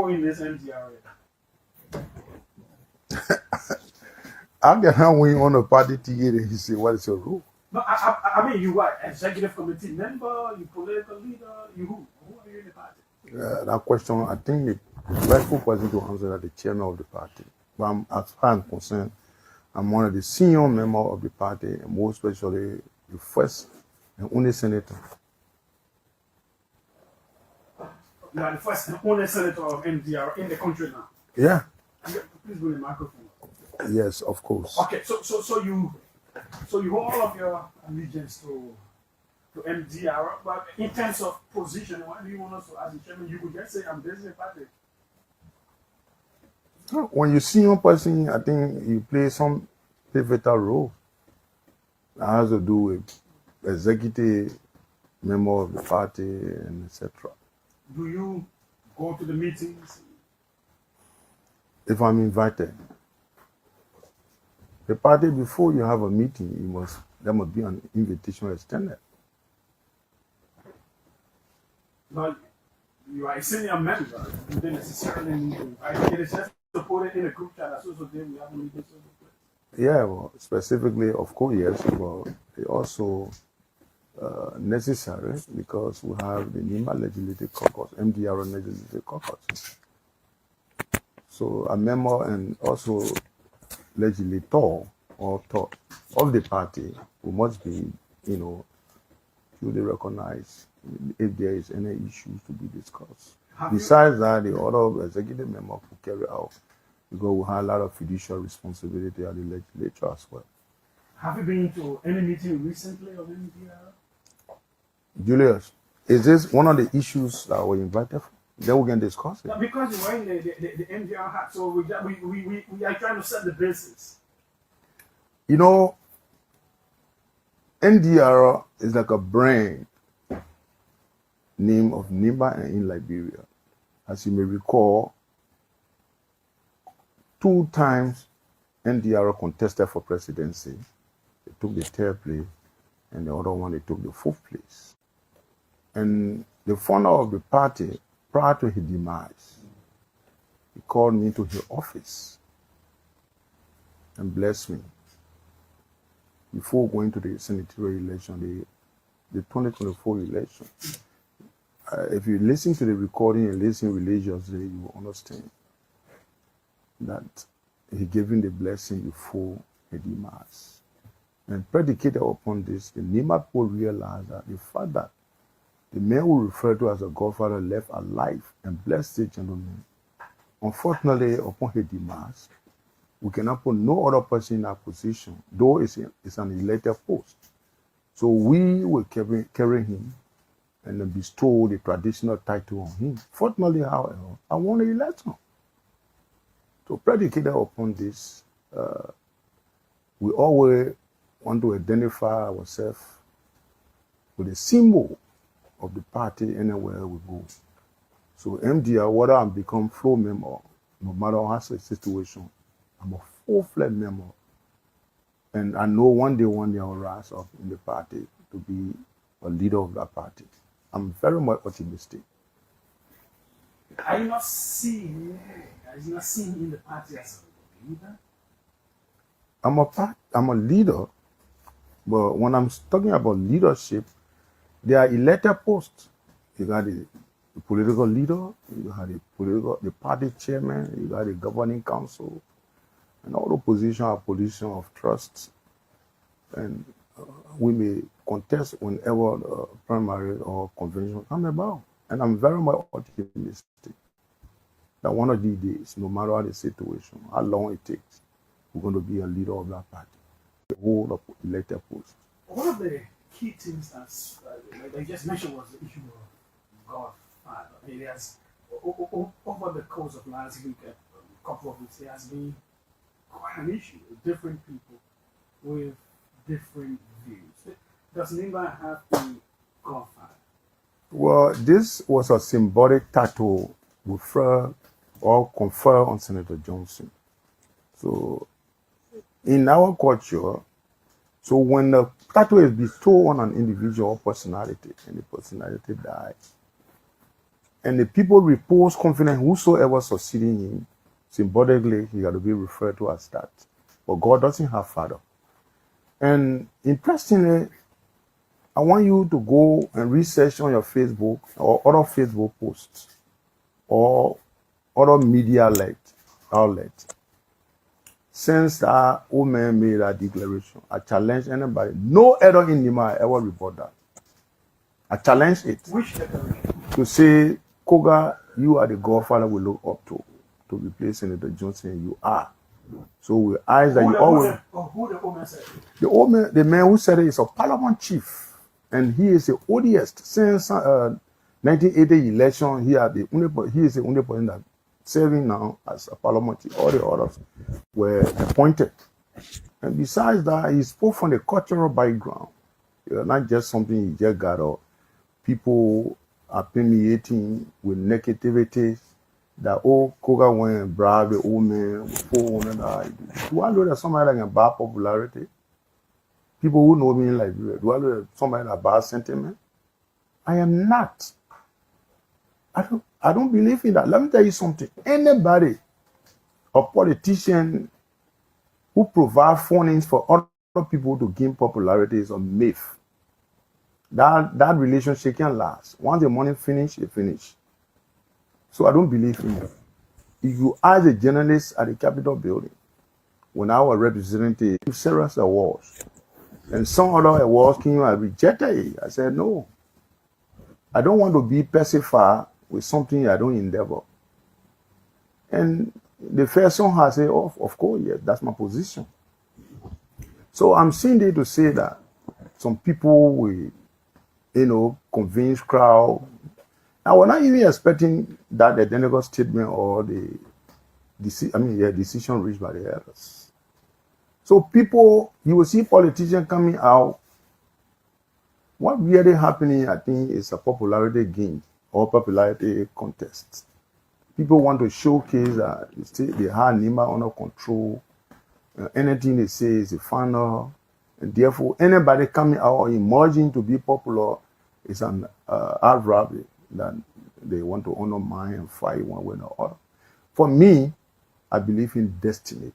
in this MDRA? How can I win on a party ticket and he say, what is your role? No, I mean, you what? Executive committee member, you political leader, you who? Who are you in the party? That question, I think the rightful person to answer that the chairman of the party. But as far as I'm concerned, I'm one of the senior members of the party, and most especially the first and only senator. You are the first and only senator of MDR in the country now. Yeah. Please bring the microphone. Yes, of course. Okay, so you hold all of your allegiance to MDR, but in terms of position, what do you want us to, as a chairman, you could just say, I'm this party. When you see one person, I think you play some pivotal role. That has to do with executive member of the party and etc. Do you go to the meetings? If I'm invited. The party, before you have a meeting, there must be an invitation extended. But you are a senior member. You don't necessarily need to invite. It is just to put it in a group chat. So today we have a meeting. Yeah, well, specifically, of course, yes, but it also necessary because we have the NIMA Legislative Caucus, MDR Legislative Caucus. So a member and also legislator or thought of the party who must be, duly recognized if there is any issues to be discussed. Besides that, the other executive member could carry out because we have a lot of fiduciary responsibility at the legislature as well. Have you been to any meeting recently of MDR? Julius, is this one of the issues that we're invited for? Then we can discuss it. No, because you're wearing the MDR hat, so we are trying to set the basis. NDR is like a brand name of NIMA and in Liberia. As you may recall, 2 times NDR contested for presidency. They took the 3rd place, and the other one, they took the 4th place. And the founder of the party, prior to his demise, he called me to his office and blessed me. Before going to the senatorial election, the 2024 election, if you listen to the recording and listen religiously, you will understand that he gave him the blessing before the demise. And predicated upon this, the NIMA people realized that the fact that the man we refer to as a godfather left alive and blessed the gentleman, unfortunately, upon his demise, we cannot put no other person in that position, though it's an elected post. So we will carry him and then bestow the traditional title on him. Fortunately, however, I won the election. So predicated upon this, we always want to identify ourselves with a symbol of the party anywhere we go. So MDR, whether I become floor member, no matter how the situation, I'm a full-fledged member. And I know one day I'll rise up in the party to be a leader of that party. I'm very much optimistic. Are you not seeing in the party as a leader? I'm a leader, but when I'm talking about leadership, there are elected posts. You got the political leader, you got the party chairman, you got the governing council, and all the positions are positions of trust. And we may contest whenever the primary or convention come about. And I'm very much optimistic that one of these days, no matter the situation, how long it takes, we're going to be a leader of that party, the whole of elected post. One of the key things that I just mentioned was the issue of Godfather. It has, over the course of last week, a couple of weeks, there has been quite an issue with different people with different views. Does NIMA have a Godfather? Well, this was a symbolic title refer or confer on Senator Johnson. So, in our culture, so when the title is bestowed on an individual personality and the personality dies, And the people repose confidence whosoever succeeding him, symbolically, he got to be referred to as that. But God doesn't have father. And interestingly, I want you to go and research on your Facebook or other Facebook posts or other media outlets. Since that old man made that declaration, I challenge anybody. No elder in Nima ever report that. I challenge it. Which declaration? To say, Koga, you are the godfather we look up to replace Senator Johnson. You are. So we eyes that you always. Who the old man said? The man who said it is a parliament chief. And he is the oldest since 1980 election. He is the only person that serving now as a parliament chief. All the others were appointed. And besides that, he spoke from the cultural background. Not just something he just got up. People are permeating with negativities that Koga went and bribed the old man with $400. Do I know that somebody that can buy popularity? People who know me in Liberia, do I know that somebody that buys sentiment? I am not. I don't believe in that. Let me tell you something. Anybody, a politician who provide fundings for other people to gain popularity is a myth. That relationship can last. Once the money finish, it finish. So I don't believe in it. If you ask a journalist at the Capitol building, when I was representing serious awards, and some other awards came, I rejected it. I said, no. I don't want to be pacified with something I don't endeavor. And the first song has said, oh, of course, yes, that's my position. So I'm saying there to say that some people will, convince crowd. I was not even expecting that identical statement or the decision reached by the elders. So people, you will see politicians coming out. What really happening, I think, is a popularity game or popularity contest. People want to showcase that they have Nima under control. Anything they say is a final. And therefore, anybody coming out or emerging to be popular is an art robbery that they want to undermine and fight one way or other. For me, I believe in destiny.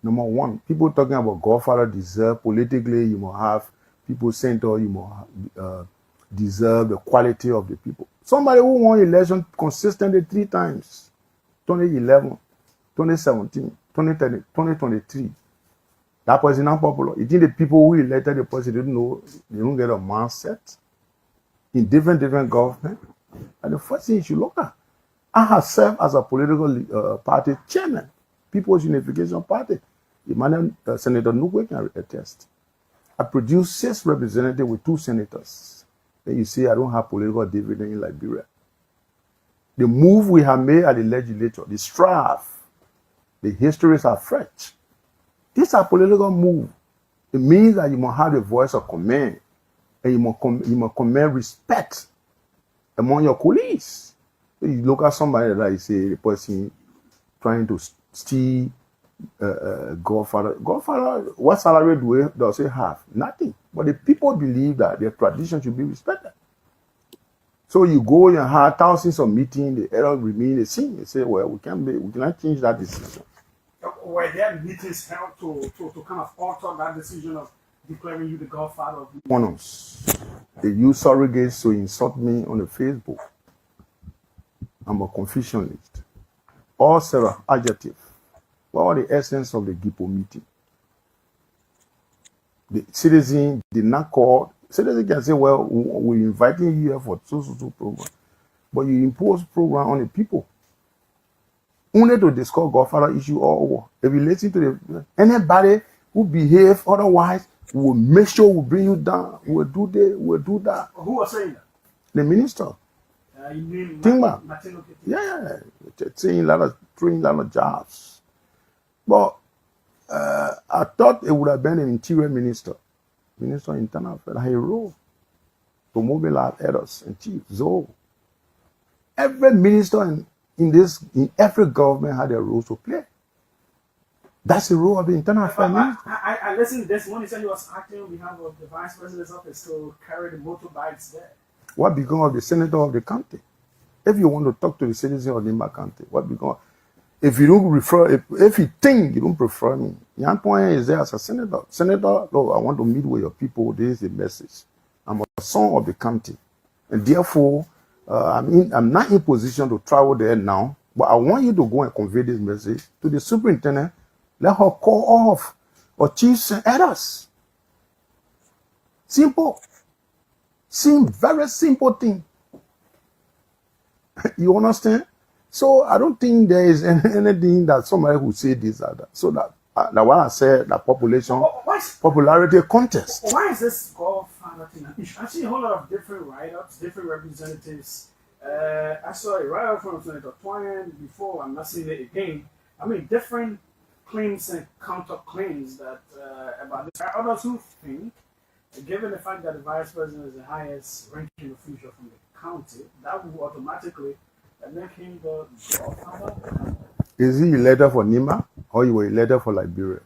Number one, people talking about Godfather deserve politically, you must have people center, you must deserve the quality of the people. Somebody who won election consistently 3 times, 2011, 2017, 2030, 2023, that person not popular. You think the people who elected the person didn't know, they don't get a mindset in different government? And the first thing you should look at, I have served as a political party chairman, People's Unification Party. Senator Nugwe can attest. I produced 6 representatives with 2 senators. Then you see I don't have political dividend in Liberia. The move we have made at the legislature, the strife, the histories are fresh. These are political moves. It means that you must have the voice of command and you must command respect among your colleagues. So you look at somebody that you say the person trying to steal Godfather, what salary does he have? Nothing. But the people believe that their tradition should be respected. So you go and have thousands of meetings, the error remain the same. They say, well, we cannot change that decision. Were there meetings held to kind of alter that decision of declaring you the Godfather of Once they use surrogates to insult me on the Facebook. I'm a Confucianist. All set of adjectives. What was the essence of the GIPO meeting? The citizen did not call. Citizen can say, well, we're inviting you here for so program. But you impose program on the people. Only to discuss Godfather issue all over. If you listen to anybody who behave otherwise, we'll make sure we'll bring you down. We'll do this, we'll do that. Who was saying that? The minister. You mean Tingma. Yeah. Throwing a lot of jobs. But I thought it would have been an interior minister of internal affairs, he role to mobilize elders and chiefs. So every minister in every government had a role to play. That's the role of the internal affairs minister. I listened to this one. He said he was acting on behalf of the vice president's office to carry the motorbikes there. What become of the senator of the county? If you want to talk to the citizen of Nimba County, what become? If you don't refer, if you think you don't prefer me, Yan Point is there as a senator. Senator, look, I want to meet with your people. This is the message. I'm a son of the county, and therefore, I'm not in position to travel there now. But I want you to go and convey this message to the superintendent. Let her call off or chiefs and others. Simple. Very simple thing. You understand? So I don't think there is anything that somebody who say this or that. So that what I said, the popularity contest. Why is this Godfather thing an issue? I see a whole lot of different write-ups, different representatives. I saw a write-up from Senator Twine before. I'm not seeing it again. I mean, different claims and counterclaims that about this. There are others who think, given the fact that the vice president is the highest ranking official from the county, that will automatically make him the Godfather. Is he elected for Nimba or you were elected for Liberia?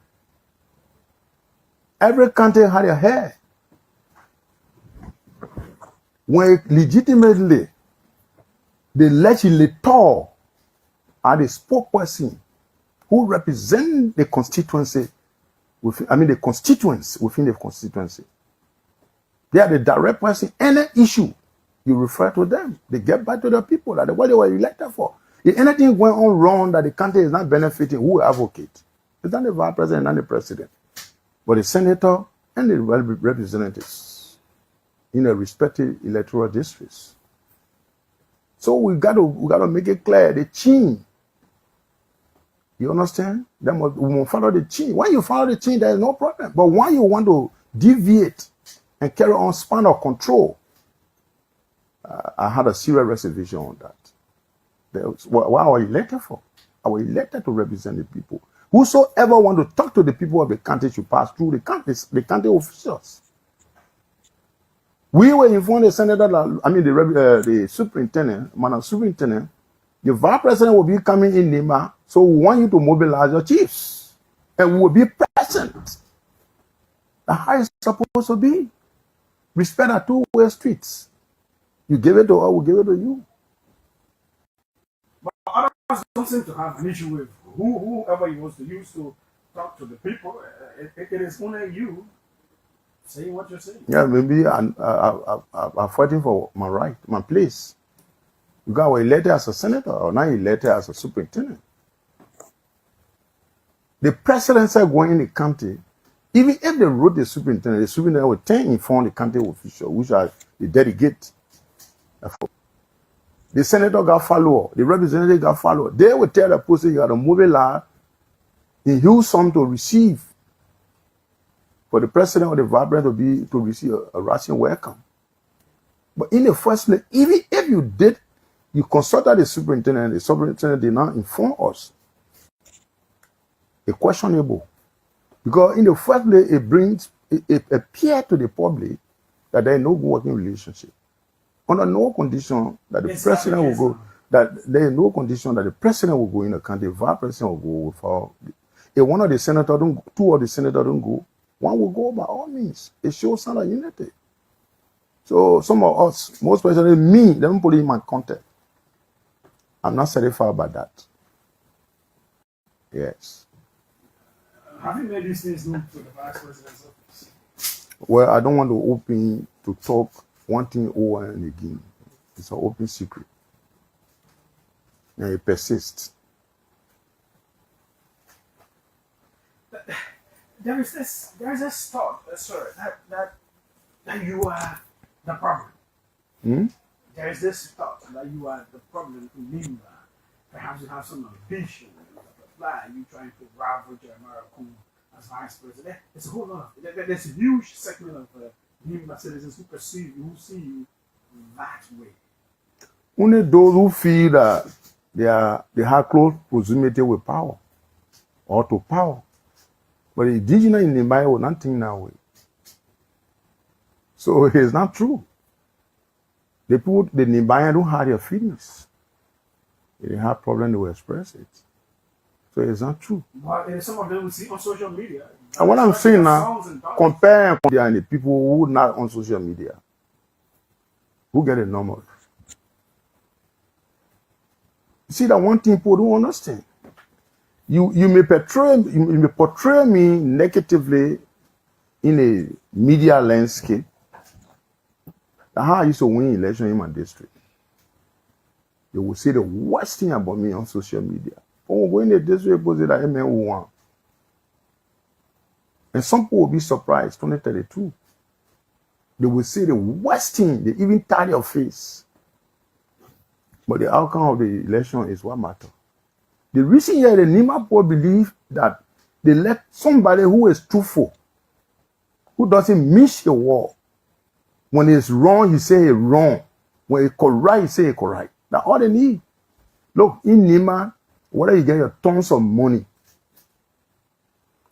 Every country had a hair. When legitimately the legislator are the spokesperson who represent the constituency, the constituents within the constituency. They are the direct person. Any issue, you refer to them. They get back to the people that what they were elected for. If anything going on wrong that the country is not benefiting, who will advocate? It's not the vice president, not the president, but the senator and the representatives in the respective electoral districts. So we got to make it clear the chain. You understand? We must follow the chain. When you follow the chain, there is no problem. But when you want to deviate and carry on span of control, I had a serious reservation on that. What are we elected for? I was elected to represent the people. Whosoever want to talk to the people of the country should pass through the county officials. We were informed the senator, the superintendent, Madam Superintendent, the vice president will be coming in Nimba, so we want you to mobilize your chiefs. And we will be present. That's how it's supposed to be. Respect our two-way streets. You give it to us, we give it to you. But others don't seem to have an issue with whoever he wants to use to talk to the people. It is only you saying what you're saying. Yeah, maybe I'm fighting for my right, my place. You got elected as a senator or not elected as a superintendent. The president said going in the county, even if they wrote the superintendent will turn inform the county official, which are the delegate. The senator got followed, the representative got followed. They will tell the person you got to mobilize and use some to receive. For the president or the vice president to receive a ration welcome. But in the first place, even if you consulted the superintendent did not inform us. It's questionable. Because in the first place, it appears to the public that there is no working relationship. Under no condition that the president will go, that there is no condition that the president will go in the country, the vice president will go without. If one of the senators two of the senators don't go, one will go by all means. It shows sign of unity. So some of us, most especially me, they don't put it in my context. I'm not satisfied by that. Yes. Have you made these things known to the vice president's office? Well, I don't want to open to talk one thing over and again. It's an open secret. And it persists. There is this thought, sir, that you are the problem. There is this thought that you are the problem in Nimba. Perhaps you have some ambition, you trying to rival Jeremiah Kuhn as vice president. It's a whole lot. There's a huge segment of Nimba citizens who perceive you, who see you that way. Only those who feel that they have close proximity with power or to power. But the indigenous in Nimba will not think that way. So it's not true. The Nimba don't have their feelings. If they have problems, they will express it. So it's not true. But some of them we see on social media. And what I'm saying now, compare the people who are not on social media, Who get the number? See that one thing people don't understand. You may portray me negatively in a media landscape. That's how I used to win election in my district. They will say the worst thing about me on social media. Oh, go in the district, say that MN won. And some people will be surprised, 2032. They will say the worst thing, they even tie your face. But the outcome of the election is what matters. The reason here, the Nima people believe that they let somebody who is truthful, who doesn't miss the word. When it's wrong, he say it's wrong. When it's correct, he say it's correct. That's all they need. Look, in Nima, whether you get your tons of money,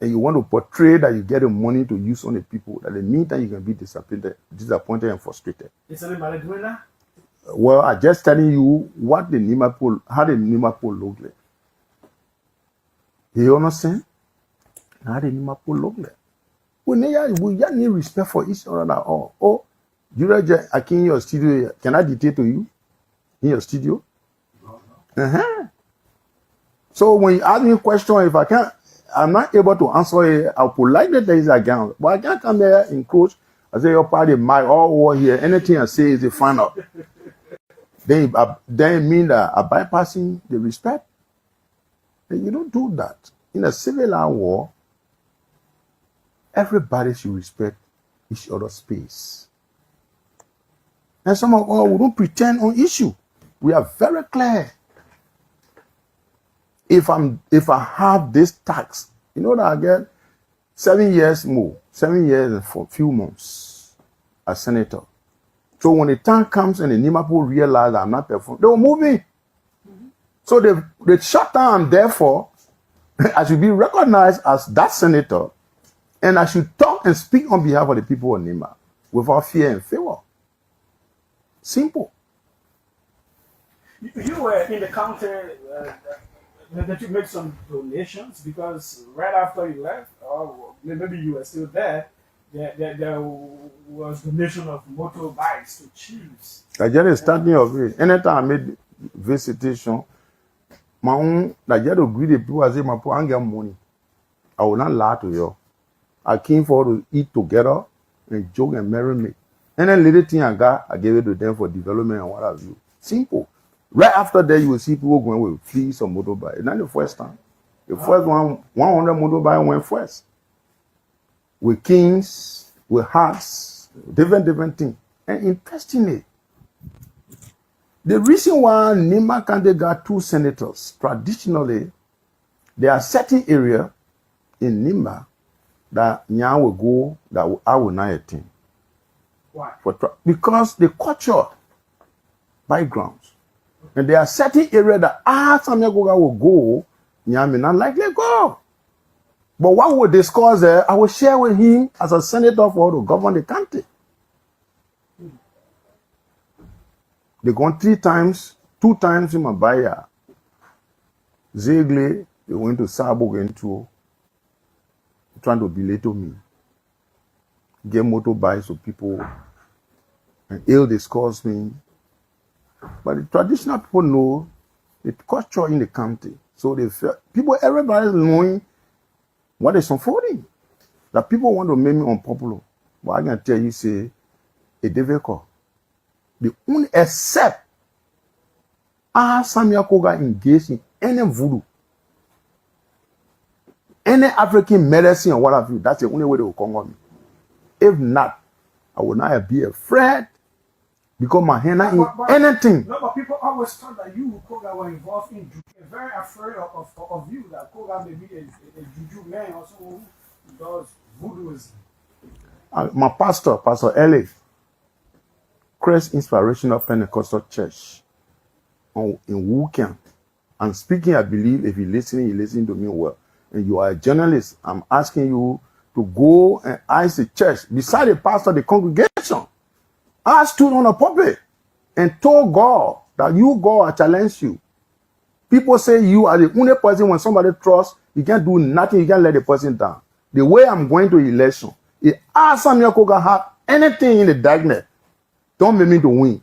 and you want to portray that you get the money to use on the people, that in the meantime you can be disappointed and frustrated. Is anybody doing that? Well, I'm just telling you what the Nima people, how the Nima people look like. You understand? How the Nima people look like. We need respect for each other at all. Oh, you read I came in your studio. Can I dictate to you in your studio? No. So when you ask me a question, if I can't, I'm not able to answer it, I'll politely tell you again. But I can't come there in coach. I say your party, my all over here. Anything I say is the final. Then it means that I'm bypassing the respect. And you don't do that. In a civil war, everybody should respect each other's space. And some of us, we don't pretend on issue. We are very clear. If I have this tax, you know that I get 7 years more, 7 years and for a few months as senator. So when the time comes and the Nima people realize that I'm not performing, they will move me. So they shut down. I'm there for. I should be recognized as that senator, and I should talk and speak on behalf of the people of Nima without fear and favor. Simple. You were in the county that you made some donations, because right after you left, or maybe you were still there, there was donation of motorbikes to chiefs. I just starting of it. Anytime I made visitation, my own, I just agree the people. I say, my people, I get money. I will not lie to you. I came for to eat together and joke and merry me. And then little thing I got, I gave it to them for development and what have you. Simple. Right after that, you will see people going with fleas or motorbike. It's not the first time. The first one, 100 motorbike went first. With kings, with hearts, different things. And interestingly, the reason why Nima Kande got 2 senators, traditionally, there are certain areas in Nima that Nya will go, that I will not attend. Why? Because the culture backgrounds. And there are certain areas that Samuel Koga will go, Nya may not likely go. But what we discuss there, I will share with him as a senator for to govern the country. They gone 3 times, 2 times in Mabaya. Zegle, they went to Sabo into trying to belittle me. Get motorbikes to people and ill discuss me. But the traditional people know the culture in the country. So they feel, everybody is knowing what is unfolding. That people want to make me unpopular. But I can tell you, say, it's difficult. The only except Samuel Koga engaged in any voodoo, any African medicine or what have you, that's the only way they will come on me. If not, I will not be afraid because my hand in anything. No, but people always thought that you, Koga, were involved in juju. They're very afraid of you, that Koga may be a juju man or someone who does voodooism. My pastor, Pastor L.A., Christ Inspirational Pentecostal Church in Wukan. I'm speaking, I believe, if you're listening, you listen to me well. And you are a journalist, I'm asking you to go and ask the church, beside the pastor, the congregation. I stood on a pulpit and told God that you, God, I challenge you. People say you are the only person when somebody trusts, you can't do nothing, you can't let the person down. The way I'm going to election, if Samuel Koga have anything in the darkness, don't make me to win.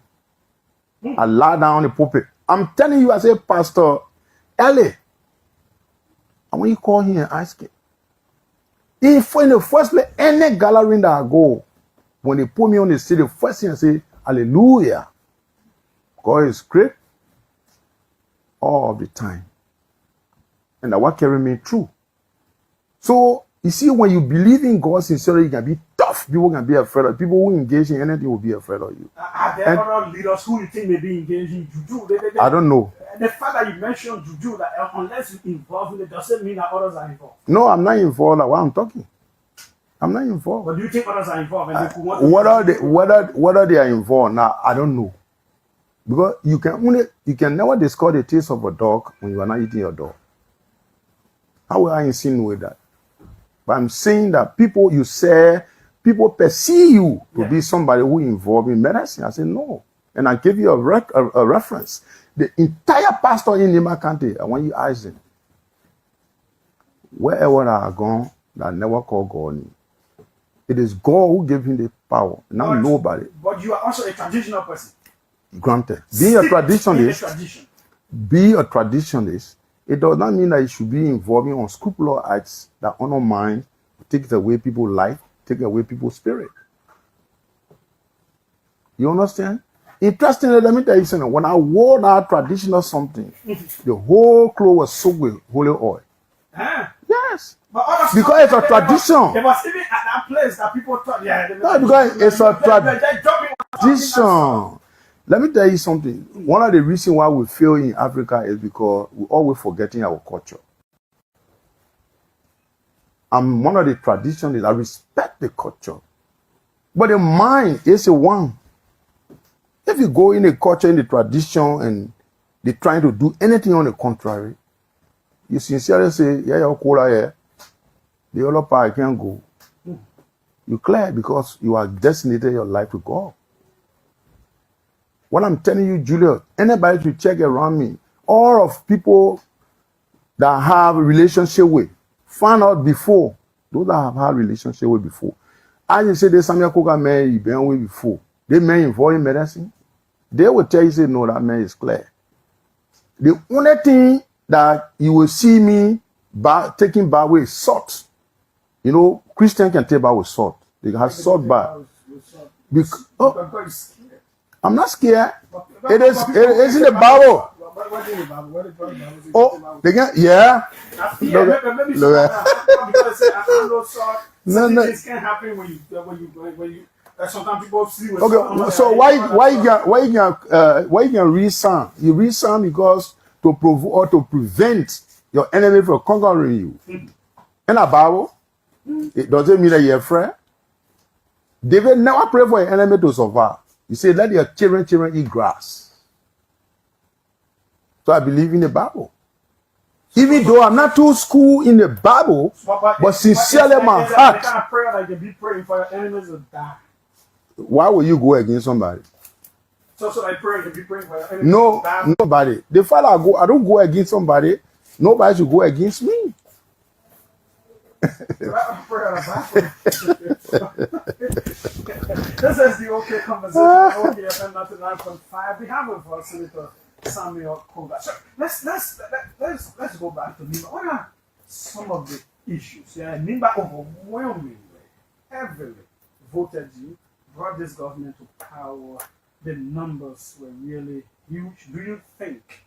I lie down on the pulpit. I'm telling you, I say, Pastor Ellie, and when you call him and ask him, if in the first place, any gathering that I go, when they put me on the stage, the first thing I say, hallelujah. God is great all the time. And that what carry me through. So, you see, when you believe in God sincerely, you can be tough. People can be afraid of people who engage in anything will be afraid of you. Are there other leaders who you think may be engaged in juju? I don't know. The fact that you mentioned juju, that unless you involve in it, doesn't mean that others are involved. No, I'm not involved. Like what I'm talking. I'm not involved. But do you think others are involved? And they could want to whether they are involved now, I don't know. Because you can never discover the taste of a dog when you are not eating your dog. How will I insinuate that? But I'm saying that people perceive you to be somebody who involved in medicine. I say no. And I give you a reference. The entire pastor in Nima County, and when you ask them, wherever I have gone, that never call God. It is God who gave him the power, not nobody. But you are also a traditional person. Granted. Be a traditionalist, it does not mean that you should be involved in unscrupulous acts that undermine, take away people's life, take away people's spirit. You understand? Interestingly, let me tell you something. When I wore that traditional something, the whole clothes was soaked with holy oil. Yes. Because it's a tradition. It was even at that place that people thought, no, because it's a tradition. Let me tell you something. One of the reasons why we fail in Africa is because we're always forgetting our culture. I'm one of the traditionalists. I respect the culture. But the mind is a one. If you go in the culture, in the tradition, and they're trying to do anything on the contrary, you sincerely say, you're cool here. The other part can't go. You clear because you are designated your life to God. What I'm telling you, Julius, anybody to check around me, all of people that have a relationship with, find out before, those that have had relationship with before. I just say there's Samuel Coca man you've been with before. They may involve in medicine. They will tell you, say, no, that man is clear. The only thing that you will see me taking bath with is salt. You know, Christian can take bath with salt. They have salt bath. I'm not scared. It's in the Bible. Oh, they can, yeah. No. This can happen when you. Sometimes people see. Okay, so why you can read Psalm? You read Psalm because to provoke or to prevent your enemy from conquering you. In the Bible, it doesn't mean that you're afraid. David never prayed for your enemy to survive. He said, let your children eat grass. So I believe in the Bible. Even though I'm not too school in the Bible, but sincerely my heart. The kind of prayer that you can be praying for your enemies to die. Why will you go against somebody? So I pray to be praying for your enemies to die. No, nobody. The fact I don't go against somebody, nobody should go against me. This is the OK conversation. OK FM 99.5. We have with us Senator Samuel Koga. So let's go back to Nimba. What are some of the issues? Nimba overwhelmingly, heavily voted you, brought this government to power. The numbers were really huge. Do you think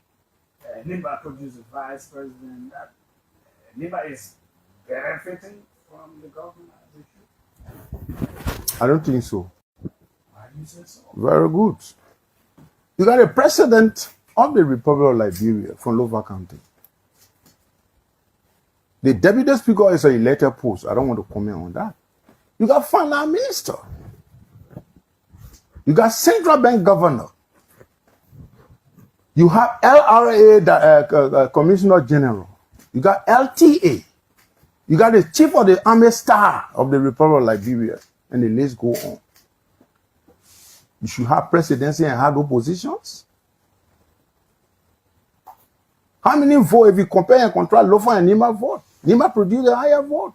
Nimba produced a vice president that Nimba is benefiting from the government as issue? I don't think so. Why do you say so? Very good. You got a president of the Republic of Liberia from Louva County. The deputy speaker is an elected post. I don't want to comment on that. You got finance minister. You got central bank governor. You have LRA, Commissioner General. You got LTA. You got the chief of the army staff of the Republic of Liberia. And the list go on. You should have presidency and have oppositions. How many votes, if you compare and contrast Lofa and Nimba vote? Nimba produced a higher vote.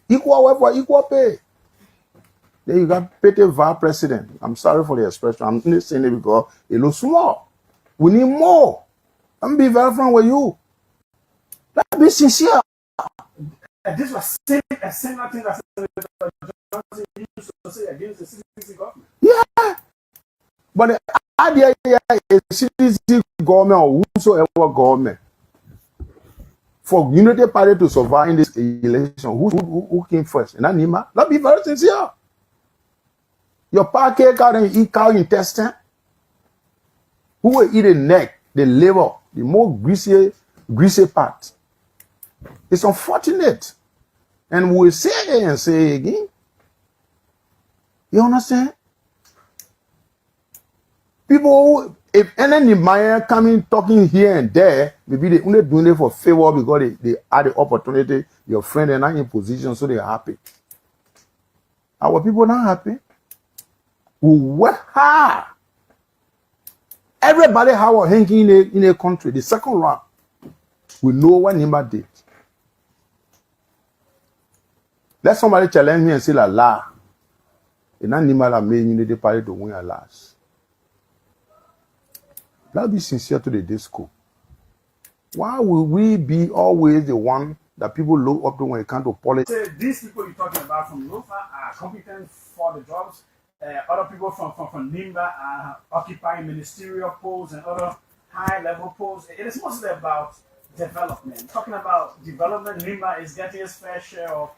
Equal work for equal pay. Then you got Petty Vice President. I'm sorry for the expression. I'm not saying it because it looks small. We need more. I'm be very frank with you. Let's be sincere. And this was a similar thing that Johnson used to say against the CDC government. Yeah. But the idea here is CDC government or whosoever government, for Unity Party to survive in this election, who came first? And Nima, let's be very sincere. Your party cow and eat cow intestine. Who will eat the neck, the liver, the more greasy part? It's unfortunate. And we'll say it and say it again. You understand? People, if any Maya coming talking here and there, maybe they only doing it for favor because they had the opportunity, your friend and not in position, so they're happy. Our people not happy. We work hard. Everybody how are hanging in a country. The second round, we know what Nima did. Let somebody challenge me and say la. And not Nima la made Unity Party to win at last. Let's be sincere to the disco. Why will we be always the one that people look up to when it comes to politics? These people you're talking about from Lofa are competent for the jobs. Other people from NIMBA are occupying ministerial posts and other high-level posts. It is mostly about development. Talking about development, NIMBA is getting its fair share of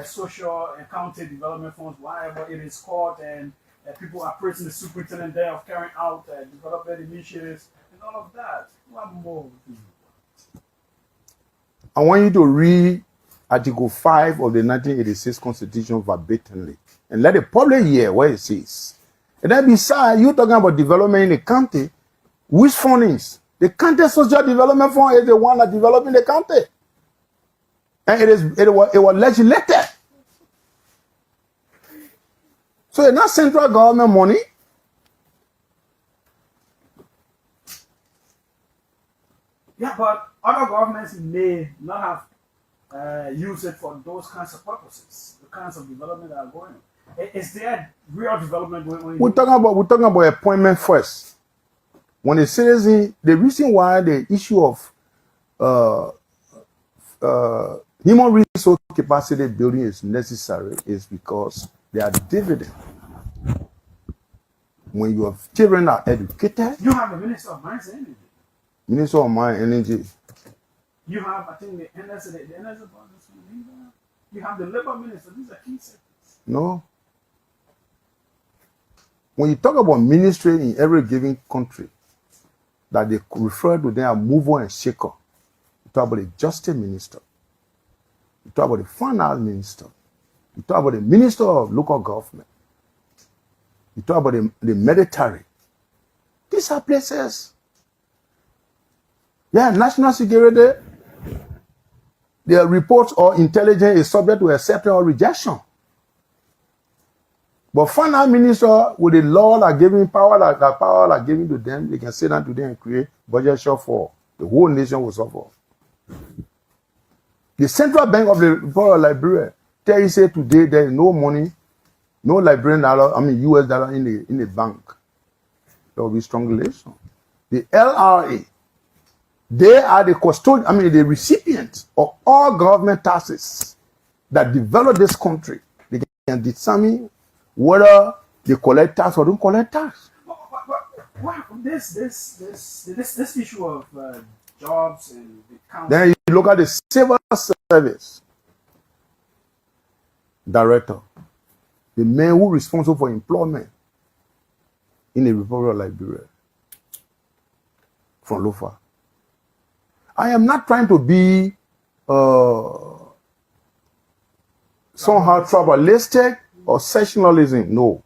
social and county development funds, whatever it is called, and people are praising the superintendent there of carrying out development initiatives and all of that. What more do you want? I want you to read Article 5 of the 1986 Constitution verbatimly. And let the public hear what it says. And then besides, you talking about development in the county, which fundings? The county social development fund is the one that developing the county. And it was legislated. So it's not central government money. Yeah, but other governments may not have used it for those kinds of purposes, the kinds of development that are going on. Is there real development going on? We're talking about appointment first. When the citizen, the reason why the issue of human resource capacity building is necessary is because there are dividends. When your children are educated, you have the Minister of Mines and Energy. Minister of Mines and Energy. You have, I think, the energy budget. You have the labor minister. These are key sectors. No. When you talk about ministry in every given country, that they refer to them as mover and shaker. You talk about the justice minister. You talk about the finance minister. You talk about the minister of local government. You talk about the military. These are places. Yeah, national security, their reports or intelligence is subject to acceptance or rejection. But finance minister, with the law that giving power, that power that giving to them, they can sit down to them and create budget shortfall. The whole nation will suffer. The Central Bank of the Republic of Liberia tell you say today there is no money, no Liberian dollar, US dollar in the bank. There will be strangulation. The LRA, they are the custodian, the recipients of all government taxes that develop this country. They can determine whether they collect tax or don't collect tax. Wow, this issue of jobs and the council. Then you look at the civil service director, the man who is responsible for employment in the Republic of Liberia, from Lofa. I am not trying to be somehow tribalistic or sectionalism, no.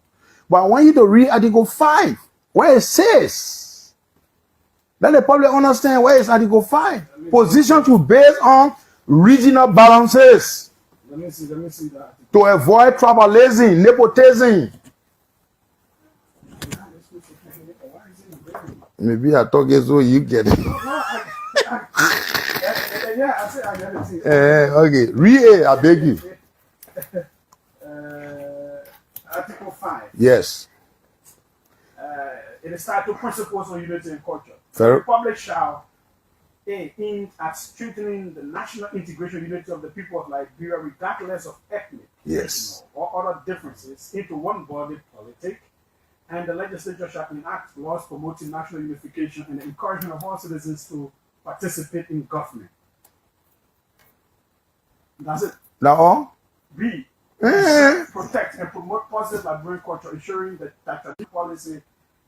But I want you to read Article 5, where it says, let the public understand where is Article 5. Position to base on regional balances. Let me see that. To avoid tribalism, nepotism. Maybe I talk as though you get it. Yeah, I get it. Okay, read it, I beg you. Article 5. Yes. It is titled Principles on Unity and Culture. Fair. The Republic shall aim at strengthening the national integration and unity of the people of Liberia, regardless of ethnic, Yes. regional, or other differences, into one body politic, and the legislature shall enact laws promoting national unification and the encouragement of all citizens to participate in government. That's it. Now all? B. Protect and promote positive Liberian culture, ensuring that strategic policy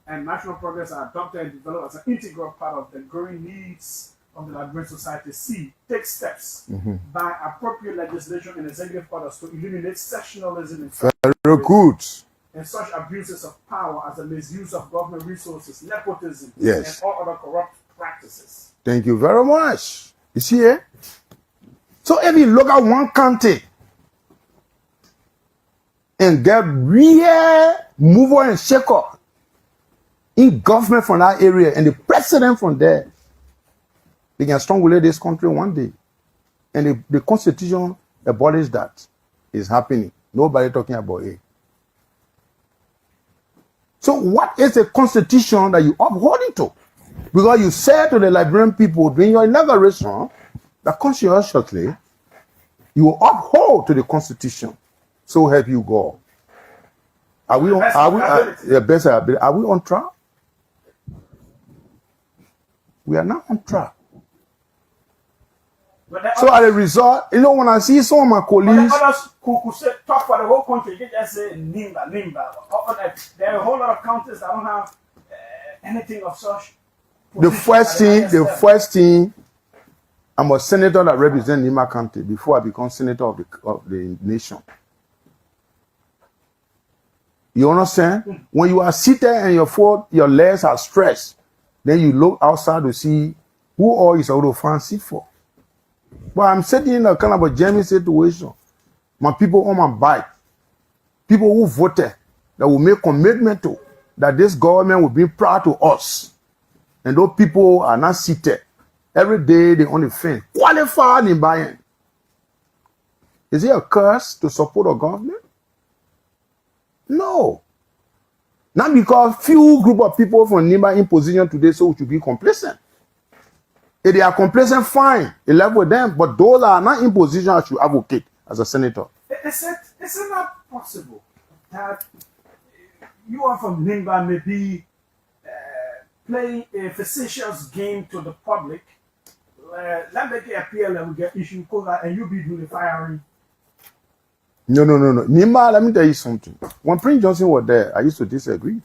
and national progress are adopted and developed as an integral part of the growing needs of the Liberian society. C. Take steps by appropriate legislation and executive orders to eliminate sectionalism Very good. and such abuses of power as the misuse of government resources, nepotism, Yes. and all other corrupt practices. Thank you very much. You see here? So if you look at one county and get real mover and shaker in government from that area and the president from there, they can strangulate this country one day. And the constitution abolishes that. It's happening. Nobody talking about it. So what is the constitution that you upholding to? Because you said to the Liberian people during your inauguration that conscientiously you will uphold to the constitution. So help you God. Are we on? Are we on track? We are not on track. So as a result, you know, when I see some of my colleagues, others who say, talk for the whole country, they just say Nimba. There are a whole lot of counties that don't have anything of such. the first thing, I'm a senator that represents Nima County before I become senator of the nation. You understand? When you are seated and your legs are stretched, then you look outside to see who all is out of fancy for. But I'm sitting in a kind of a jamming situation. My people on my bike, people who voted, that will make commitment to that this government will be proud to us. And those people are not seated. Every day they on the fence, qualified in buying. Is it a curse to support a government? No. Not because few group of people from Nimba in position today, so we should be complacent. If they are complacent, fine. You left with them. But those that are not in position, I should advocate as a senator. Is it not possible that you are from Nimba maybe playing a facetious game to the public? Let me get a PLM, we get issue, and you be doing the firing. No. Nimba, let me tell you something. When Prince Johnson was there, I used to disagree.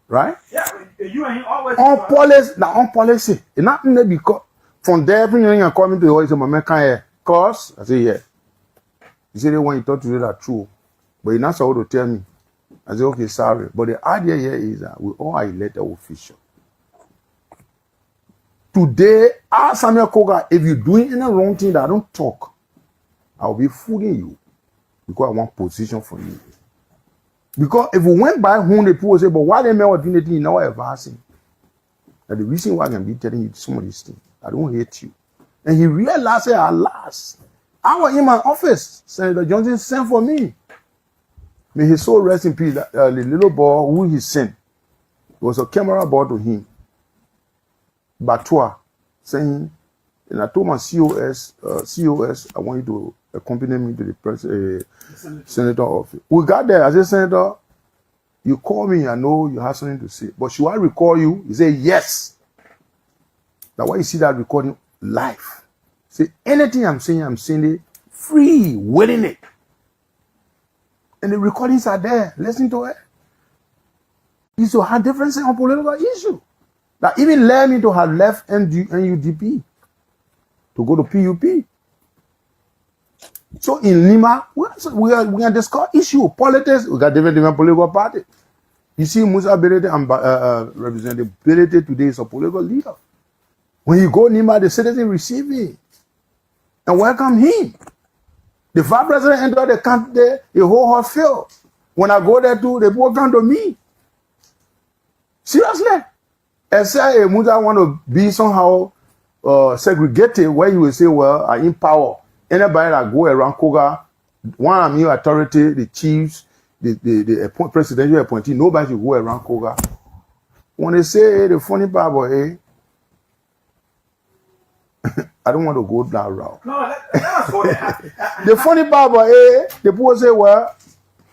Right? Yeah, you and him always. On policy. It's not because from there, everything are coming to the voice of my man, cause I say, yeah. You say they want you to talk to you that true, but you're not supposed to tell me. I say, okay, sorry. But the idea here is that we all are elected officials. Today, ask Samuel Koga, if you're doing any wrong thing that I don't talk, I'll be fooling you because I want position for you. Because if we went by home, the people say, but why they men doing the thing, you know, advancing. And the reason why I can be telling you some of these things, I don't hate you. And he realized, alas, I was in my office. Senator Johnson sent for me. May his soul rest in peace. The little boy who he sent, it was a camera brought to him. Batua, saying, and I told my COS, I want you to accompany me to the senator office. We got there. I said, Senator, you call me, I know you have something to say. But should I recall you? He said, yes. Now, why you see that recording live? Say, anything I'm saying it free, willing it. And the recordings are there. Listen to it. You used to have differences on political issue. That even led me to have left NUDP to go to PUP. So in Lima, we are discuss issue, politics. We got different political parties. You see, Musa Berete Representative Berete today is a political leader. When you go Lima, the citizens receive him and welcome him. The vice president entered the country, the whole heart filled. When I go there too, they both come to me. Seriously. And say Musa want to be somehow segregated, where you will say, well, I in power. Anybody that go around Koga, one of your authority, the chiefs, presidential appointee, nobody should go around Koga. When they say, hey, the funny Bible, hey, I don't want to go that route. No, let us go there. The funny Bible, hey, the people say, well,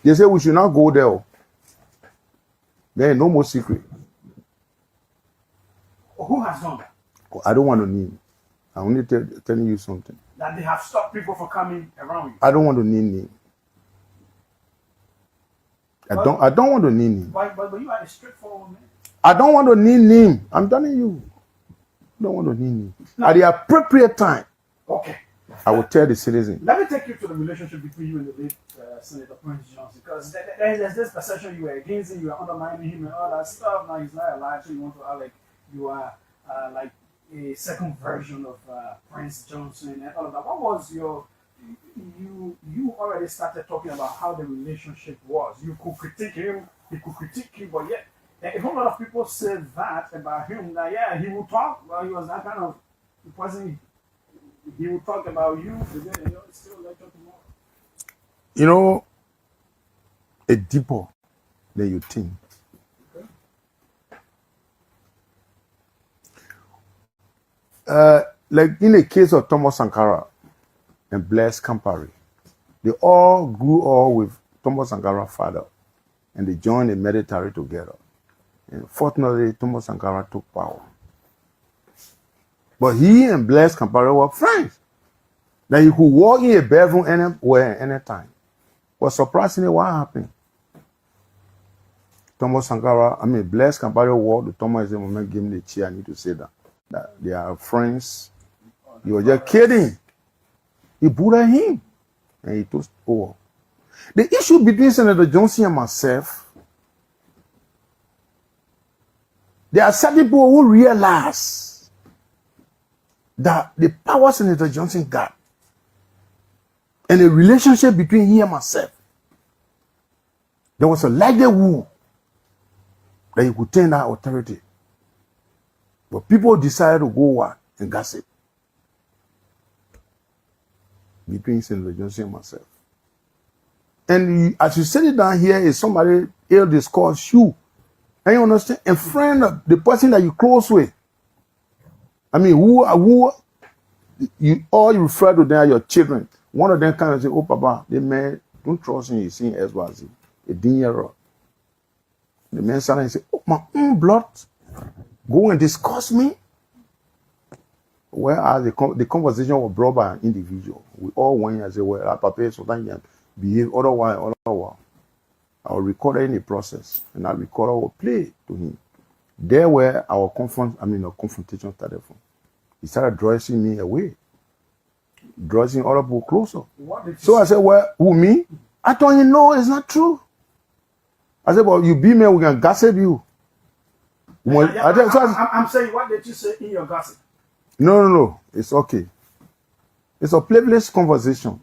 they say we should not go there. There is no more secret. Who has done that? I don't want to name. I'm only telling you something. That they have stopped people from coming around you. I don't want to name. I don't want to name. But you are a straightforward man. I don't want to name. I'm telling you. I don't want to name. No. At the appropriate time. Okay. I will tell the citizen. Let me take you to the relationship between you and the late Senator Prince Johnson, because there's this perception you were against him, you were undermining him and all that stuff. Now he's not alive, so you want to act like you are like a second version of Prince Johnson and all of that. What was your you already started talking about how the relationship was. You could critique him, he could critique you, but yet a whole lot of people said that about him. That yeah, he would talk. Well, he was that kind of person. He would talk about you, but then it's still like tomorrow. You know, it's deeper than you think. Okay. Like in the case of Thomas Sankara and Blaise Compaoré, they all grew up with Thomas Sankara's father, and they joined the military together. And fortunately, Thomas Sankara took power. But he and Blaise Compaoré were friends. That he could walk in a bedroom anywhere, anytime. But surprisingly, what happened? Blaise Compaoré walked to Thomas and moment, give him the chair. I need to say that they are friends. He was just kidding. He bullied him. And he took over. The issue between Senator Johnson and myself, there are certain people who realize that the power Senator Johnson got and the relationship between he and myself, there was a likelihood that he could turn that authority. But people decided to go and gossip between Senator Johnson and myself. And as you sit it down here, is somebody ill discuss you. And you understand? And friend of the person that you close with. I mean, who you all you refer to them are your children. One of them kind of say, oh, Papa, the man, don't trust him, he's seeing SYZ. A dinero. The man sat and say, oh, my own blood, go and discuss me. Whereas the conversation was brought by an individual. We all went and said, well, Papa, so that you behave otherwise. I will record it in the process, and that recorder will play to him. There where our confrontation started from. He started dressing me away, dressing other people closer. So I said, well, who, me? I told him, no, it's not true. I said, well, you be me, we can gossip you. I'm saying, what did you say in your gossip? No, it's okay. It's a privileged conversation.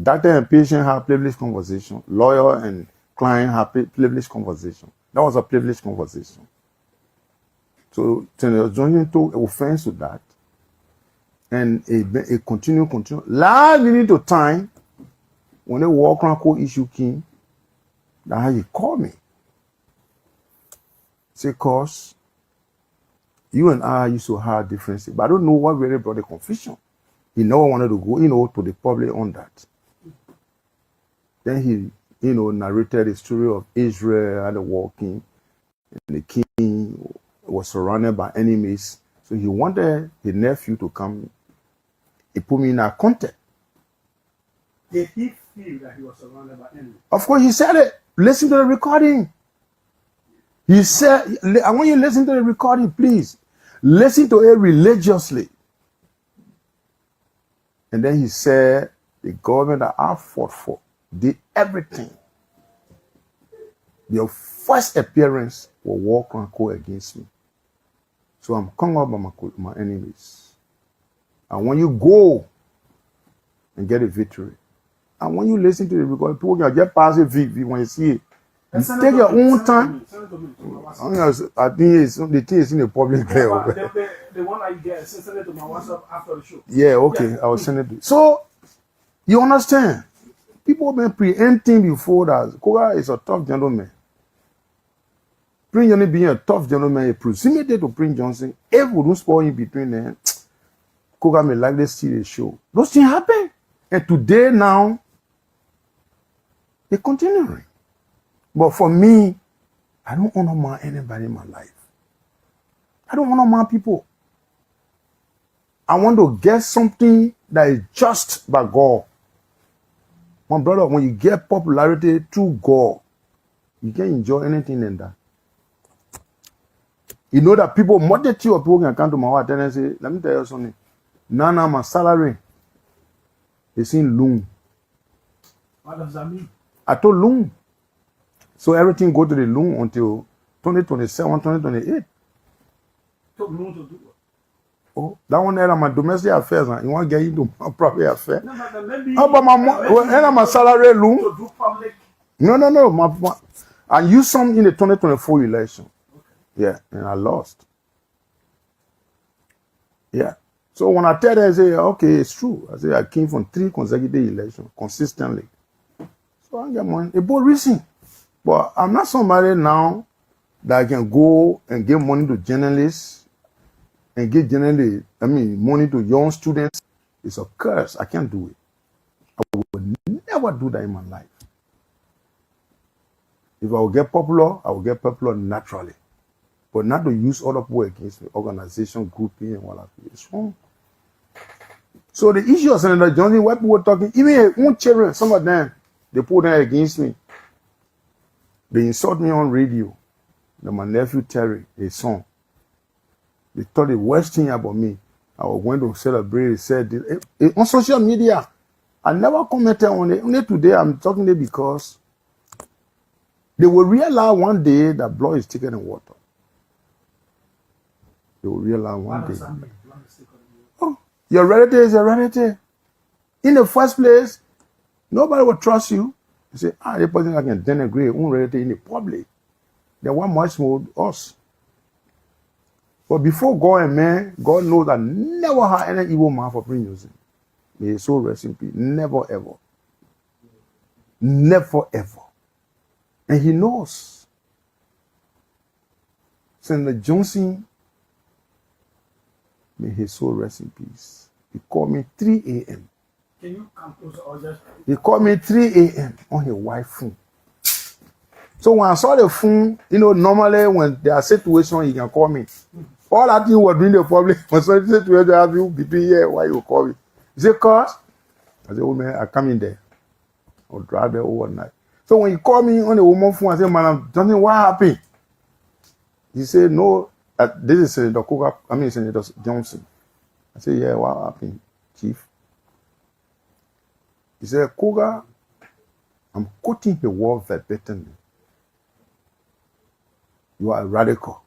Doctor and patient have privileged conversation. Lawyer and client have privileged conversation. That was a privileged conversation. So Senator Johnson took offense to that. And it continued. Last minute of time, when the War Chronicle issue came, that's how he called me. Say, cause you and I used to have differences, but I don't know what really brought the confusion. He never wanted to go, to the public on that. Then he, narrated the story of Israel and the war king. And the king was surrounded by enemies. So he wanted his nephew to come. He put me in a context. Did he feel that he was surrounded by enemies? Of course, he said it. Listen to the recording. He said, I want you to listen to the recording, please. Listen to it religiously. And then he said, the government that I fought for did everything. Your first appearance was War Chronicle against me. So I'm conquered by my enemies. And when you go and get a victory, and when you listen to the recording, people can just pass it when you see it. You take your own time. I think the thing is in the public there. The one that you get, send it to my WhatsApp after the show. Yeah, okay. I will send it to you. So, you understand? people been preempting before that Koga is a tough gentleman. Prince Johnson being a tough gentleman, he proximity to Prince Johnson. If we don't spoil in between them, Koga may likely see the show. Those things happen. And today now, they're continuing. But for me, I don't honor anybody in my life. I don't honor people. I want to get something that is just by God. My brother, when you get popularity through God, you can't enjoy anything in that. You know that people, multitude of people can come to my wife and say, let me tell you something. Now my salary is in loan. What does that mean? I told loan. So everything go to the loan until 2027, 2028. Took loan to do what? Oh, that one there are my domestic affairs. You want to get into my private affair? No, but maybe. How about my salary loan? To do public. No. I used some in the 2024 election. Okay. Yeah, and I lost. Yeah. So when I tell them, I say, okay, it's true. I say I came from 3 consecutive elections consistently. So I get money. It's both reason. But I'm not somebody now that can go and give money to journalists and give money to young students. It's a curse. I can't do it. I will never do that in my life. If I will get popular, I will get popular naturally. But not to use other people against me, organization, grouping, and what have you. It's wrong. So the issue of Senator Johnson, why people were talking, even one children, some of them, they put them against me. They insult me on radio. My nephew Terry, his son. They thought the worst thing about me. I was going to celebrate. He said on social media. I never commented on it. Only today I'm talking it because they will realize one day that blood is thicker than water. They will realize one day. Oh, your relative is your relative. In the first place, nobody will trust you. You say, the person that can denigrate your own relative in the public. They want much more us. But before God and man, God knows that never had any evil man for Prince Johnson. May his soul rest in peace. Never ever. Never ever. And he knows. Senator Johnson, may his soul rest in peace. He called me 3 a.m. Can you come closer or just? He called me 3 a.m. on his wife's phone. So when I saw the phone, normally when there are situations, he can call me. All that you were doing the public, when some situation have you between here, why you call me? He said, cause? I said, oh man, I come in there. I'll drive there overnight. So when he called me on the woman's phone, I said, Madam Johnson, what happened? He said, no, this is Senator Johnson. I said, yeah, what happened, Chief? He said, Koga, I'm quoting the word verbatim. You are a radical.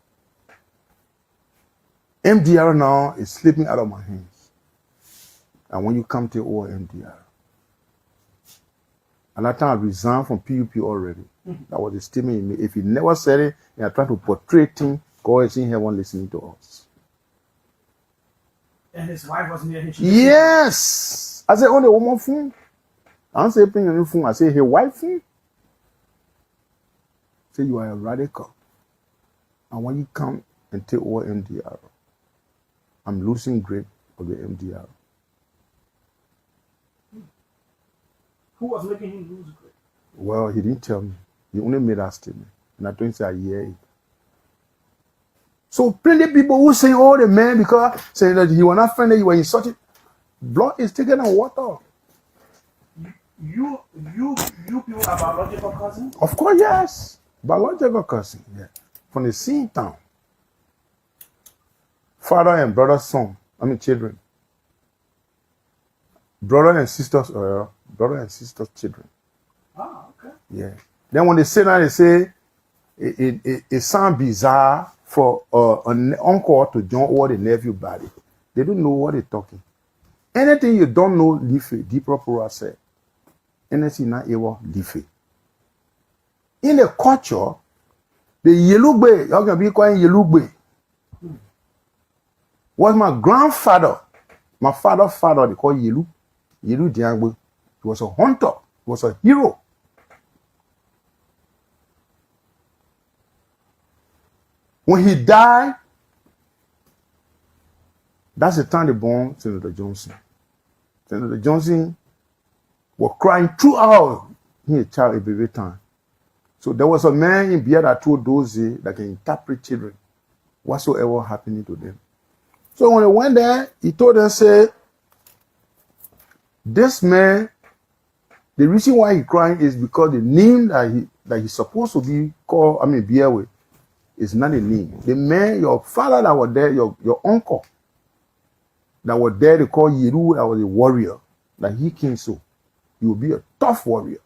MDR now is slipping out of my hands. And when you come to over MDR, and that time I resigned from PUP already. That was a statement he made. If he never said it, and I tried to portray things, God is in heaven listening to us. And his wife wasn't there. Yes! I said, on the woman phone. I don't say bring on the phone. I say, his wife phone. Say, you are a radical. And when you come and take over MDR, I'm losing grip of the MDR. Who was making him lose grip? Well, he didn't tell me. He only made that statement. And I don't say I hear it. So plenty of people who say, oh, the man, because saying that he was not friendly, he was insulted. Blood is thicker than water. You people are biological cousins? Of course, yes. Biological cousin, yeah. From the same town. Father and brother, children. Brother and sisters, children. Ah, okay. Yeah. Then when they say that, they say it sounds bizarre for an uncle to join over the nephew body. They don't know what they're talking. Anything you don't know, leave it. Deeper Pura said. Anything not able, leave it. In the culture, the Yelugbe, you can be calling Yelugbe, was my grandfather. My father, they call Yelu Diangbe. He was a hunter. was a hero. When he died, that's the time they born Senator Johnson. Senator Johnson was crying throughout his child a baby time. So there was a man in Bia that told those that can interpret children, whatsoever happening to them. So when he went there, he told them, say, this man, the reason why he crying is because the name that he's supposed to be called, Bia with, is not a name. The man, your father that was there, your uncle that was there, they call Yeru, that was a warrior, that he came so. He will be a tough warrior.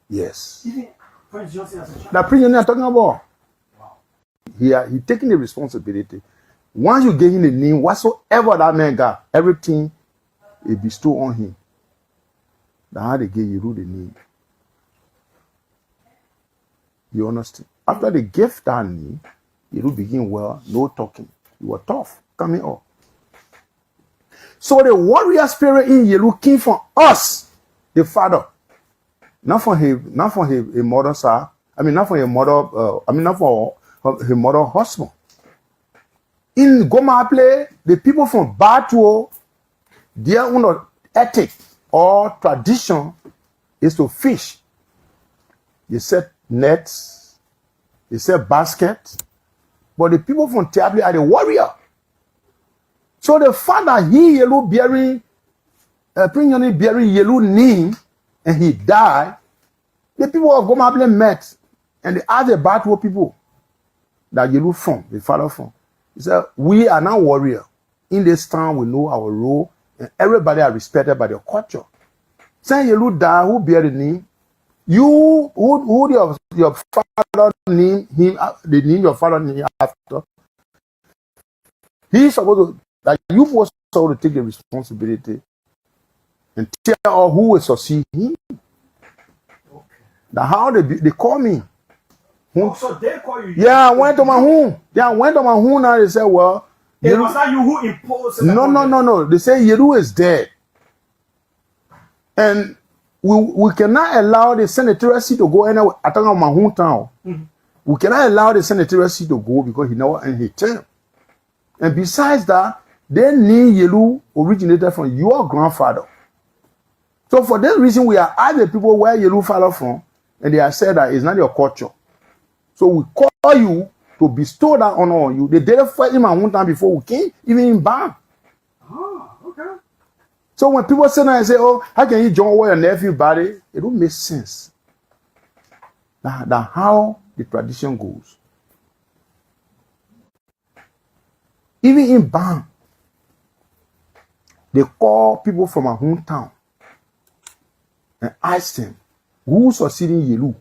Yes. Prince Johnson as a child. That Prince Johnson I'm talking about. Wow. He taking the responsibility. Once you give him the name, whatsoever that man got, everything is bestowed on him. That's how they gave Yeru the name. You understand? After they gave that name, Yeru begin well, no talking. He was tough, coming up. So the warrior spirit in Yeru came from us, the father. Not from his mother side. Not from his mother, not from his mother husband. In Goma play, the people from Batuo, their own ethic or tradition is to fish. They set nets, they set baskets, but the people from Tiabli are the warrior. So the fact that he Yeru bearing, Prince Johnson bearing Yeru name, and he died, the people of Gomable met and they asked the Batuo people that Yeru from, the father from. He said, we are now warrior. In this town, we know our role, and everybody are respected by their culture. Say Yeru died, who bear the name? You, who your father name him, the name your father name after? He's supposed to, that you was supposed to take the responsibility and tell all who will succeed him. Okay. Now how they call me. Oh, so they call you. Yeah, I went to my home. Yeah, I went to my home now. They said, well, it was not you who imposed it. No. They say Yeru is dead. And we cannot allow the senatorial seat to go anywhere. I talk about my hometown. We cannot allow the senatorial seat to go because he never ended his term. And besides that, the name Yeru originated from your grandfather. So for that reason, we are asking the people where Yeru father from, and they have said that it's not your culture. So we call you to bestow that honor on you. They did it for him and one time before we came, even in Ban. Oh, okay. So when people say that and say, oh, how can you join your nephew body? It don't make sense. That's how the tradition goes. Even in Ban, they call people from our hometown and ask them, who succeeding Yeru?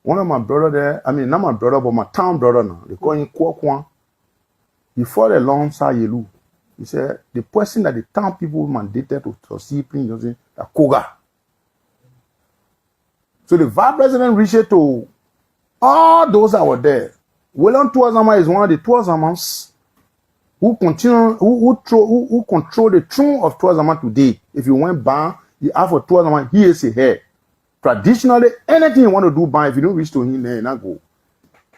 One of my brother there, not my brother, but my town brother now, they call him Kwokwan. He fought alongside Yeru. He said, the person that the town people mandated to succeed Prince Johnson, the Koga. So the vice president reached to all those that were there. William Tuazama is one of the Tuazamans who control the throne of Tuazama today. If you went Ban, you ask for Tuazama, he is a head. Traditionally, anything you want to do, Ban, if you don't reach to him, then you not go.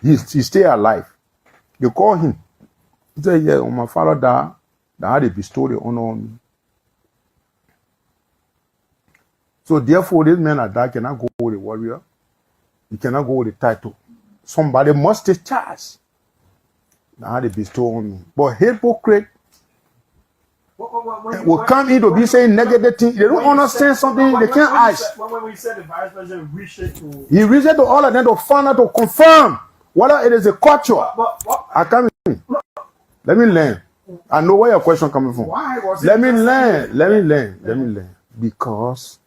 He stay alive. They call him. He said, yeah, when my father died, that they bestow the honor on me. So therefore, this man like that cannot go with the warrior. He cannot go with the title. Somebody must take charge. Now they bestow on me. But hypocrite will come in to be saying negative things. They don't understand something. They can't ask. When we said the vice president reached to... He reached to all of them to find out, to confirm whether it is a culture. I come in. Let me learn. I know where your question coming from. Why was it? Let me learn. Because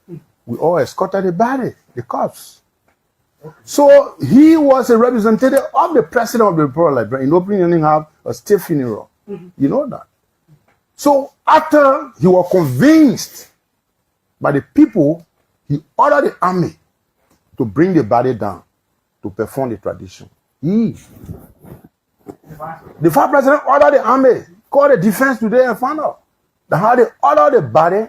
we all escorted the body, the corpse. Okay. So he was a representative of the president of the Republic of Liberia. In opening, you have a state funeral. You know that. So after he was convinced by the people, he ordered the army to bring the body down to perform the tradition. The vice president ordered the army, called the defense today and found out that how they ordered the body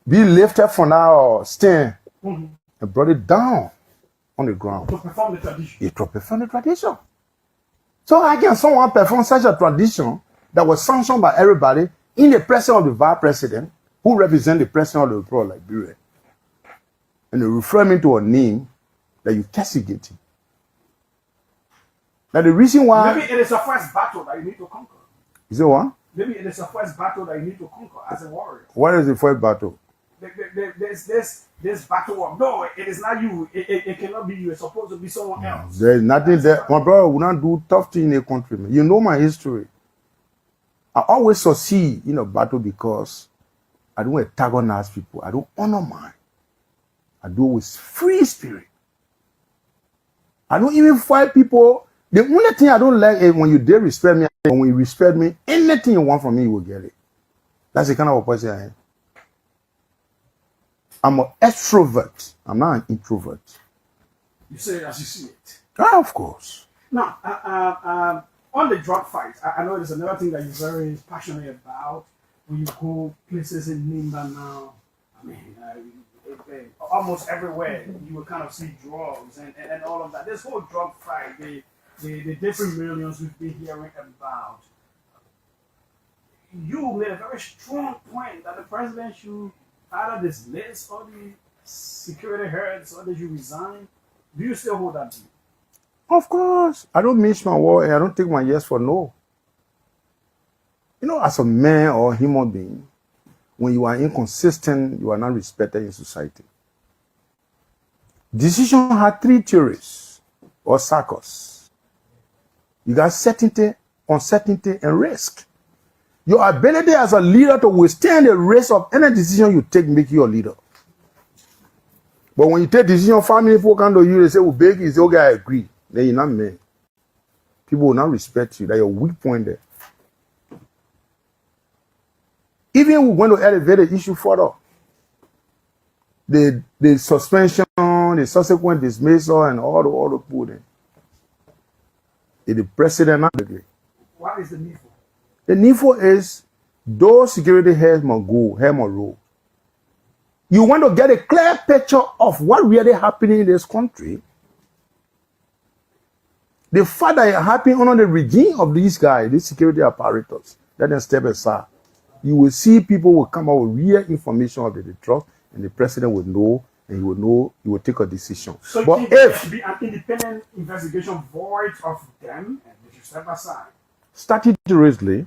be lifted from our stand Mm-hmm. and brought it down on the ground. To perform the tradition. It to perform the tradition. So how can someone perform such a tradition that was sanctioned by everybody in the presence of the vice president, who represents the president of the Republic of Liberia, and they refer me to a name that you castigate him? Now the reason why Maybe it is a first battle that you need to conquer. is it what? Maybe it is a first battle that you need to conquer as a warrior. What is the first battle? There's this battle of no, it is not you. It cannot be you. It's supposed to be someone else. There is nothing there. My brother will not do tough thing in a country. Man. You know my history. I always succeed in a battle because I don't antagonize people. I don't honor mine. I do it with free spirit. I don't even fight people. The only thing I don't like is when you dare respect me, and when you respect me, anything you want from me, you will get it. That's the kind of a person I am. I'm an extrovert. I'm not an introvert. You say it as you see it. Ah, of course. Now, on the drug fight, I know there's another thing that you're very passionate about. When you go places in Nimba now, I mean, almost everywhere you will kind of see drugs and all of that. This whole drug fight, the different millions we've been hearing about. You made a very strong point that the president should either dismiss all the security heads or that you resign. Do you still hold that view? Of course. I don't mince my word and I don't take my yes for no. You know, as a man or a human being, when you are inconsistent, you are not respected in society. Decision had three theories or circles. You got certainty, uncertainty, and risk. Your ability as a leader to withstand the risk of any decision you take make you a leader. But when you take decision, family people come to you, they say, well, big is okay, I agree. Then you're not man. People will not respect you. That's your weak point there. Even we want to elevate the issue further. The suspension, the subsequent dismissal, and all the pudding. The president not agree. What is the need for? The need for is those security heads must go, head must roll. You want to get a clear picture of what really happening in this country. The fact that it happened under the regime of these guys, these security apparatus, let them step aside. You will see people will come out with real information of the trust, and the president will know, and he will know, he will take a decision. So but if if there should be an independent investigation void of them, and they should step aside. statutorily,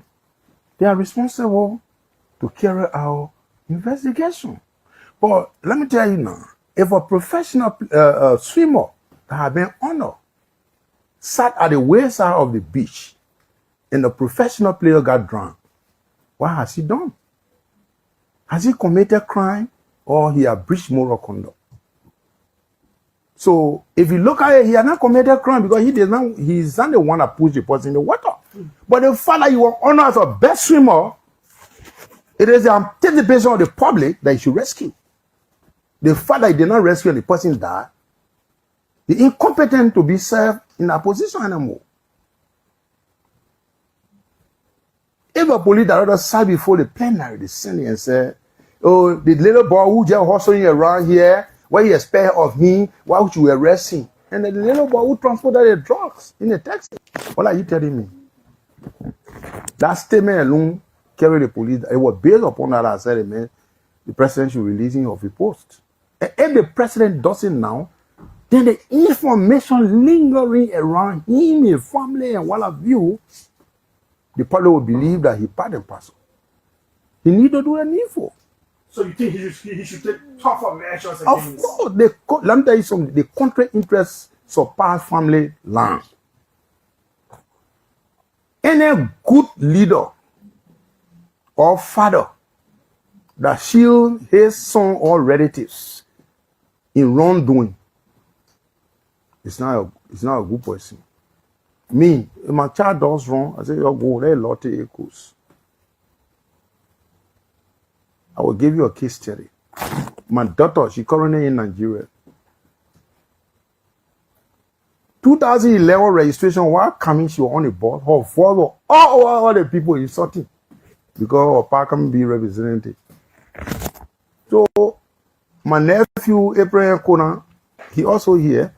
they are responsible to carry out investigation. But let me tell you now, if a professional swimmer that has been honored sat at the wayside of the beach and the professional player got drowned, what has he done? Has he committed crime or he has breached moral conduct? So if you look at it, he has not committed crime because he's not the one that pushed the person in the water. But the fact that you were honored as a best swimmer, it is the anticipation of the public that you should rescue. The fact that you did not rescue and the person died, the incompetent to be served in that position anymore. If a police director sat before the plenary, the Senate, and said, oh, the little boy who just hustling around here, what you expect of him, why would you arrest him? And the little boy who transported the drugs in the taxi. What are you telling me? That statement alone carried the police. It was based upon that I said, man, the president should release him off the post. And if the president does it now, then the information lingering around him, his family, and what have you, the public will believe that he part and parcel. He need to do the needful. So you think he should take tougher measures Of against? course, let me tell you something. The country interests surpass family land. Any good leader or father that shield his son or relatives in wrongdoing is not a good person. Me, if my child does wrong, I say, you go there, lot of echoes. I will give you a case study. My daughter, she currently in Nigeria. 2011 registration, while coming, she was on the board. Her father, all the people insulting because her park can be represented. So My nephew, Abraham Conan, he also here.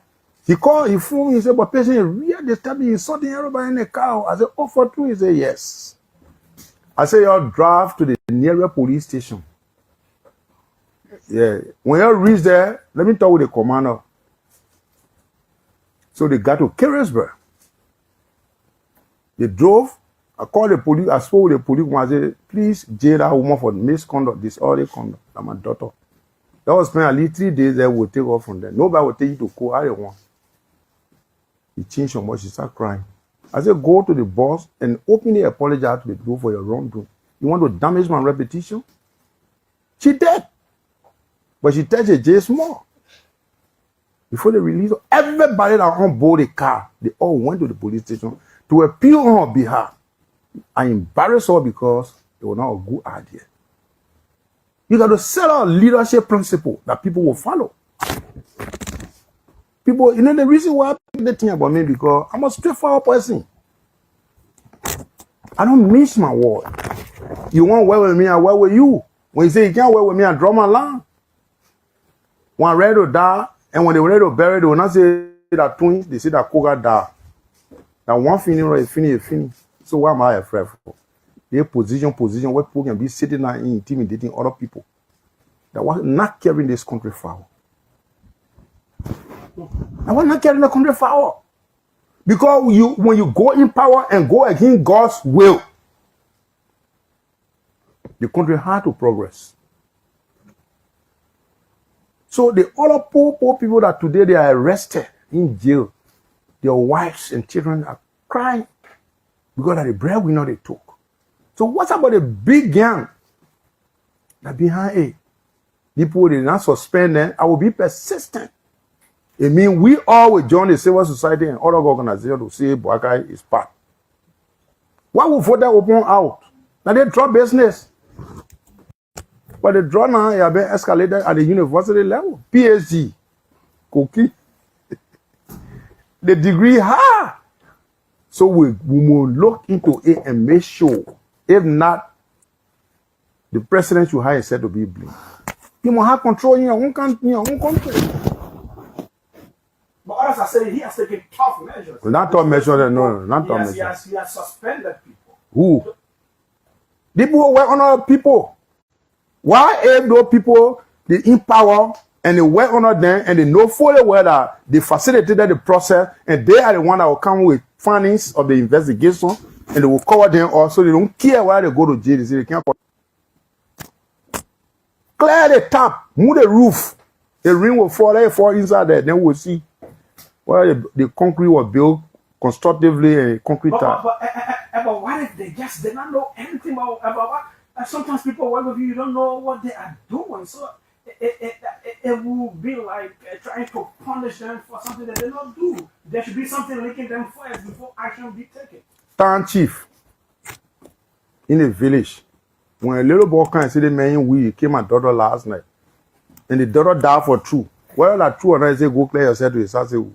He called, he phoned me, he said, but patient is really disturbing, insulting everybody in the car. I said, oh, for true? He said, yes. I said, y'all drive to the nearest police station. Yeah. When you reach there, let me talk with the commander. So they got to Carisburg. They drove. I called the police. I spoke with the police. I said, please jail that woman for misconduct, disorderly conduct. That's my daughter. That was spent at least 3 days there. We'll take off from there. Nobody will take you to court. How you want? He changed so much. She started crying. I said, go to the boss and openly apologize to the people for your wrongdoing. You want to damage my reputation? She did. But she touched a J small. Before they released everybody that on board the car, they all went to the police station to appeal on her behalf. I embarrassed her because it was not a good idea. You got to set out a leadership principle that people will follow. People, you know, the reason why they think about me because I'm a straightforward person. I don't mince my word. You want to work with me, I work with you. When you say you can't work with me, I draw my line. When I'm ready to die, and when they're ready to bury, they will not say that twins, they say that Koga died. That one funeral is finished. So why am I afraid for? Their position where people can be sitting there and intimidating other people. That was not carrying this country forward. I was not carrying the country forward. Because when you go in power and go against God's will, the country had to progress. So the other poor people that today they are arrested in jail, their wives and children are crying because of the breadwinner they took. So what's about the big gang that behind it? People did not suspend them. I will be persistent. It means we all will join the civil society and other organizations to say Boakai is part. Why would vote that open out? Now they drop business. But the draw now have been escalated at the university level. PhD, cookie, the degree high. So we will look into it and make sure, if not, the president should have said to be blamed. You must have control in your own country. But others are saying he has taken tough measures. Not tough measures, no, not tough measures. He has suspended people. Who? The people who work on other people. Why if those people, they in power and they work under them and they know fully well that they facilitated the process and they are the one that will come with findings of the investigation and they will cover them also. They don't care whether they go to jail. They say they can't. Clear the tap, move the roof. The ring will fall, let it fall inside there. Then we'll see whether the concrete was built constructively and concrete tap. But what if they just did not know anything about what? Sometimes people work with you, you don't know what they are doing. So it will be like trying to punish them for something that they don't do. There should be something linking them first before action be taken. Town chief in a village, when a little boy can see the man we came my daughter last night, and the daughter died for true. Whether that true or not, I say go clear yourself to his house. You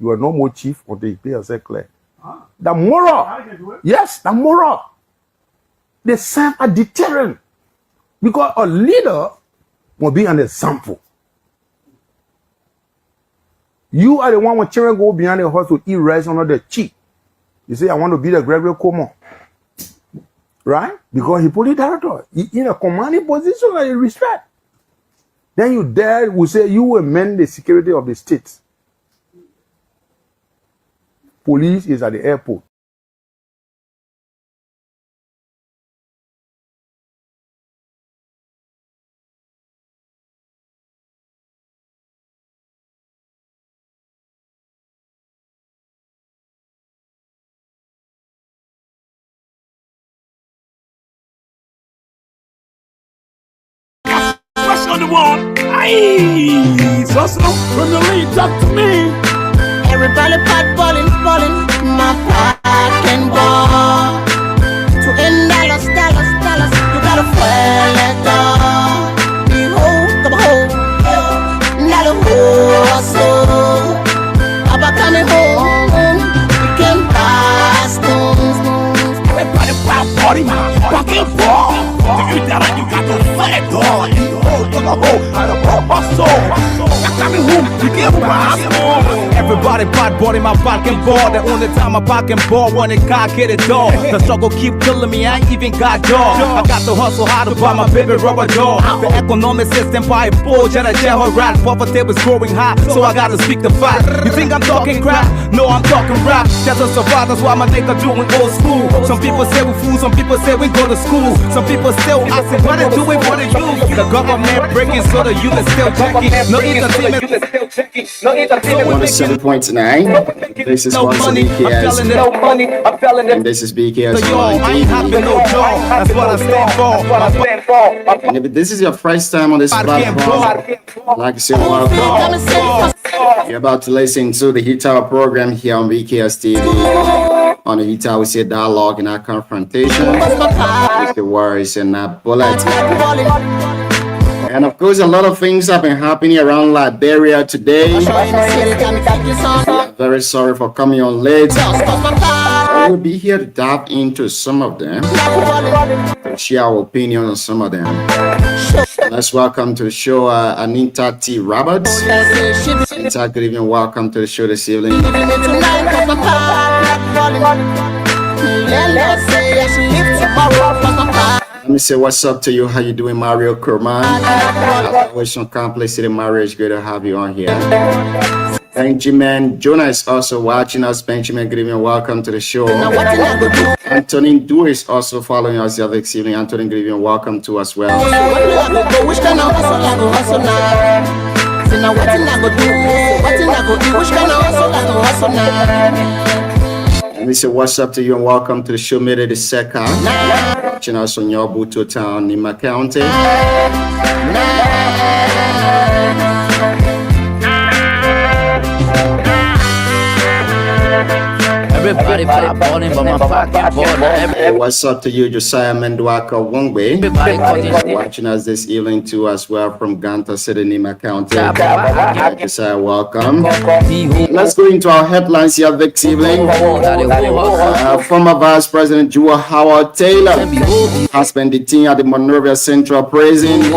are no more chief until you pay yourself clear. The moral, yes, the moral. They serve a deterrent because a leader will be an example. You are the one when children go behind the house to eat rice under the cheek. You say, I want to be the Gregory Como. Right? Because he put it director. In a commanding position that you respect. Then you dare will say you will amend the security of the state. Police is at the airport. On the wall, aye, so from the lead, talk to me. Everybody pot balling, my pot can ball. To end dollars, you gotta fuel it up. Behold, come on, not a hustle. About coming home, we can buy stones. Everybody pop party, back and forth. To you that you got to fight it all. a hoe, how to pump my soul. Got me who, you get wise on. Everybody pot boarding my pocket ball. The only time my pocket ball when it can't get it done. The struggle keep killing me, I ain't even got dog. I got to hustle hard to buy my baby rubber doll. The economic system by full, Jenna jail her rat. Poverty was growing high, so I gotta speak the fact. You think I'm talking crap? No, I'm talking rap. Just to survive, that's why my nigga doing old school. Some people say we fools, some people say we go to school. Some people still asking what they do it for the youth. The government breaking, so the youth is still checking. No entertainment. 107.9. This is once a BKS. And this is BKS. I ain't having no job. That's what I stand for. And if this is your first time on this platform, I'd like to say welcome. You're about to listen to the Hit Tower program here on BKS TV. On the Hit Tower, we say dialogue and not confrontation. With the words and not bullets. And of course, a lot of things have been happening around Liberia today. I'm very sorry for coming on late. I will be here to dive into some of them, to share our opinion on some of them. Let's welcome to the show Anita T. Roberts. Anita, good evening. Welcome to the show this evening. Let me say what's up to you. How you doing, Mario Kerman? Always from Complex City Marriage. Good to have you on here. Benjamin Jonah is also watching us. Benjamin, good evening. Welcome to the show. Anthony Du is also following us here this evening. Anthony, good evening. Welcome to us well. Let me say what's up to you and welcome to the show. Made it the second. Watching us on your Buto Town, Nima County. Everybody balling, but my pocket ball. What's up to you, Josiah Menduaka Wongbe? Watching us this evening too as well from Ganta City, Nima County. Josiah, welcome. Let's go into our headlines here this evening. Former Vice President Jewel Howard Taylor has been detained at the Monrovia Central Prison,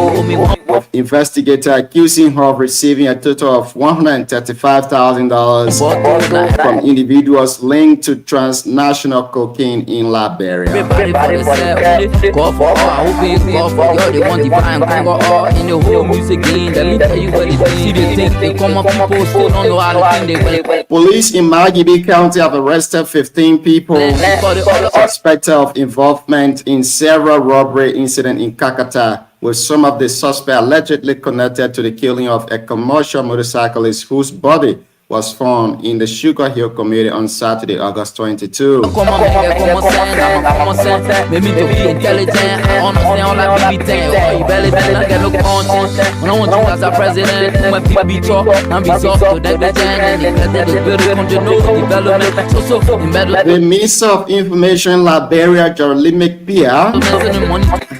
with investigators accusing her of receiving a total of $135,000 from individuals linked to transnational cocaine in Liberia. Everybody for themselves, call for all, I hope it call for y'all, they want the buy and conquer all in the whole music game. Let me tell you what it is, see the things, they come up, people still don't know how to think they well. Police in Margibi County have arrested 15 people suspected of involvement in several robbery incidents in Kakata, with some of the suspects allegedly connected to the killing of a commercial motorcyclist whose body was found in the Sugar Hill community on Saturday, August 22. Come on, maybe to be intelligent, understand all that BB thing. You barely not get no conscience. When I want you as a president, when people be talk, and be soft to that and they build a country, no development. So, the Minister of Information in Liberia, Jarlimek Pia,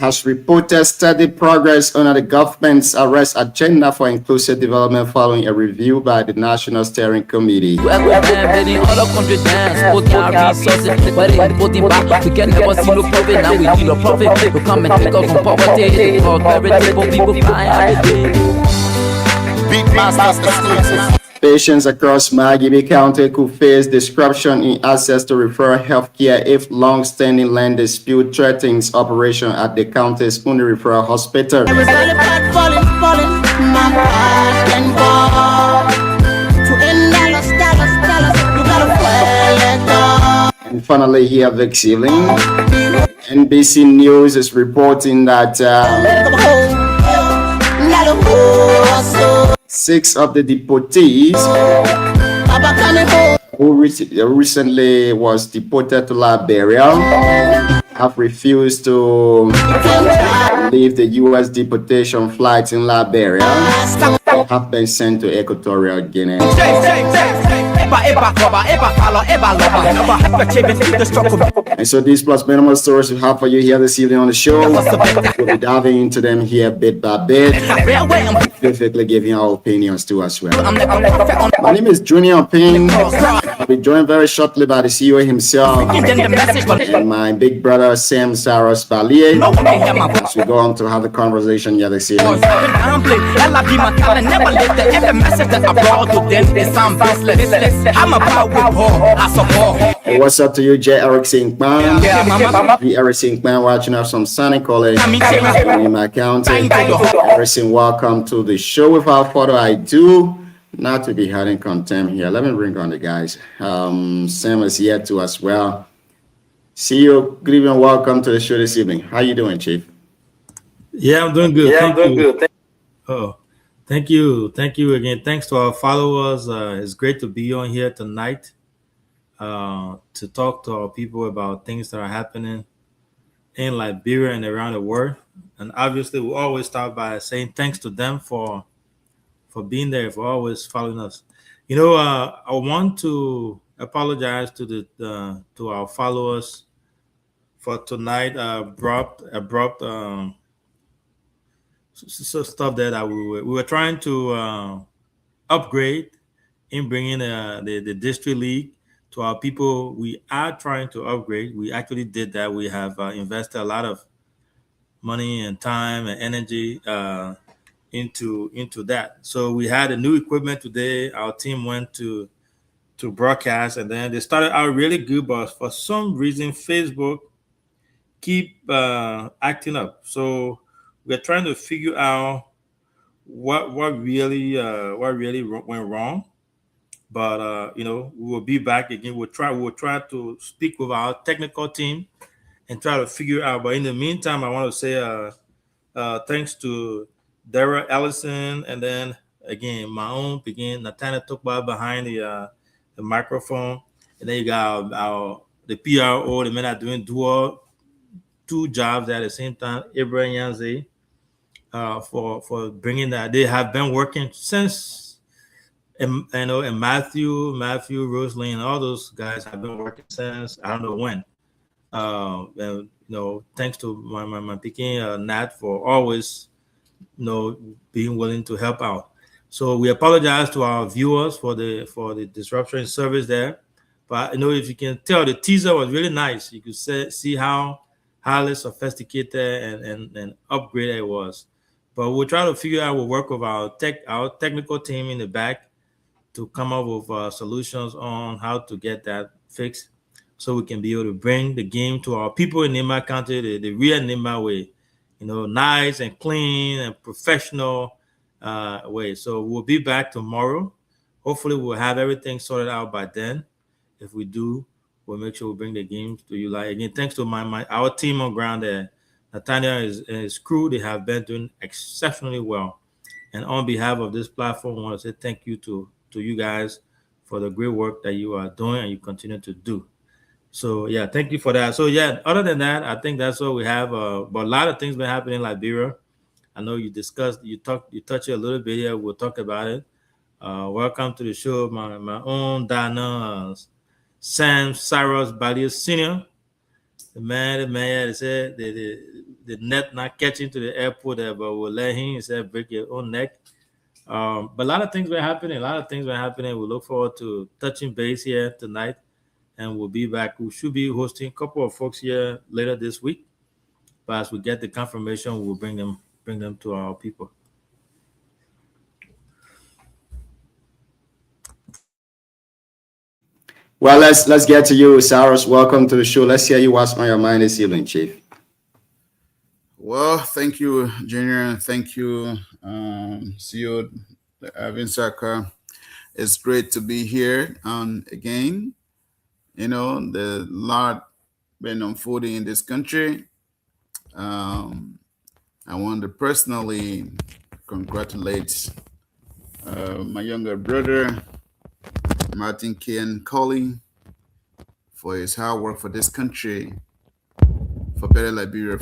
has reported steady progress on the government's arrest agenda for inclusive development following a review by the National Steering Committee. We can never see no profit, now we need a profit. We come and take off from poverty. People flying. Big masters. Patients across Margibi County could face disruption in access to referral health care if long-standing land dispute threatens operation at the county's only referral hospital. And finally, here this evening, NBC News is reporting that 6 of the deportees who recently was deported to Liberia have refused to leave the U.S. deportation flights in Liberia, have been sent to Equatorial Guinea. And so these plus minimal stories we have for you here this evening on the show. We'll be diving into them here bit by bit. Specifically giving our opinions too as well. My name is Junior Ping. I'll be joined very shortly by the CEO himself and my big brother Sam Saros Valier as we go on to have a conversation here this evening. Hey, what's up to you, J. Eric Sinkman? The Eric Sinkman watching us from Sunny College in my county. Eric, welcome to the show. Without further ado, not to be held in contempt here, let me bring on the guys. Sam is here too as well. See you. Good evening. Welcome to the show this evening. How you doing, Chief? Yeah, I'm doing good. Thank you. Thank you again. Thanks to our followers. It's great to be on here tonight to talk to our people about things that are happening in Liberia and around the world. And obviously, we always start by saying thanks to them for being there, for always following us. You know, I want to apologize to our followers for tonight. Abrupt stuff that we were trying to upgrade in bringing the district league to our people. We are trying to upgrade. We actually did that. We have invested a lot of money and time and energy into that. So we had a new equipment today. Our team went to broadcast, and then they started out really good, but for some reason Facebook keep acting up. So we're trying to figure out what really went wrong. But you know, we will be back again. We'll try to speak with our technical team and try to figure out. But in the meantime, I want to say thanks to Dara Ellison, and then again my own begin Nathaniel Tukba behind the microphone, and then you got the PRO, the men are doing two jobs at the same time. Ibrahim Yanze for bringing that. They have been working since, and Matthew, Rosalind, all those guys have been working since I don't know when. And, you know, thanks to my Peking Nat for always, you know, being willing to help out. So we apologize to our viewers for the disruption in service there. But you know, if you can tell, the teaser was really nice. You could see how highly sophisticated and upgraded it was. But we'll try to figure out, we'll work with our technical team in the back to come up with solutions on how to get that fixed, so we can be able to bring the game to our people in Nimba County the real Nimba way, you know, nice and clean and professional way. So we'll be back tomorrow. Hopefully we'll have everything sorted out by then. If we do, we'll make sure we bring the games to you. Like again, thanks to our team on ground there, Nathaniel and his crew. They have been doing exceptionally well. And on behalf of this platform, I want to say thank you to you guys for the great work that you are doing and you continue to do. So yeah, thank you for that. So yeah, other than that, I think that's all we have. But a lot of things been happening in Liberia. I know you touched it a little bit here. We'll talk about it. Welcome to the show, my own Dana, Sam Cyrus Badia Senior. The man, they said the net not catching to the airport there, but we'll let him. He said break your own neck. But a lot of things been happening. We look forward to touching base here tonight, and we'll be back. We should be hosting a couple of folks here later this week. But as we get the confirmation, we'll bring them to our people. Well, let's get to you, Cyrus. Welcome to the show. Let's hear you what's on your mind this evening, Chief. Well, thank you, Junior. Thank you, CEO Vinsaka. It's great to be here again. You know, the lot been unfolding in this country. I want to personally congratulate my younger brother, Martin Ken Colley, for his hard work for this country, for better Liberia,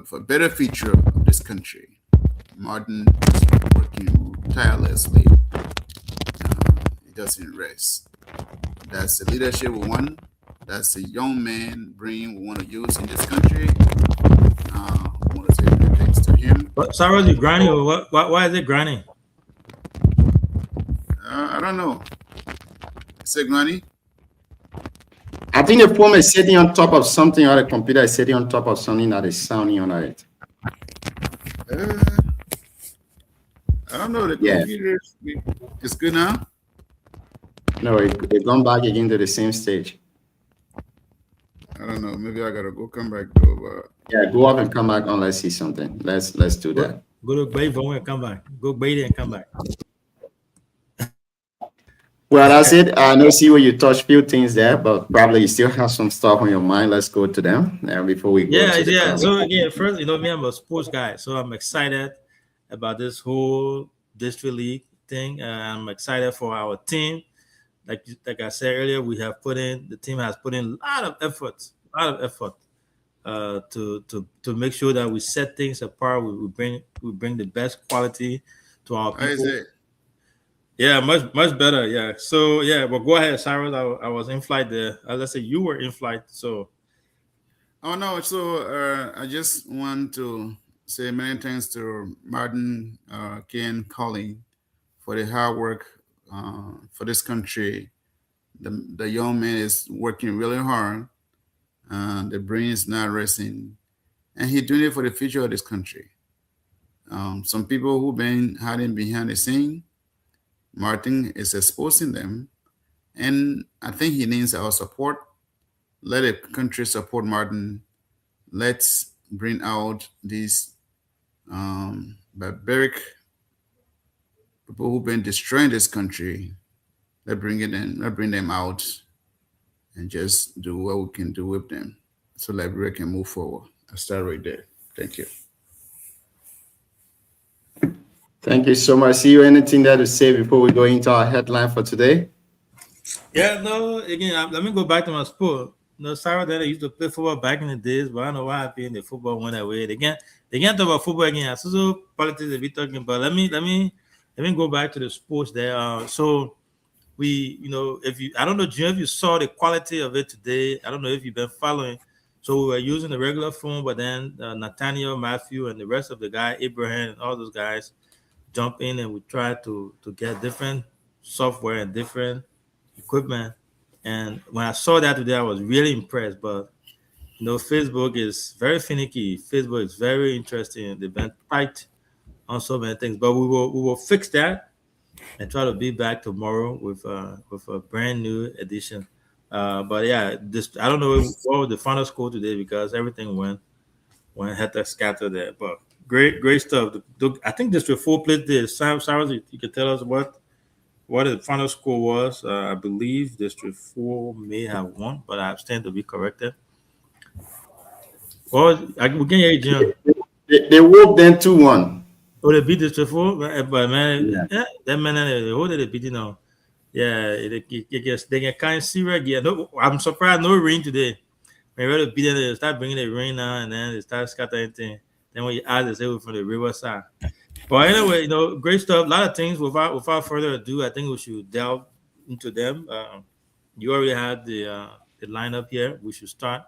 for better future of this country. Martin is working tirelessly. He doesn't rest. That's the leadership we want. that's a young man brain we want to use in this country. I want to say many thanks to him. But Cyrus, you grinding or what? Why is it grinding? I don't know. Say, Granny? I think the phone is sitting on top of something, or the computer is sitting on top of something that is sounding on it. I don't know. The Yeah. computer is good now. No, it gone back again to the same stage. I don't know. Maybe I gotta go come back though. But Yeah, go up and come back on. Let's see something. Let's do that. Go to Bay and come back. Go Bay and come back. Well, that's it. I know, see where you touched few things there, but probably you still have some stuff on your mind. Let's go to them before we go. Yeah, to the yeah. topic. So again, first, me, I'm a sports guy, so I'm excited about this whole district league thing. I'm excited for our team. Like I said earlier, the team has put in a lot of effort to make sure that we set things apart. We bring the best quality to our how is people. it? Yeah, much better. Yeah. So yeah, but go ahead, Cyrus. I was in flight there. As I said, you were in flight. So Oh no. So I just want to say many thanks to Martin, Ken, Colin for the hard work for this country. The young man is working really hard. The brain is not resting, and he's doing it for the future of this country. Some people who've been hiding behind the scene, Martin is exposing them, and I think he needs our support. Let the country support Martin. Let's bring out these barbaric people who've been destroying this country. Let's bring them out and just do what we can do with them so Liberia can move forward. I'll start right there. Thank you. Thank you so much. See you anything there to say before we go into our headline for today? yeah, no. Again, let me go back to my sport. Sarah that I used to play football back in the days, but I don't know why happened. The football went away. They can't talk about football again. So politics they be talking, but let me go back to the sports there. So we, I don't know, Jim, if you saw the quality of it today. I don't know if you've been following. So we were using the regular phone, but then Nathaniel, Matthew, and the rest of the guy, Abraham, and all those guys jump in, and we try to get different software and different equipment. And when I saw that today, I was really impressed. But Facebook is very finicky. Facebook is very interesting. They've been tight on so many things. But we will fix that and try to be back tomorrow with a brand new edition. But yeah, I don't know what was the final score today because everything went had to scatter there. But great stuff. I think District 4 played this. Cyrus, you can tell us what the final score was. I believe District 4 may have won, but I stand to be corrected. Well, we can hear you, Jim. They woke them 2-1. Oh, they beat District 4? But man, that man, who did they beat, Yeah, they get kind of serious. Yeah, no, I'm surprised no rain today. When you beat them, they start bringing the rain now, and then they start scattering things. Then when you add, they say we're from the riverside. But anyway, great stuff. A lot of things. Without further ado, I think we should delve into them. You already had the lineup here. We should start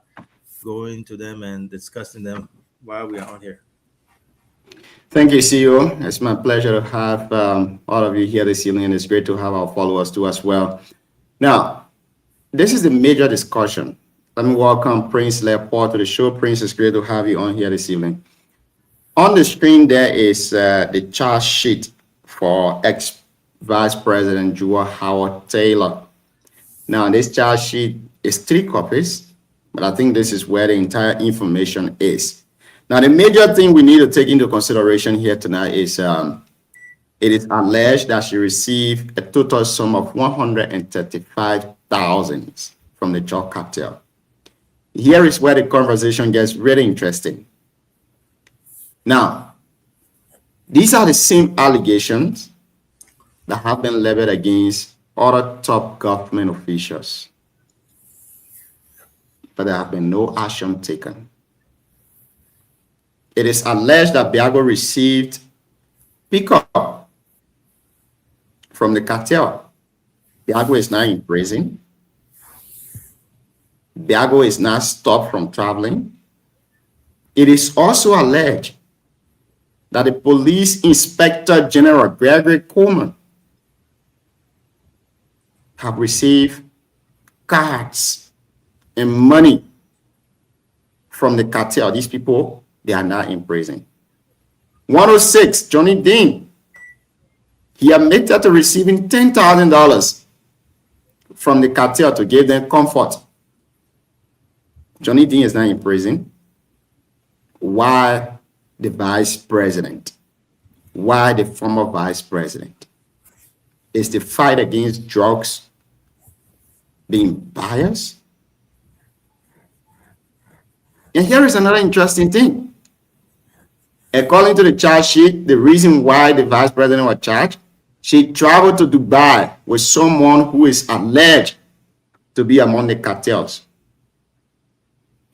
going into them and discussing them while we are on here. Thank you, CEO. It's my pleasure to have all of you here this evening, and it's great to have our followers too as well. Now, this is the major discussion. Let me welcome Prince Leopold to the show. Prince, it's great to have you on here this evening. On the screen, there is the charge sheet for ex-Vice President Jewel Howard Taylor. Now, this charge sheet is 3 copies, but I think this is where the entire information is. Now, the major thing we need to take into consideration here tonight is it is alleged that she received a total sum of $135,000 from the drug cartel. Here is where the conversation gets really interesting. Now, these are the same allegations that have been leveled against other top government officials, but there have been no action taken. It is alleged that Biago received pickup from the cartel. Biago is now in prison. Biago is not stopped from traveling. It is also alleged that the Police Inspector General Gregory Coleman have received cards and money from the cartel. These people, they are not in prison. 106, Johnny Dean, he admitted to receiving $10,000 from the cartel to give them comfort. Johnny Dean is not in prison. Why the vice president? Why the former vice president? Is the fight against drugs being biased? And here is another interesting thing. According to the charge sheet, the reason why the vice president was charged, she traveled to Dubai with someone who is alleged to be among the cartels.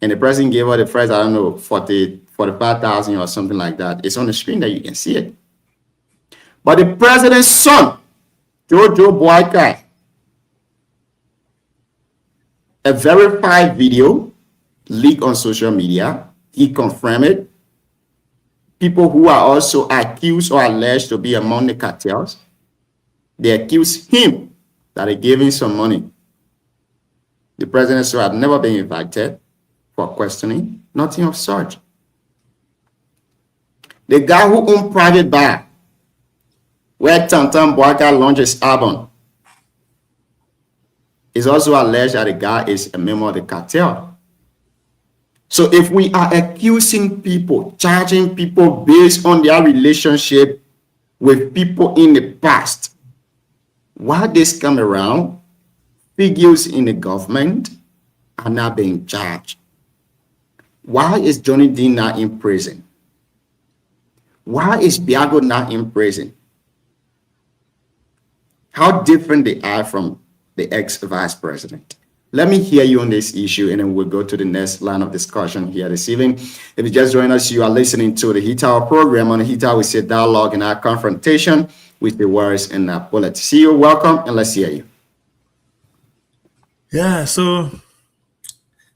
And the president gave her the first, I don't know, 45,000 or something like that. It's on the screen that you can see it. But the president's son, Jojo Boyka, a verified video leaked on social media, he confirmed it. People who are also accused or alleged to be among the cartels, they accused him that he gave him some money. The president so had never been invited for questioning, nothing of such. The guy who owned Private Bar, where Tantan Boyka launched his album, is also alleged that the guy is a member of the cartel. So if we are accusing people, charging people based on their relationship with people in the past, why this come around, figures in the government are not being charged? Why is Johnny Dean not in prison? Why is Biago not in prison? How different they are from the ex-vice president? Let me hear you on this issue, and then we'll go to the next line of discussion here this evening. If you just joined us, you are listening to the Heat Hour program. On the Heat Hour, we see dialogue and our confrontation with the words and bullets. See you, welcome, and let's hear you. Yeah, so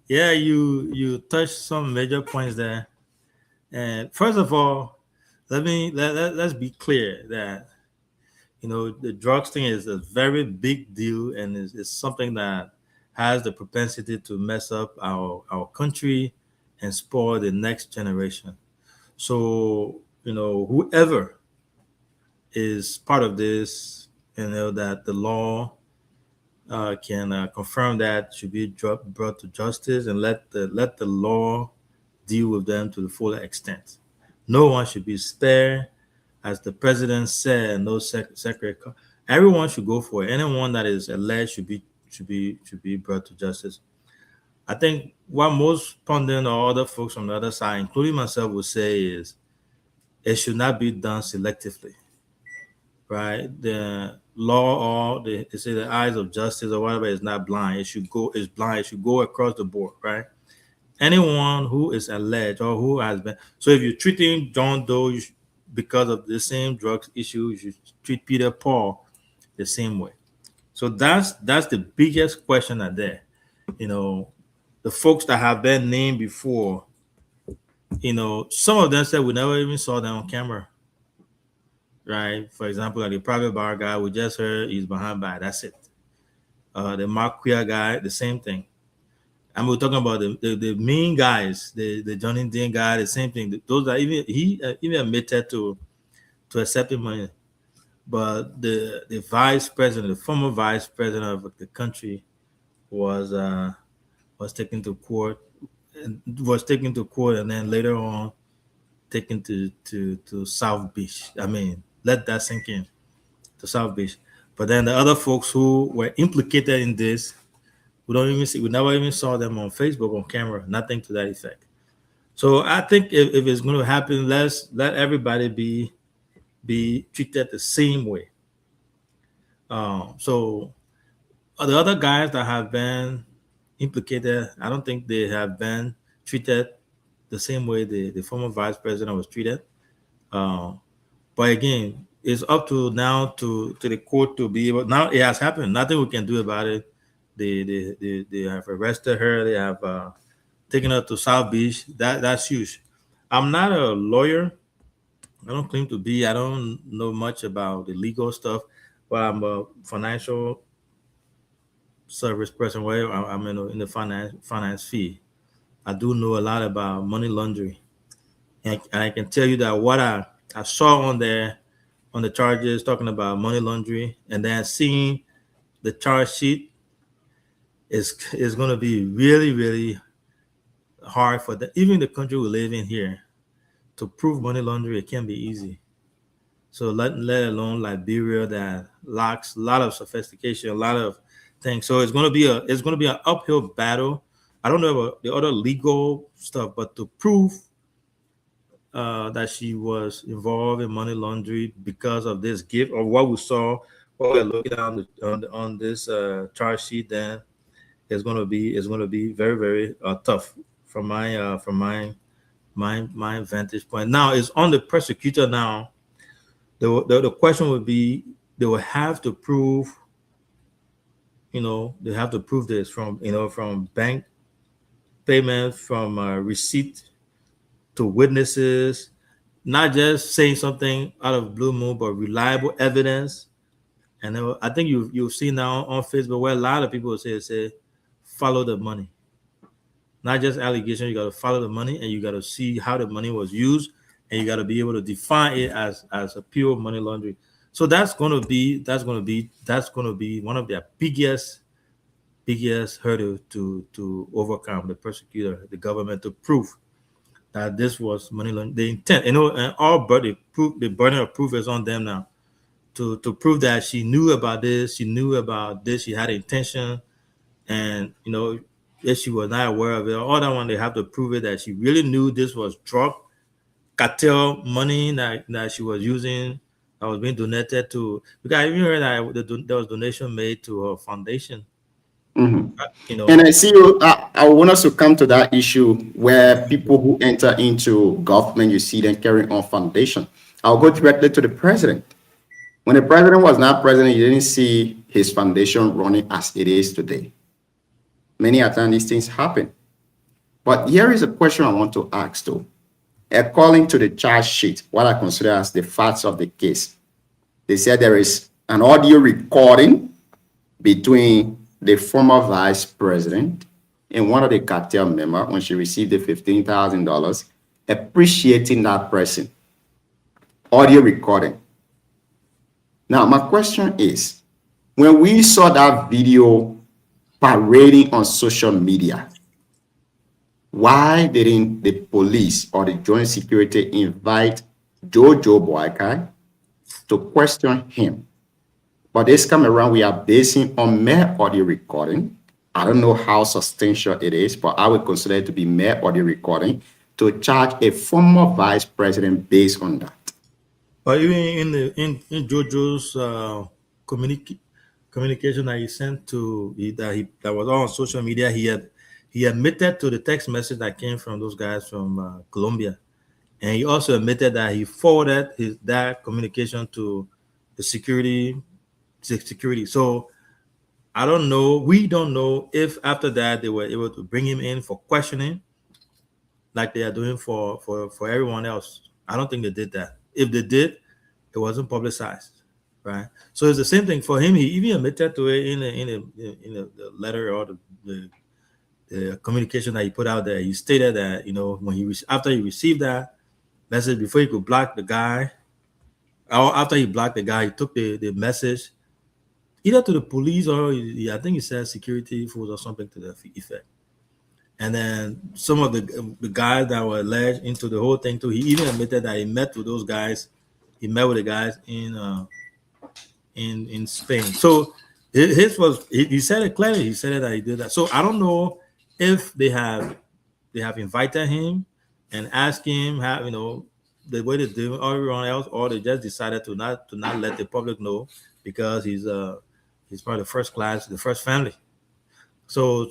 yeah, you touched some major points there. And first of all, let's be clear that the drugs thing is a very big deal, and is something that has the propensity to mess up our country and spoil the next generation. So whoever is part of this, that the law can confirm that should be brought to justice, and let the law deal with them to the full extent. No one should be spared, as the president said. No secret. Everyone should go for it. Anyone that is alleged should be brought to justice. I think what most pundits or other folks on the other side, including myself, would say is it should not be done selectively, right? The law, or they say the eyes of justice or whatever, is not blind. It's blind. It should go across the board, right? Anyone who is alleged or who has been. So if you're treating John Doe because of the same drugs issue, you should treat Peter Paul the same way. So that's the biggest question out there. The folks that have been named before, some of them said we never even saw them on camera, right? For example, like the Private Bar guy, we just heard he's behind bars. That's it. The Mark Queer guy, the same thing. And we're talking about the mean guys, the Johnny Dean guy, the same thing. Those are he admitted to accepting money. But the vice president, the former vice president of the country, was taken to court, and then later on taken to South Beach. I mean, let that sink in, to South Beach. But then the other folks who were implicated in this, we never even saw them on Facebook, on camera, nothing to that effect. So I think if it's going to happen, let everybody be treated the same way. So the other guys that have been implicated, I don't think they have been treated the same way the former vice president was treated. But again, it's up to now to the court to be able. Now it has happened. Nothing we can do about it. They have arrested her. They have taken her to South Beach. That's huge. I'm not a lawyer. I don't claim to be. I don't know much about the legal stuff, but I'm a financial service person where I'm in the finance field. I do know a lot about money laundering, and I can tell you that what I saw on there on the charges talking about money laundering, and then seeing the charge sheet is going to be really, really hard for even the country we live in here to prove money laundering. It can't be easy. So let alone Liberia that lacks a lot of sophistication, a lot of things. So it's going to be an uphill battle. I don't know about the other legal stuff, but to prove that she was involved in money laundering because of this gift or what we saw, what we're looking at on this charge sheet, then it's going to be very, very tough from my vantage point. Now it's on the prosecutor now. The question would be, they will have to prove, they have to prove this from bank payment, from receipt to witnesses, not just saying something out of blue moon, but reliable evidence. And I think you've seen now on Facebook where a lot of people say follow the money, not just allegation. You got to follow the money, and you got to see how the money was used, and you got to be able to define it as a pure money laundering. So that's going to be one of their biggest hurdle to overcome, the prosecutor, the government, to prove that this was money laundering. The intent, and the burden of proof is on them now to prove that she knew about this, she had intention, and if she was not aware of it, all that one, they have to prove it that she really knew this was drug cartel money that she was using, that was being donated to. Because I even heard that there was donation made to her foundation. Mm-hmm. And I see you. I want us to come to that issue where people who enter into government, you see them carrying on foundation. I'll go directly to the president. When the president was not president, you didn't see his foundation running as it is today. Many a time these things happen. But here is a question I want to ask though. According to the charge sheet, what I consider as the facts of the case, they said there is an audio recording between the former vice president and one of the cartel members when she received the $15,000, appreciating that person. Audio recording. Now, my question is, when we saw that video parading on social media, why didn't the police or the joint security invite Jojo Boakai to question him? But this time around, we are basing on mere audio recording. I don't know how substantial it is, but I would consider it to be mere audio recording to charge a former vice president based on that. But even in Jojo's communication that he sent that was all on social media, he admitted to the text message that came from those guys from Colombia, and he also admitted that he forwarded that communication to the security. So I don't know. We don't know if after that they were able to bring him in for questioning, like they are doing for everyone else. I don't think they did that. If they did, it wasn't publicized, right? So it's the same thing for him. He even admitted to it in the letter or the communication that he put out there. He stated that when after he received that message, before he could block the guy, or after he blocked the guy, he took the message either to the police or I think he said security force or something to that effect. And then some of the guys that were alleged into the whole thing too, he even admitted that he met with those guys. He met with the guys in Spain. So his was he said it clearly. He said that he did that. So I don't know if they have invited him and asked him how the way they do everyone else, or they just decided to not let the public know because he's part of the first class, the first family. So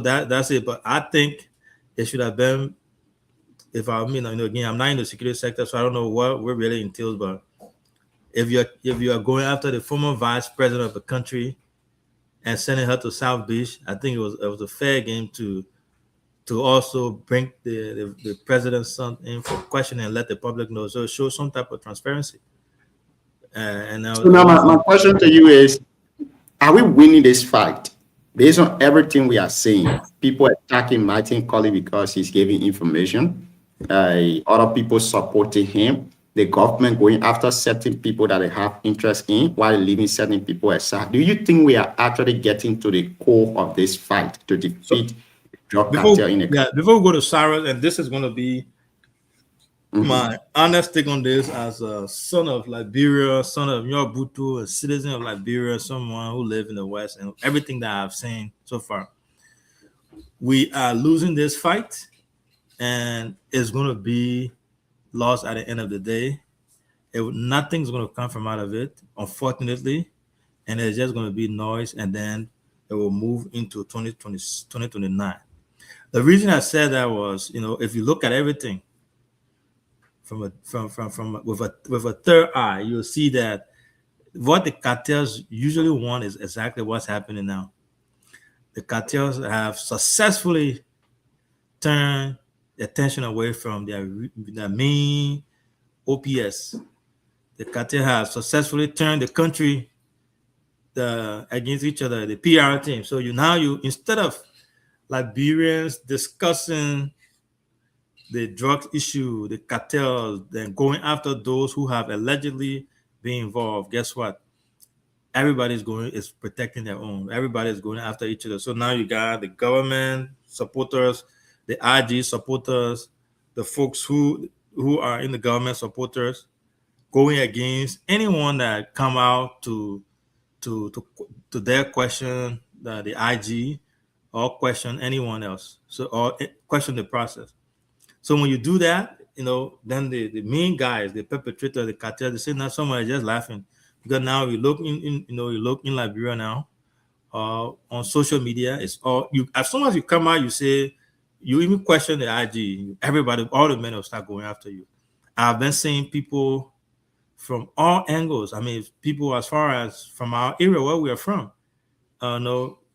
that's it. But I think it should have been. If again, I'm not in the security sector, so I don't know what really entails. But if you are going after the former vice president of the country, and sending her to South Beach. I think it was a fair game to also bring the president's son in for questioning and let the public know. So it shows some type of transparency. And now, So now my question to you is, are we winning this fight? Based on everything we are seeing, people attacking Martin Colley because he's giving information, other people supporting him, the government going after certain people that they have interest in while leaving certain people aside. Do you think we are actually getting to the core of this fight to defeat drug cartel in the country? Before we go to Cyrus, and this is going to be my honest take on this as a son of Liberia, son of Nyobutu, a citizen of Liberia, someone who lives in the West, and everything that I've seen so far. We are losing this fight, and it's going to be lost at the end of the day. Nothing's going to come from out of it, unfortunately, and it's just going to be noise, and then it will move into 2029. The reason I said that was, if you look at everything with a third eye, you'll see that what the cartels usually want is exactly what's happening now. The cartels have successfully turned attention away from their main OPS. The cartel has successfully turned the country against each other, the PR team. So you instead of Liberians discussing the drug issue, the cartels, then going after those who have allegedly been involved, guess what? Everybody's is protecting their own. Everybody's going after each other. So now you got the government supporters, the IG supporters, the folks who are in the government supporters, going against anyone that come out to their question the IG or question anyone else. Or question the process. So when you do that, then the main guys, the perpetrators, the cartel, they say now someone is just laughing because now you look in Liberia now, on social media, it's all you. As soon as you come out, you say you even question the IG. Everybody, all the men will start going after you. I've been seeing people from all angles. I mean, people as far as from our area where we are from,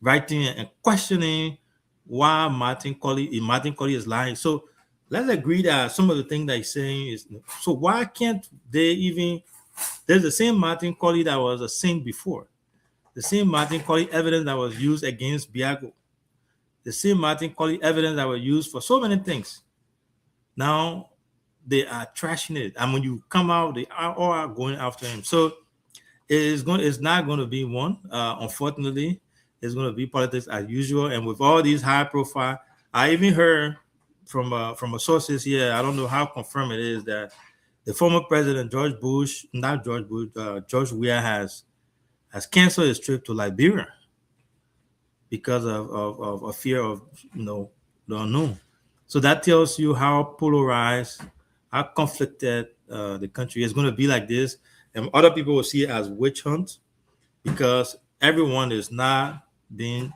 writing and questioning why Martin Colley is lying. So let's agree that some of the things that he's saying is, so why can't they even, there's the same Martin Colley that was a saint before, the same Martin Colley evidence that was used against Biago, the same Martin Colley evidence that was used for so many things. Now they are trashing it. And when you come out, they are all going after him. So it's not going to be one. Unfortunately, it's going to be politics as usual. And with all these high profile, I even heard from a sources here, I don't know how confirmed it is, that the former president George Weah has canceled his trip to Liberia because of a fear of the unknown. So that tells you how polarized, how conflicted the country is going to be like this. And other people will see it as witch hunt because everyone is not being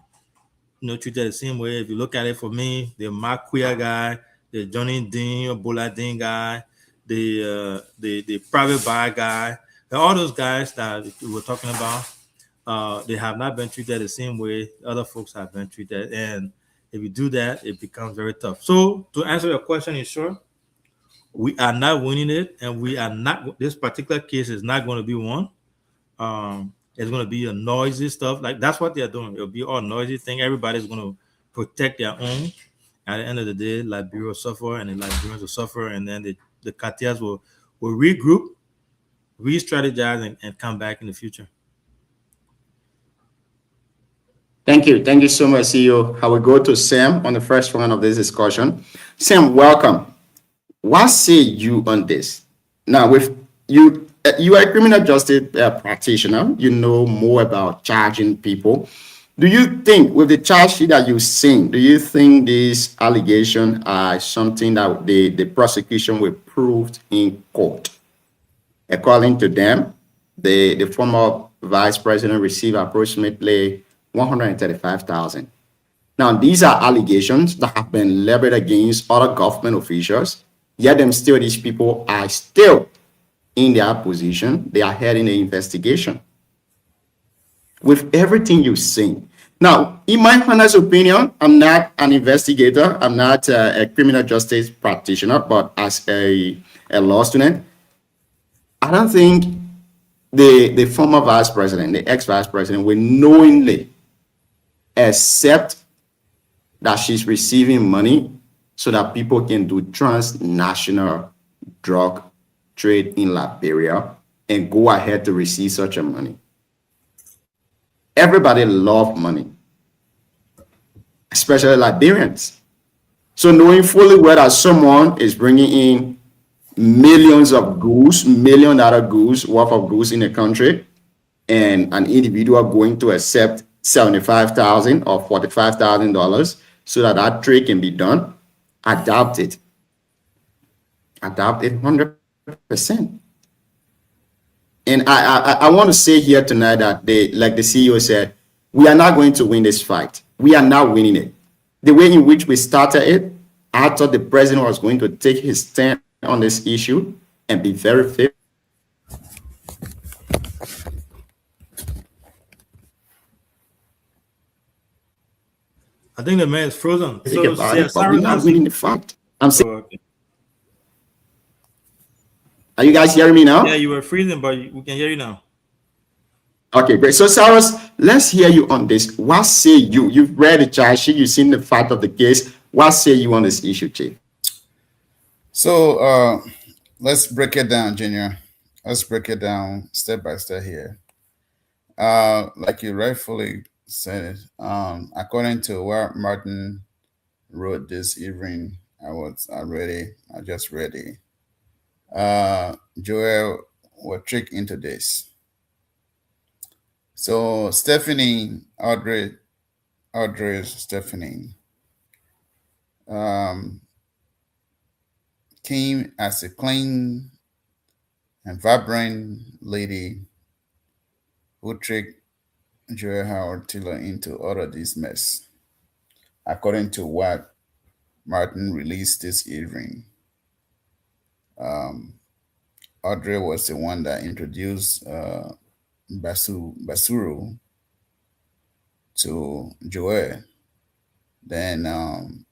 treated the same way. If you look at it, for me, the Mark Queer guy, the Johnny Dean or Bola Dean guy, the private bar guy, and all those guys that we were talking about, they have not been treated the same way other folks have been treated. And if you do that, it becomes very tough. So to answer your question in short, we are not winning it, and we are not. This particular case is not going to be one. It's going to be a noisy stuff. Like that's what they're doing. It'll be all noisy thing. Everybody's going to protect their own. At the end of the day, Liberia will suffer, and the Liberians will suffer, and then the cartels will regroup, re-strategize, and come back in the future. Thank you so much, CEO. I will go to Sam on the first round of this discussion. Sam, welcome. What say you on this? Now, with you are a criminal justice practitioner. You know more about charging people. Do you think, with the charge sheet that you've seen, do you think these allegations are something that the prosecution will prove in court? According to them, the former vice president received approximately $135,000. Now, these are allegations that have been leveled against other government officials. Yet these people are still in their position. They are heading the investigation. with everything you've seen. Now, in my honest opinion, I'm not an investigator. I'm not a criminal justice practitioner, but as a law student, I don't think the former vice president, the ex-vice president, will knowingly accept that she's receiving money so that people can do transnational drug trade in Liberia and go ahead to receive such a money. Everybody loves money, especially Liberians. So knowing fully well that someone is bringing in millions of goods, $1 million goods worth of goods in the country, and an individual going to accept $75,000 or $45,000 so that that trade can be done, adapt it 100%. And I want to say here tonight that like the CEO said, we are not going to win this fight. We are not winning it. The way in which we started it, I thought the president was going to take his stand on this issue and be very fair. I think the man is frozen. So, But we're not winning the fight. I'm saying, okay. Are you guys hearing me now? Yeah, you were freezing, but we can hear you now. Okay, great. So, Cyrus, let's hear you on this. What say you? You've read the charge sheet, you've seen the fact of the case. What say you on this issue, Chief? So let's break it down, Junior. Let's break it down step by step here. Like you rightfully said, according to what Martin wrote this evening, I just read it. Joel was tricked into this. So Stephanie, Audrey Stephanie, came as a clean and vibrant lady who tricked Joel Howard Taylor into all of this mess, according to what Martin released this evening. Audrey was the one that introduced Basuru to Joel. Then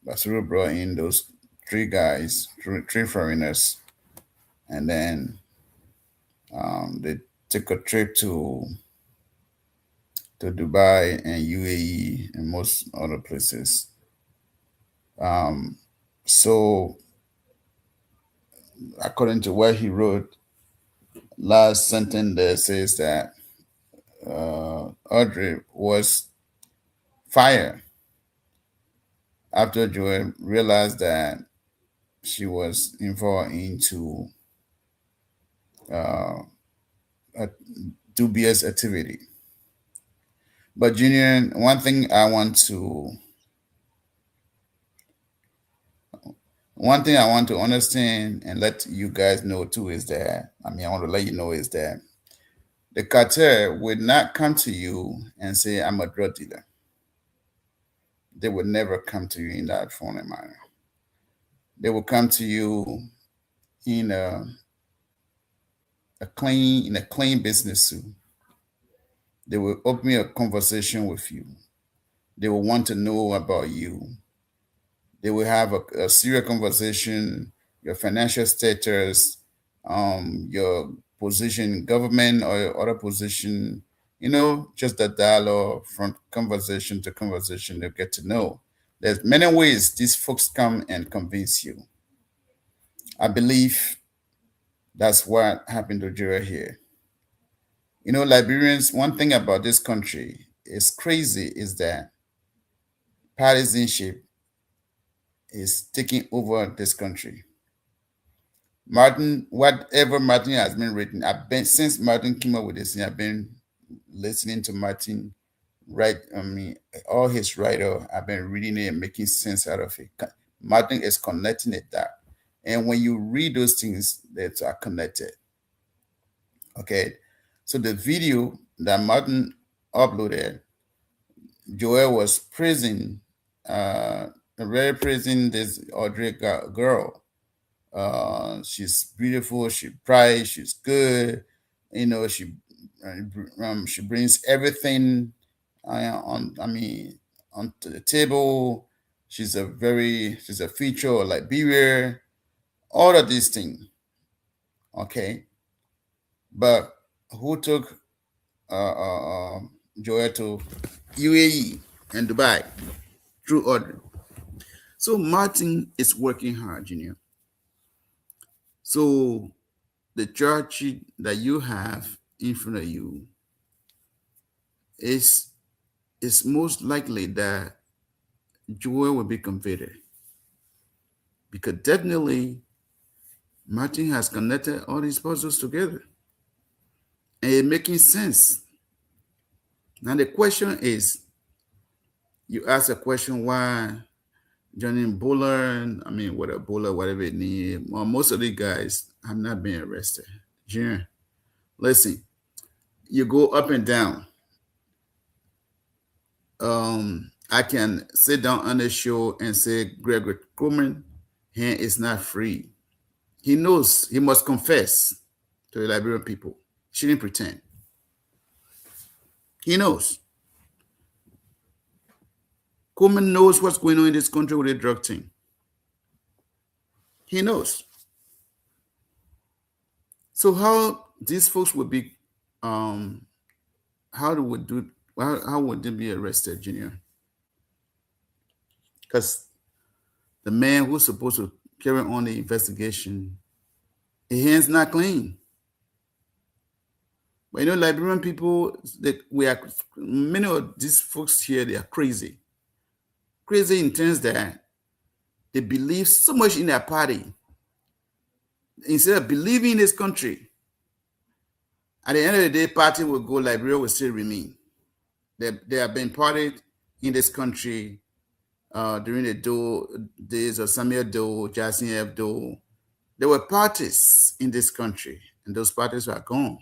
Basuru brought in those three guys, three foreigners, and then they took a trip to Dubai and UAE and most other places. So according to what he wrote, last sentence there says that Audrey was fired after Joel realized that she was involved into a dubious activity. But Junior, one thing I want to understand and let you guys know too is that, I want to let you know is that the cartel would not come to you and say, I'm a drug dealer. They would never come to you in that form and manner. They will come to you in a clean business suit. They will open a conversation with you. They will want to know about you. They will have a serious conversation, your financial status, your position in government or your other position, just a dialogue from conversation to conversation. They'll get to know. There's many ways these folks come and convince you. I believe that's what happened to Joel here. Liberians, one thing about this country is crazy is that partisanship is taking over this country. Martin, whatever Martin has been written, since Martin came up with this, I've been listening to Martin write. All his writer, I've been reading it and making sense out of it. Martin is connecting it that. And when you read those things, they are connected. Okay. So the video that Martin uploaded, Joel was praising, very praising this Audrey girl. She's beautiful, she's bright, she's good. She she brings everything onto the table. She's a feature of Liberia, all of these things. Okay, but who took Joel to UAE and Dubai through order? So Martin is working hard, Junior. So the charge sheet that you have in front of you is most likely that Joel will be convicted, because definitely Martin has connected all these puzzles together and it's making sense. Now the question is, you ask a question why Johnny Buller, whatever it needs. Well, most of these guys have not been arrested. Junior, listen, you go up and down. I can sit down on the show and say Gregory Coleman hand is not free. He knows he must confess to the Liberian people. She didn't pretend. He knows. Coleman knows what's going on in this country with the drug thing. He knows. So how these folks would be, how would they be arrested, Junior? Because the man who's supposed to carry on the investigation, his hands not clean. But you know, Liberian people, many of these folks here, they are crazy. Crazy in terms that they believe so much in their party. Instead of believing in this country, at the end of the day, party will go, Liberia will still remain. They have been parted in this country during the Doe days of Samuel Doe, Jackson F. Doe. There were parties in this country, and those parties are gone.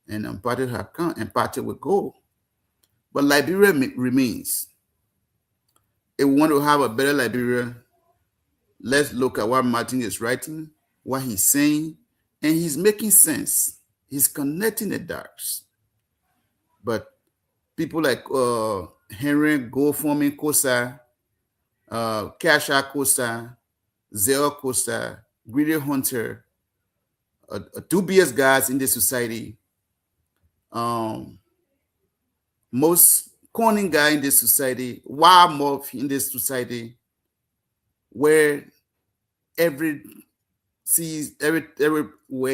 And parties have come, and party will go. But Liberia remains. If we want to have a better Liberia, let's look at what Martin is writing, what he's saying, and he's making sense. He's connecting the dots. But people like Henry Goldforming Kosa, Kasha Kosa, Zell Kosa, Greedy Hunter, dubious guys in the society, most cunning guy in this society, wild mob in this society, where everywhere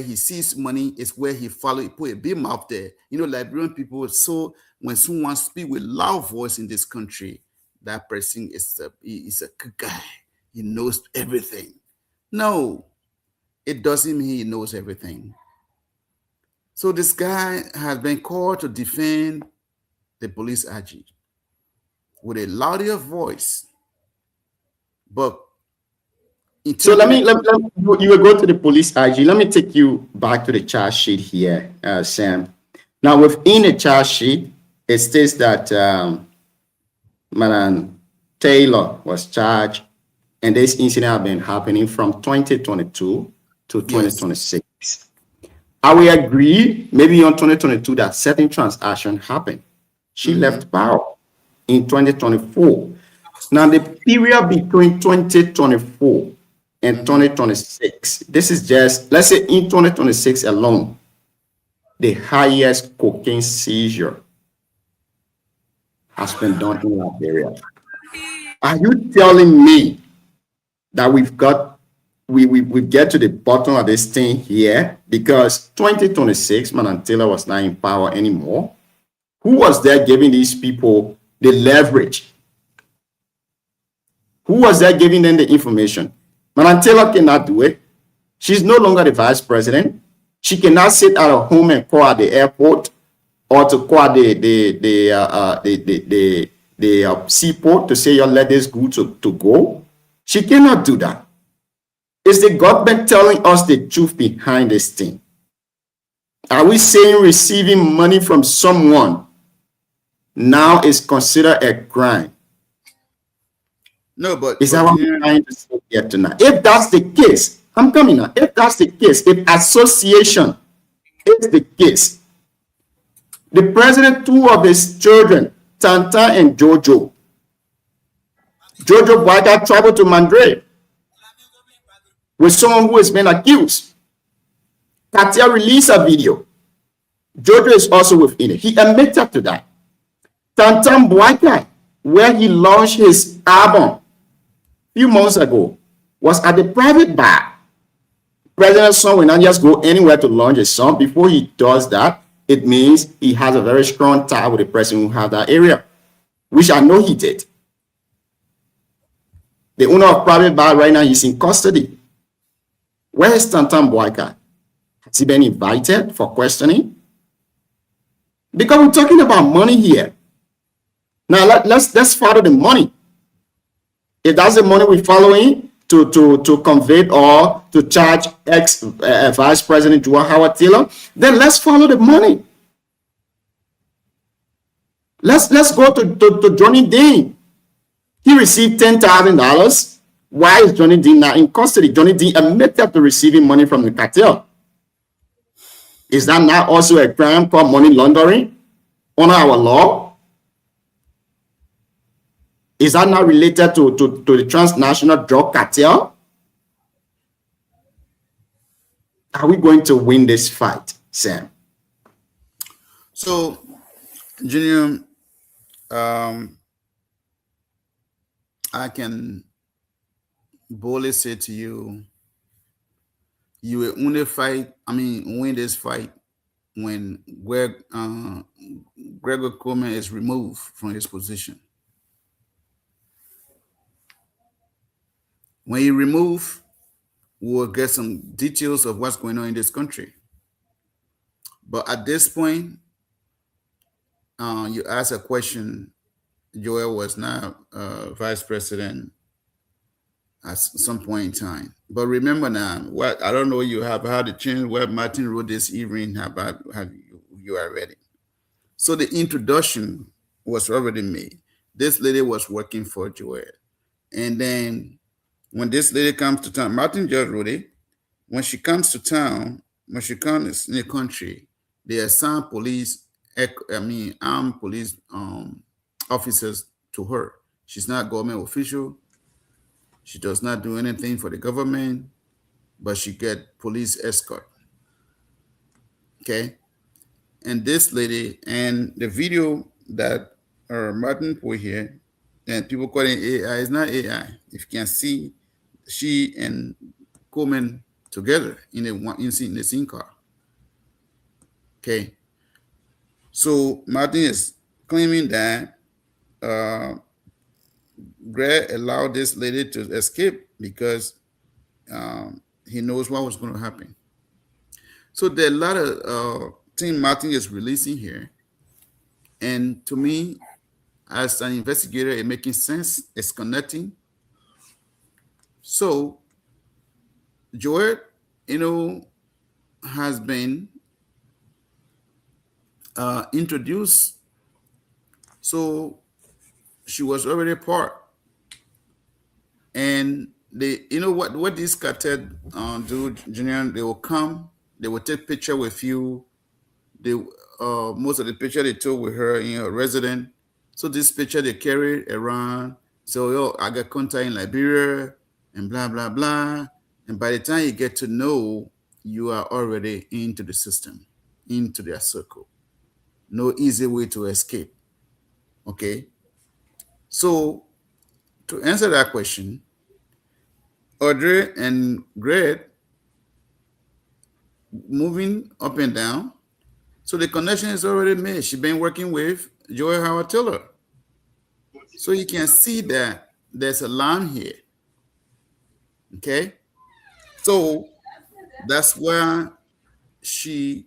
he sees money is where he follow. He put a big mouth there. You know, Liberian people. So when someone speaks with loud voice in this country, that person is a good guy. He knows everything. No, it doesn't mean he knows everything. So this guy has been called to defend the police AG with a louder voice. But so let me you will go to the police AG. Let me take you back to the charge sheet here, Sam. Now within the charge sheet, it states that Madam Taylor was charged, and this incident has been happening from 2022 to 2026. Yes. I will agree, maybe on 2022, that certain transaction happened. She left power in 2024. Now, the period between 2024 and 2026, this is just, let's say in 2026 alone, the highest cocaine seizure has been done in Liberia. Are you telling me that we get to the bottom of this thing here? Because 2026, Madam Taylor was not in power anymore. Who was there giving these people the leverage? Who was there giving them the information? Madam Taylor cannot do it. She's no longer the vice president. She cannot sit at her home and call at the airport or to call the seaport to say, you let this go to go. She cannot do that. Is the government telling us the truth behind this thing? Are we saying receiving money from someone now is considered a crime? No, but is that what I'm trying to say here tonight? If that's the case, I'm coming now. If that's the case, if association is the case, The president, two of his children, Tanta and Jojo. Jojo Boyka traveled to Mandre with someone who has been accused. Katia released a video. Jojo is also within it. He admitted to that. Tantan Boyka, where he launched his album a few months ago, was at the private bar. President's son will not just go anywhere to launch a song. Before he does that, it means he has a very strong tie with the person who has that area, which I know he did. The owner of private bar right now is in custody. Where is Tantan Boyka? Has he been invited for questioning? Because we're talking about money here. Now let's follow the money. If that's the money we're following to convict or to charge ex-Vice President Joel Howard Taylor, then let's follow the money. Let's go to Johnny Dean. He received $10,000. Why is Johnny Dean not in custody? Johnny Dean admitted to receiving money from the cartel. Is that not also a crime called money laundering under our law? Is that not related to the transnational drug cartel? Are we going to win this fight, Sam? So, Junior, I can boldly say to you, you will only win this fight when Gregor Coleman is removed from his position. When he removed, we'll get some details of what's going on in this country. But at this point, you ask a question. Joel was not vice president at some point in time. But remember now, I don't know, you have had a chance where Martin wrote this evening about how you are ready. So the introduction was already made. This lady was working for Joel. And then when this lady comes to town, Martin just wrote it. When she comes to town, when she comes in the country, they assign armed police officers to her. She's not a government official. She does not do anything for the government, but she get police escort. Okay? And this lady, and the video that Martin put here, and people call it AI, it's not AI. If you can see, she and Coleman together in the same car. Okay. So Martin is claiming that Greg allowed this lady to escape because he knows what was going to happen. So there are a lot of things Martin is releasing here. And to me, as an investigator, it's making sense. It's connecting. So Joel, has been introduced. So she was already part. And what this cartel do, Junior, they will come, they will take picture with you. They most of the picture they took with her in her residence. So this picture they carry around. So I got contact in Liberia and blah blah blah. And by the time you get to know, you are already into the system, into their circle. No easy way to escape. Okay. So to answer that question, Audrey and Greg moving up and down. So the connection is already made. She's been working with Joel Howard Taylor. So you can see that there's a line here. Okay. So that's where she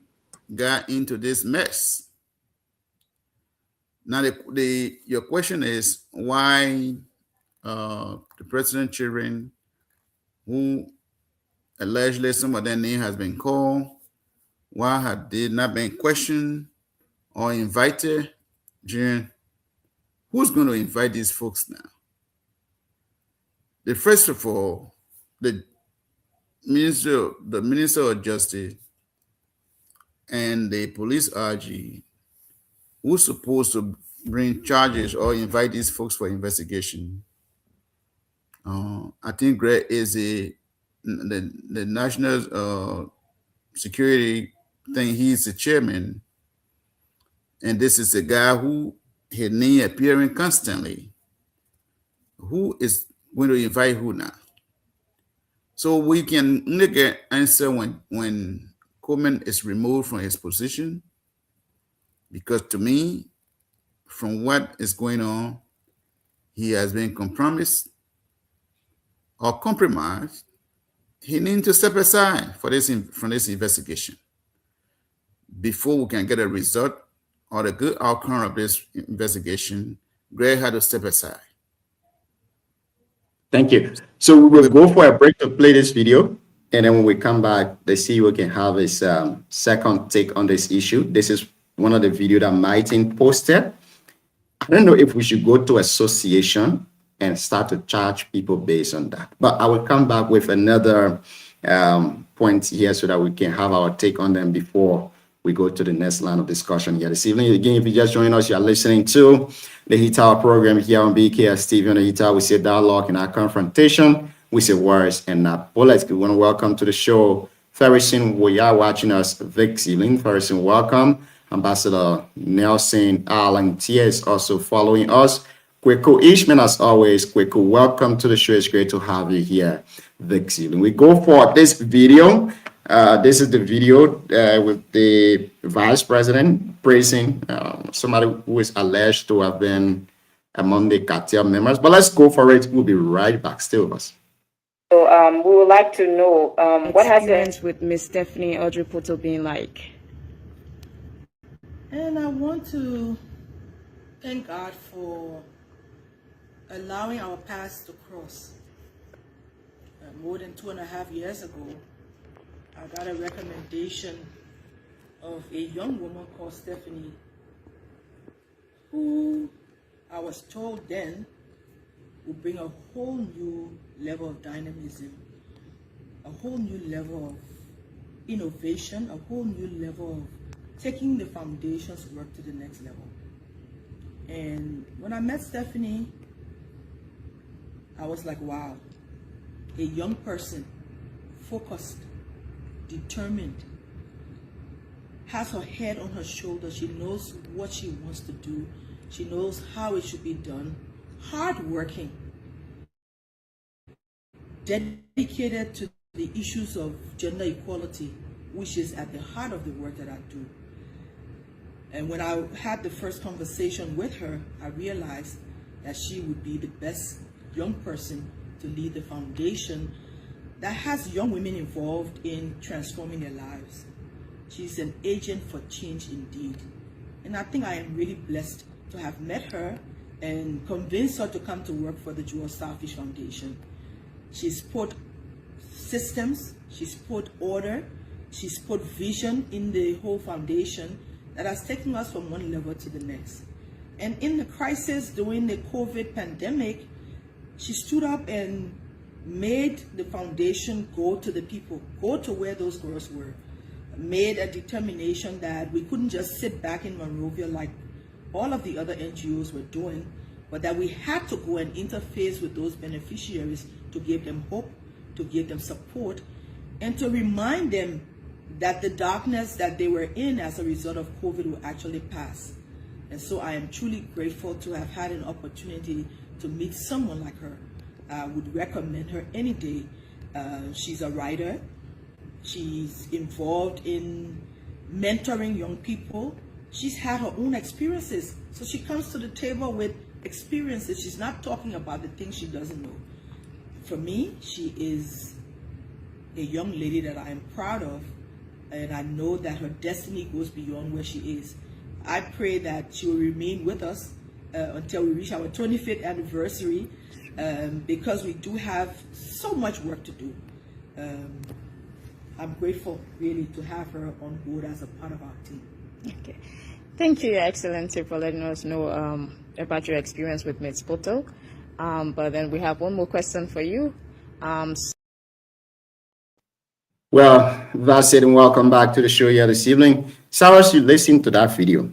got into this mess. Now, your question is why the president's children, who allegedly some of their name has been called, why have they not been questioned or invited? Jen, who's going to invite these folks now? First of all, the Minister of Justice and the police RG who's supposed to bring charges or invite these folks for investigation? I think Greg is the national security thing. He's the chairman, and this is a guy who his name appearing constantly. Who is going to invite who now? So we can only get answer when Coleman is removed from his position, because to me, from what is going on, he has been compromised or compromised. He needs to step aside from this investigation before we can get a result or the good outcome of this investigation. Greg had to step aside. Thank you. So we will go for a break to play this video, and then when we come back, the CEO can have his second take on this issue. This is one of the videos that Martin posted. I don't know if we should go to association and start to charge people based on that, but I will come back with another point here so that we can have our take on them before we go to the next line of discussion here this evening. Again, if you just joined us, you're listening to the Heat Hour program here on BKS TV. On the Heat Hour, we say dialogue and our confrontation. We say words and not bullets. We want to welcome to the show Ferguson, where you are watching us, Vic Sealing. Ferguson, welcome. Ambassador Nelson Allen T is also following us. Kweku Ishman, as always. Kweku, welcome to the show. It's great to have you here, Vic Sealing. We go for this video. This is the video with the vice president praising somebody who is alleged to have been among the cartel members. But let's go for it. We'll be right back. Stay with us. So we would like to know what has experience with Miss Stephanie Audrey Portal been like? And I want to thank God for allowing our paths to cross. More than 2.5 years ago, I got a recommendation of a young woman called Stephanie, who I was told then would bring a whole new level of dynamism, a whole new level of innovation, a whole new level of taking the foundations work to the next level. And when I met Stephanie, I was like, wow, a young person, focused, determined, has her head on her shoulder. She knows what she wants to do. She knows how it should be done. Hardworking, dedicated to the issues of gender equality, which is at the heart of the work that I do. And when I had the first conversation with her, I realized that she would be the best young person to lead the foundation that has young women involved in transforming their lives. She's an agent for change indeed. And I think I am really blessed to have met her and convinced her to come to work for the Jewel Starfish Foundation. She's put systems, she's put order, she's put vision in the whole foundation that has taken us from one level to the next. And in the crisis during the COVID pandemic, she stood up and made the foundation go to the people, go to where those girls were, made a determination that we couldn't just sit back in Monrovia like all of the other NGOs were doing, but that we had to go and interface with those beneficiaries to give them hope, to give them support, and to remind them that the darkness that they were in as a result of COVID will actually pass. And so I am truly grateful to have had an opportunity to meet someone like her. I would recommend her any day. She's a writer. She's involved in mentoring young people. She's had her own experiences. So she comes to the table with experiences. She's not talking about the things she doesn't know. For me, she is a young lady that I am proud of, and I know that her destiny goes beyond where she is. I pray that she will remain with us until we reach our 25th anniversary, because we do have so much work to do. I'm grateful really to have her on board as a part of our team. Okay. Thank you, Your Excellency, for letting us know about your experience with Ms. Portal. But then we have one more question for you. Well, that's it, and welcome back to the show here this evening. Cyrus, you listened to that video.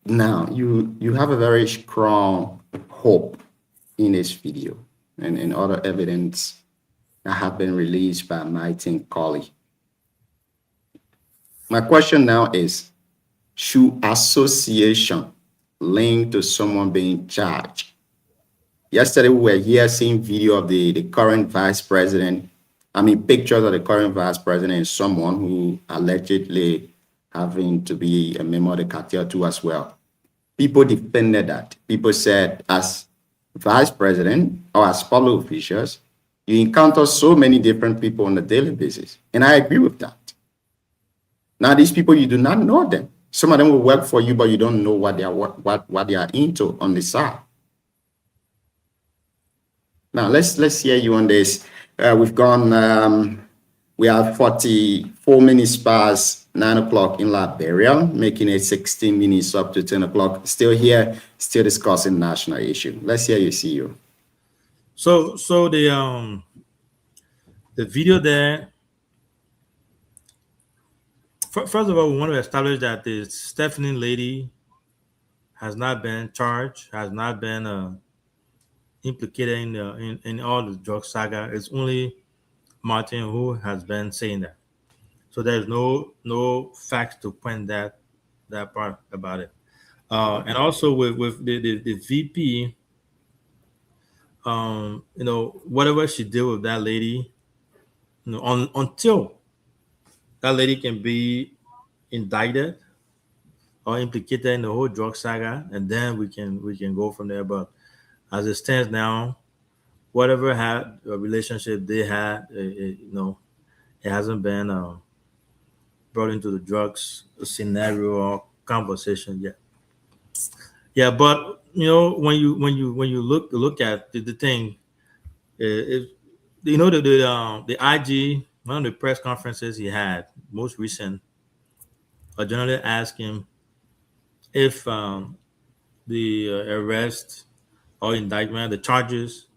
Now, you have a very strong hope in this video and other evidence that have been released by Martin Colley. My question now is, should association link to someone being charged? Yesterday, we were here seeing video of the current vice president. I mean, pictures of the current vice president and someone who allegedly having to be a member of the cartel too as well. People defended that. People said, as vice president or as public officials, you encounter so many different people on a daily basis. And I agree with that. Now, these people, you do not know them. Some of them will work for you, but you don't know what they are into on the side. Now, let's hear you on this. We've gone, we have 44 minutes past 9 o'clock in Liberia, making it 16 minutes up to 10 o'clock. Still here, still discussing national issue. Let's hear you, CEO. So the video there, first of all, we want to establish that the Stephanie lady has not been charged, has not been implicated in all the drug saga. It's only Martin who has been saying that. So there's no facts to point that part about it. And also with the VP, whatever she did with that lady, until that lady can be indicted or implicated in the whole drug saga, and then we can go from there. But as it stands now, whatever had a relationship they had, it hasn't been brought into the drugs scenario or conversation yet. Yeah, but when you look at the thing, the IG, one of the press conferences he had most recent, a journalist asked him if the arrest or indictment, the charges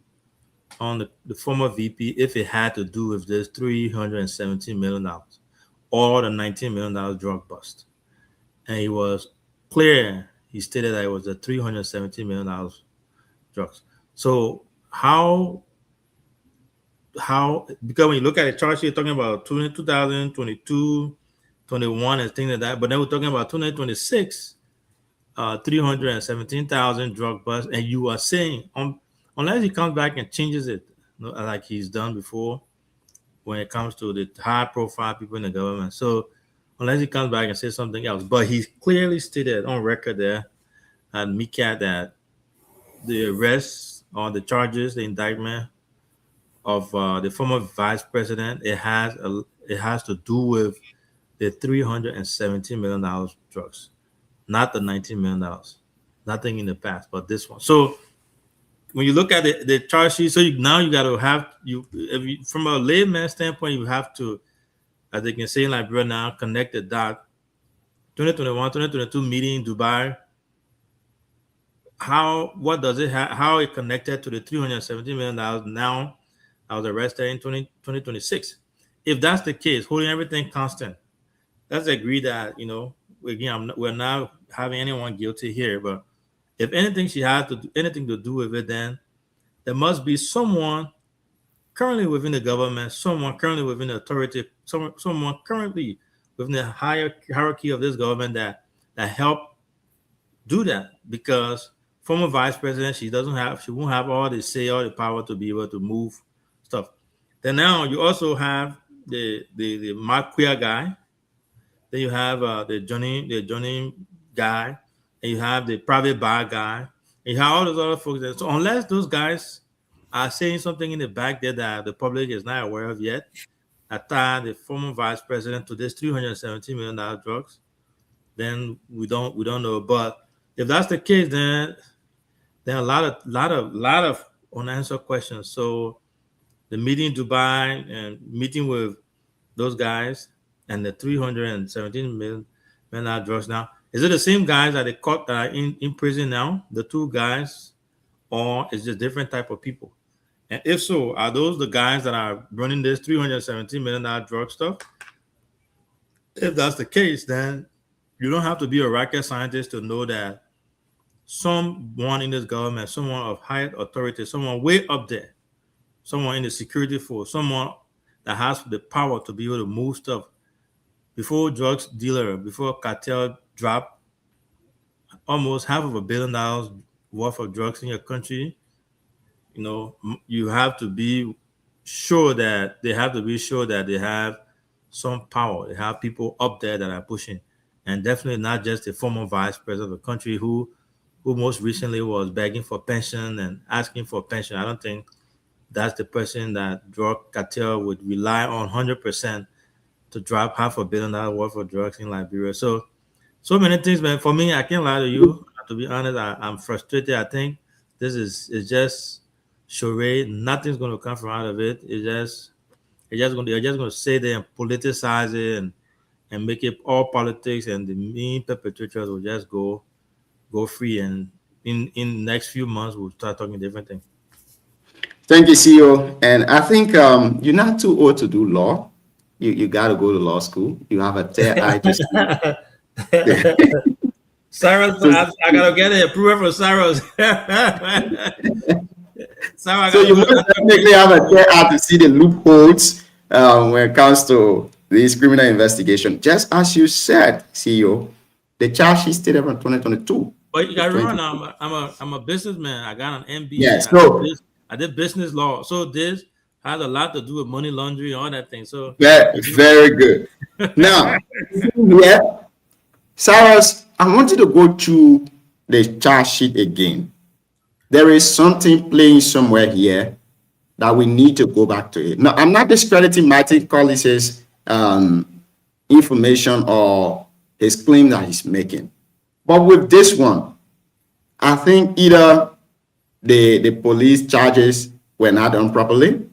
on the former VP, if it had to do with this $317 million or the $19 million drug bust. And he was clear. He stated that it was a $317 million drugs. So how, because when you look at the charge, you're talking about 2022, 21 and things like that, but then we're talking about 2026, 317,000 drug bust, and you are saying, unless he comes back and changes it, like he's done before, when it comes to the high-profile people in the government. So unless he comes back and says something else, but he clearly stated on record there at MICAT that the arrest or the charges, the indictment of the former vice president, it has to do with the $317 million drugs, not the $19 million. Nothing in the past, but this one. So when you look at the charge sheet, so now you got to have from a layman standpoint, you have to, as they can say in Liberia now, connect the dot. 2021, 2022 meeting in Dubai. What does it have? How it connected to the $317 million now? I was arrested in 2026. If that's the case, holding everything constant, let's agree that again, we're not having anyone guilty here, but if anything she had to do anything to do with it, then there must be someone currently within the government, someone currently within the authority, someone currently within the higher hierarchy of this government that helped do that. Because former vice president, she won't have all the say or the power to be able to move stuff. Then now you also have the Mark Queer guy. Then you have the Johnny guy. And you have the private bar guy. And you have all those other folks there. So unless those guys are saying something in the back there that the public is not aware of yet, tied the former vice president to this $317 million drugs, then we don't know. But if that's the case, then a lot of unanswered questions. So the meeting in Dubai and meeting with those guys and the $317 million drugs now. Is it the same guys that they caught that are in prison now, the two guys, or is it different type of people? And if so, are those the guys that are running this $317 million drug stuff? If that's the case, then you don't have to be a rocket scientist to know that someone in this government, someone of high authority, someone way up there, someone in the security force, someone that has the power to be able to move stuff before drugs dealer, before cartel drop almost $500 million worth of drugs in your country. You know, you have to be sure that they have some power. They have people up there that are pushing, and definitely not just the former vice president of the country who most recently was begging for pension and asking for pension. I don't think that's the person that drug cartel would rely on 100% to drop $500 million worth of drugs in Liberia. So many things, man. For me, I can't lie to you. To be honest, I'm frustrated. I think this is just charade. Nothing's going to come from out of it. They're just going to say they and politicize it and make it all politics, and the mean perpetrators will just go free. And in the next few months, we'll start talking different things. Thank you, CEO. And I think you're not too old to do law. You got to go to law school. You have a third eye to see. Cyrus, I gotta get the approval for Cyrus. So you must definitely have a third eye to see the loopholes when it comes to this criminal investigation. Just as you said, CEO, the charge sheet stated from 2022. But you gotta remember now, I'm a businessman. I got an MBA. Yeah, so I did business law. So this has a lot to do with money laundering and all that thing. So very good. Now, yeah, Cyrus, I want you to go through the charge sheet again. There is something playing somewhere here that we need to go back to it. Now, I'm not discrediting Martin Collis's information or his claim that he's making. But with this one, I think either the police charges were not done properly,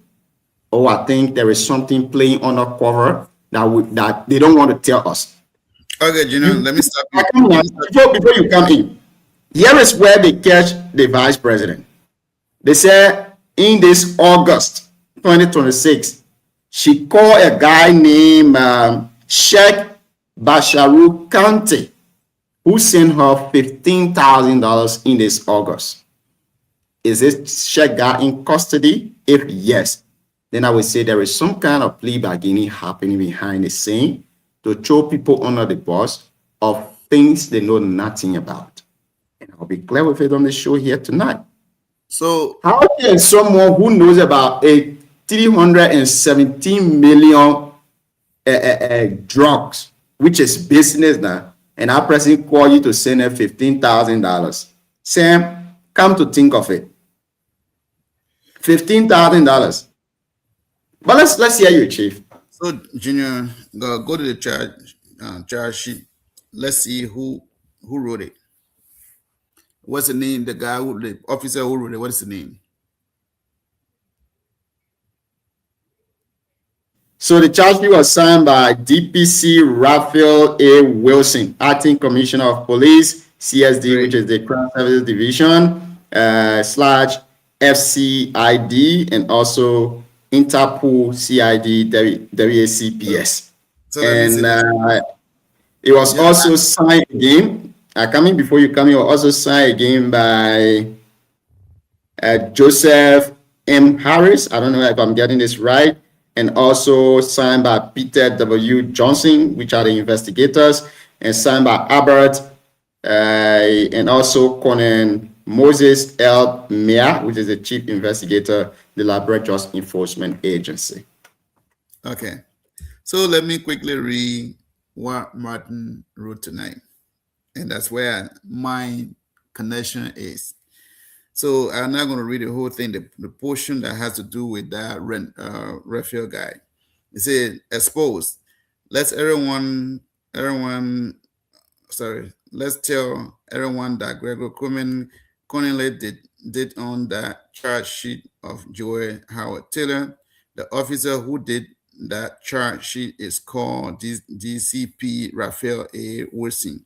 or I think there is something playing under cover that they don't want to tell us. Okay, Junior, let me stop you. Before you come in, here is where they catch the vice president. They said in this August 2026, she called a guy named Sheikh Basharu Kante, who sent her $15,000 in this August. Is this Sheikh guy in custody? If yes, then I would say there is some kind of plea bargaining happening behind the scene to throw people under the bus of things they know nothing about. And I'll be clear with it on the show here tonight. So how can someone who knows about a 317 million drugs, which is business now, and our president call you to send her $15,000? Sam, come to think of it, $15,000. But let's hear you, Chief. So, Junior, go to the charge sheet. Let's see who wrote it. What's the name? The officer who wrote it. What is the name? So the charge sheet was signed by DPC Raphael A. Wilson, Acting Commissioner of Police, CSD, which is the Crime Services Division, / FCID, and also Interpol CID WACPS. So and it was also signed again. Coming before you come, it was also signed again by Joseph M. Harris. I don't know if I'm getting this right. And also signed by Peter W. Johnson, which are the investigators, and signed by Albert, and also Conan Moses L. Meyer, which is the chief investigator, the Liberia Justice Enforcement Agency. Okay, so let me quickly read what Martin wrote tonight, and that's where my connection is. So I'm not going to read the whole thing, the portion that has to do with that Raphael guy. It said, exposed. Let's tell everyone that Gregor Connolly did on that charge sheet of Joy Howard Taylor. The officer who did that charge sheet is called DCP Raphael A. Wilson.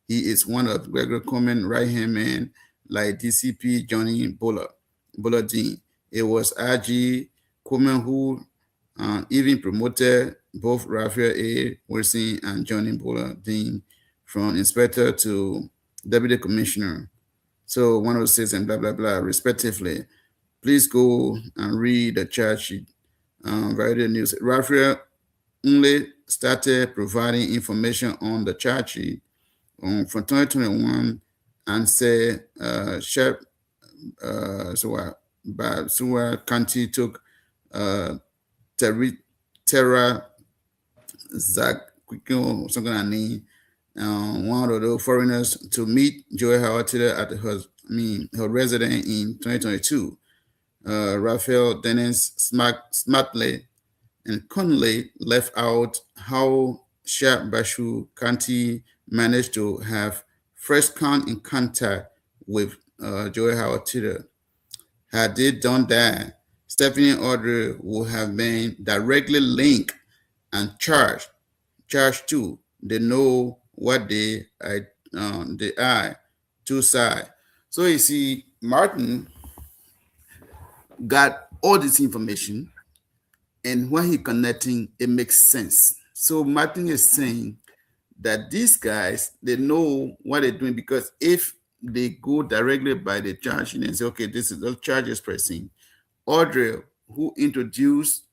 He is one of Gregor Coleman's right-hand man, like DCP Johnny Bullardine. It was RG Coleman who even promoted both Raphael A. Wilson and Johnny Bullardine from inspector to deputy commissioner. So 106 and blah, blah, blah, respectively. Please go and read the charge sheet. Variety News. Raphael only started providing information on the charge sheet from 2021 and said Sheriff Seward County took Terra Zakwiko, something like that, one of the foreigners to meet Joy Howard Taylor at her residence in 2022. Raphael Dennis smartly and cunningly left out how Sheriff Bashu County managed to have first-hand in contact with Joy Howard Taylor. Had they done that, Stephanie Audrey would have been directly linked and charged too. They know what they are, two sides. So you see, Martin got all this information, and when he connecting, it makes sense. So Martin is saying that these guys, they know what they're doing, because if they go directly by the charge and say, okay, this is the charge is pressing, Audrey, who introduced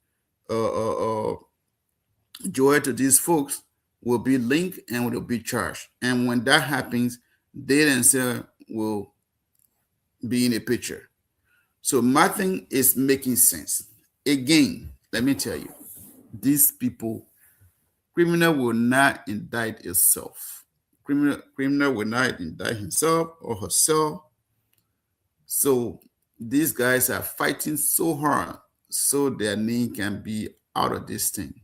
Joy to these folks, will be linked and will be charged. And when that happens, they themselves will be in a picture. So Martin is making sense. Again, let me tell you, these people, criminal will not indict itself. Criminal will not indict himself or herself. So these guys are fighting so hard so their name can be out of this thing.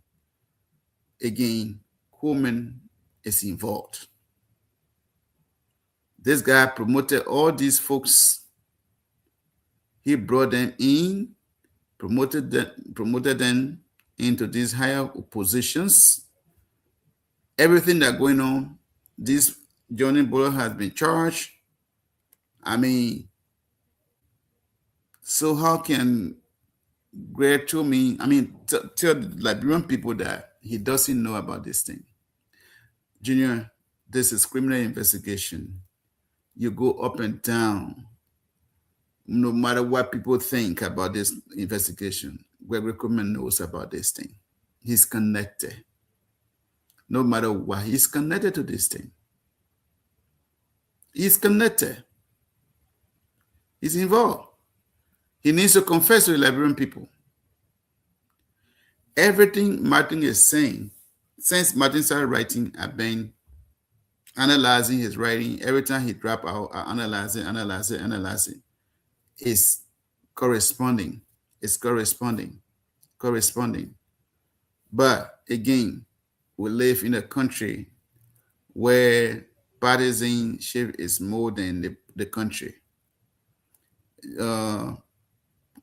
Again, Coleman is involved. This guy promoted all these folks. He brought them in, promoted them into these higher positions. Everything that's going on, this Johnny Buller has been charged. So how can Greg Toomey, tell the Liberian people that he doesn't know about this thing? Junior, this is criminal investigation. You go up and down. No matter what people think about this investigation, Gregory Coleman knows about this thing. He's connected. No matter what, he's connected to this thing. He's connected. He's involved. He needs to confess to the Liberian people. Everything Martin is saying, since Martin started writing, I've been analyzing his writing. Every time he drop out, I analyze it. It's corresponding. But again, we live in a country where partisanship is more than the country.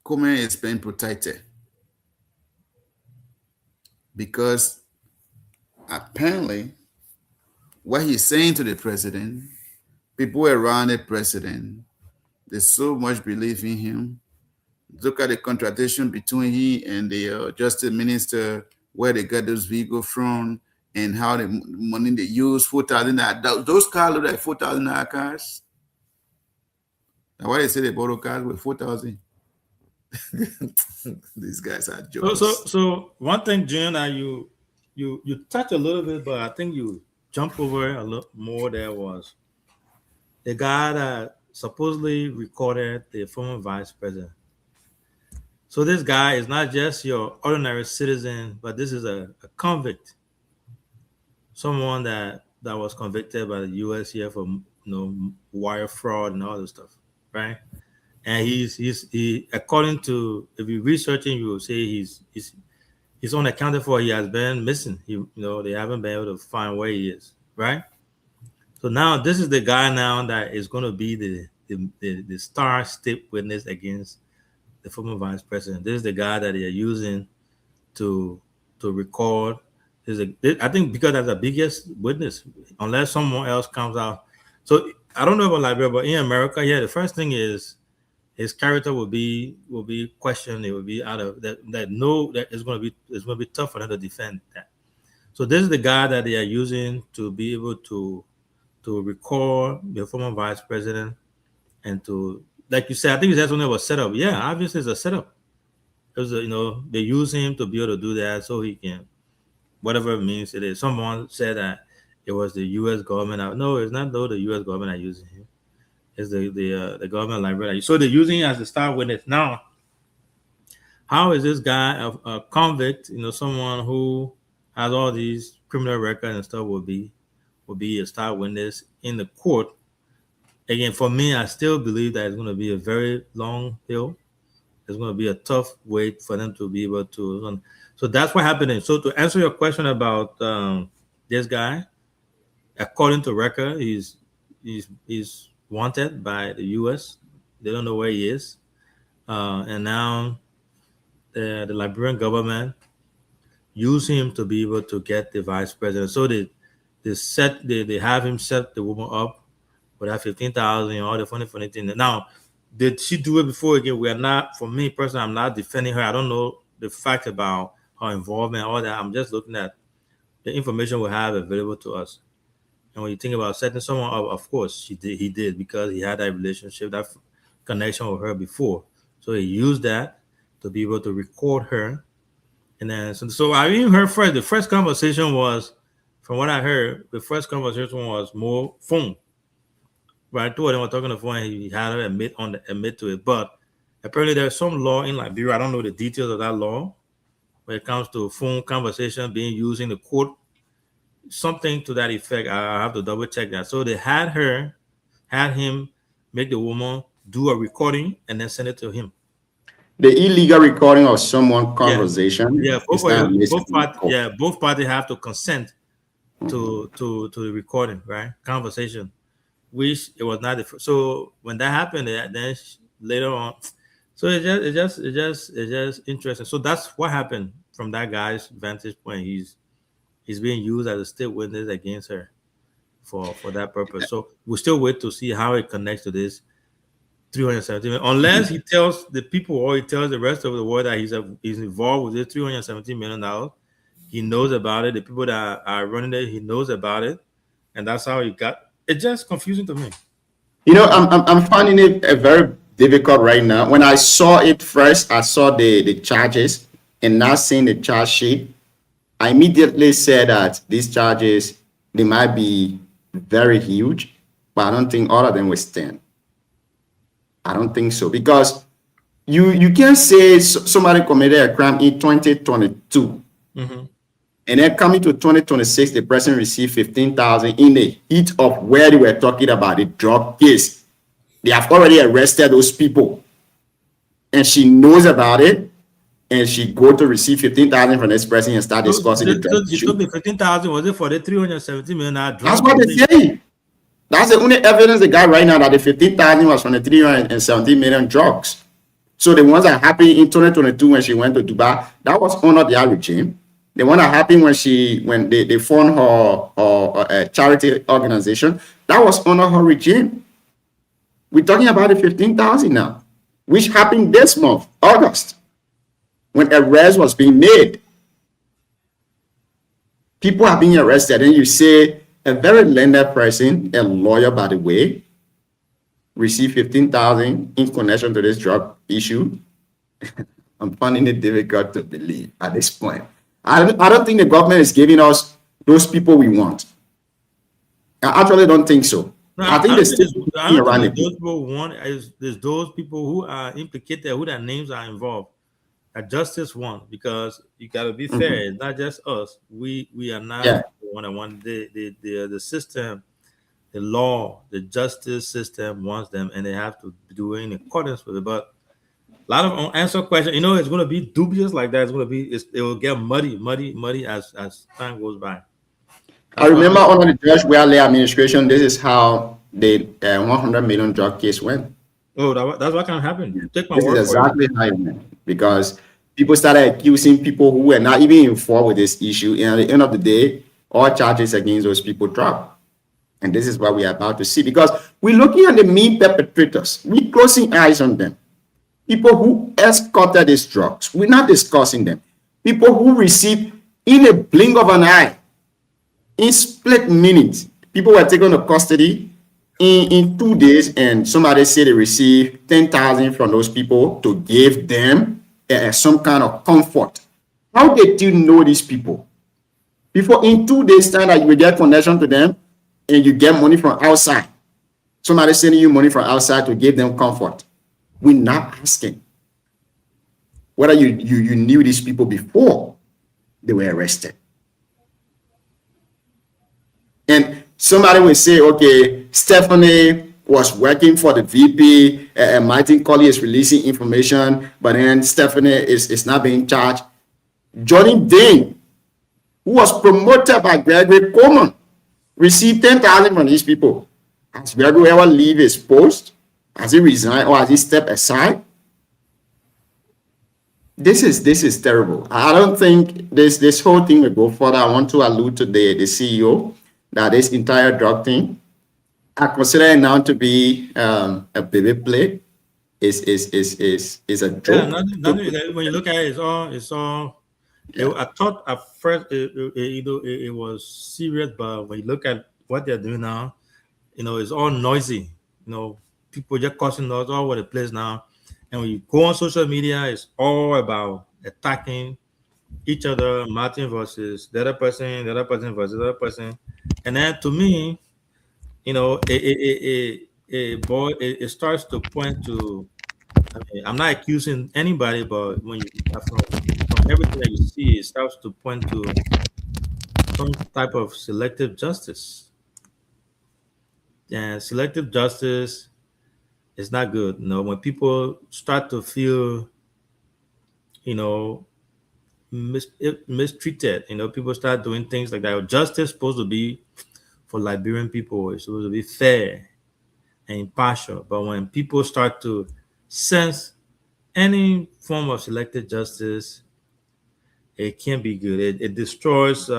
Coleman is being protected because apparently what he's saying to the president, people around the president, they so much believe in him. Look at the contradiction between he and the justice minister, where they got those vehicles from and how the money they use, $4,000. Those cars look like $4,000 cars. Now, why they say they bought cars with $4,000? These guys are jokes. So one thing, Junior, you touched a little bit, but I think you jumped over a little more. There was the guy that supposedly recorded the former vice president. So this guy is not just your ordinary citizen, but this is a convict, someone that was convicted by the U.S. here for wire fraud and all this stuff, right? And he according to, if you research him, you will say he's unaccounted for. He has been missing. They haven't been able to find where he is, right? So now this is the guy now that is going to be the star state witness against the former vice president. This is the guy that they are using to record. I think because that's the biggest witness, unless someone else comes out. So I don't know about Liberia, but in America, yeah, the first thing is his character will be questioned. It will be out of that it's going to be tough for them to defend that. So this is the guy that they are using to be able to to record the former vice president and to, like you said, I think you said something about setup. Yeah, obviously it's a setup. It was, they use him to be able to do that so he can, whatever it means it is. Someone said that it was the U.S. government. No, it's not though the U.S. government are using him. It's the government library. So they're using him as a star witness. Now, how is this guy a convict? Someone who has all these criminal records and stuff will be a star witness in the court. Again, for me, I still believe that it's going to be a very long hill. It's going to be a tough wait for them to be able to. So that's what happened. So to answer your question about this guy, according to record, he's wanted by the U.S. They don't know where he is, and now the Liberian government use him to be able to get the vice president. So they have him set the woman up with that 15,000, all the funny things. Now, did she do it before? Again, we are not. For me personally, I'm not defending her. I don't know the fact about her involvement, all that. I'm just looking at the information we have available to us. And when you think about setting someone up, of course, he did because he had that relationship, that connection with her before. So he used that to be able to record her. And then, so I even heard first, the first conversation was, from what I heard, the first conversation was more phone. Right, two of them were talking on the phone. He had her admit to it. But apparently there's some law in Liberia. I don't know the details of that law when it comes to phone conversation being used in the court. Something to that effect. I have to double check that. So they had him make the woman do a recording and then send it to him. The illegal recording of someone's conversation. Yeah, both parties have to consent to the recording, right? Conversation, which it was not. So when that happened, then later on, so it's just interesting. So that's what happened from that guy's vantage point. He's being used as a state witness against her for that purpose. So we still wait to see how it connects to this 370 million, unless he tells the people or he tells the rest of the world that he's involved with this $370 million. He knows about it. The people that are running it, he knows about it, and that's how he got. It's just confusing to me. I'm finding it very difficult right now. When I saw it first, I saw the charges, and now seeing the charge sheet, I immediately said that these charges, they might be very huge, but I don't think all of them will stand. I don't think so, because you can't say somebody committed a crime in 2022, and then coming to 2026, the person received 15,000 in the heat of where they were talking about the drug case. They have already arrested those people, and she knows about it, and she go to receive 15,000 from this person and start discussing the drug issue. You took the 15,000, was it for the 370 million? That's what they say. That's the only evidence they got right now, that the 15,000 was from the 370 million drugs. So the ones that happened in 2022 when she went to Dubai, that was under their regime. The one that happened when they formed her charity organization, that was under her regime. We're talking about the 15,000 now, which happened this month, August, when arrest was being made. People are being arrested, and you say a very learned person, a lawyer by the way, received 15,000 in connection to this drug issue. I'm finding it difficult to believe at this point. I don't think the government is giving us those people we want. I actually don't think so. No, I think there's still around it. Those people want is those people who are implicated, who their names are involved. That justice won, because you got to be fair. It's not just us. We are not the one that want the system, the law, the justice system wants them, and they have to do it in accordance with it. But a lot of unanswered questions. It's going to be dubious like that. It will get muddy as time goes by. I remember under the George Weah administration, this is how the 100 million drug case went. Oh, that's what can happen. Take my This word is for it. exactly how it went, because people started accusing people who were not even involved with this issue, and at the end of the day, all charges against those people dropped. And this is what we are about to see, because we're looking at the main perpetrators. We're closing eyes on them. People who escorted these drugs. We're not discussing them. People who received in a blink of an eye, in split minutes, People were taken to custody in 2 days, and somebody said they received 10,000 from those people to give them some kind of comfort. How did you know these people? Before in 2 days' time that you will get connection to them and you get money from outside. Somebody sending you money from outside to give them comfort. We're not asking whether you knew these people before they were arrested. And somebody will say, okay, Stephanie was working for the VP, Martin Colley is releasing information, but then Stephanie is not being charged. Johnny Dane, who was promoted by Gregory Coleman, received 10,000 from these people. Has Gregory ever leave his post? Has he resigned or has he stepped aside? This is terrible. I don't think this whole thing will go further. I want to allude to the CEO that this entire drug thing, I consider it now to be a baby play. Is a joke. Yeah, when you look at it, it's all. Yeah. I thought at first it was serious, but when you look at what they're doing now, it's all noisy. People just causing noise all over the place now. And when you go on social media, it's all about attacking each other, Martin versus the other person versus the other person. And then to me, it starts to point to, I'm not accusing anybody, but when you from everything that you see, it starts to point to some type of selective justice. And selective justice is not good. When people start to feel, mistreated, people start doing things like that. Justice is supposed to be for Liberian people. It's supposed to be fair and impartial. But when people start to sense any form of selective justice, it can't be good. It destroys,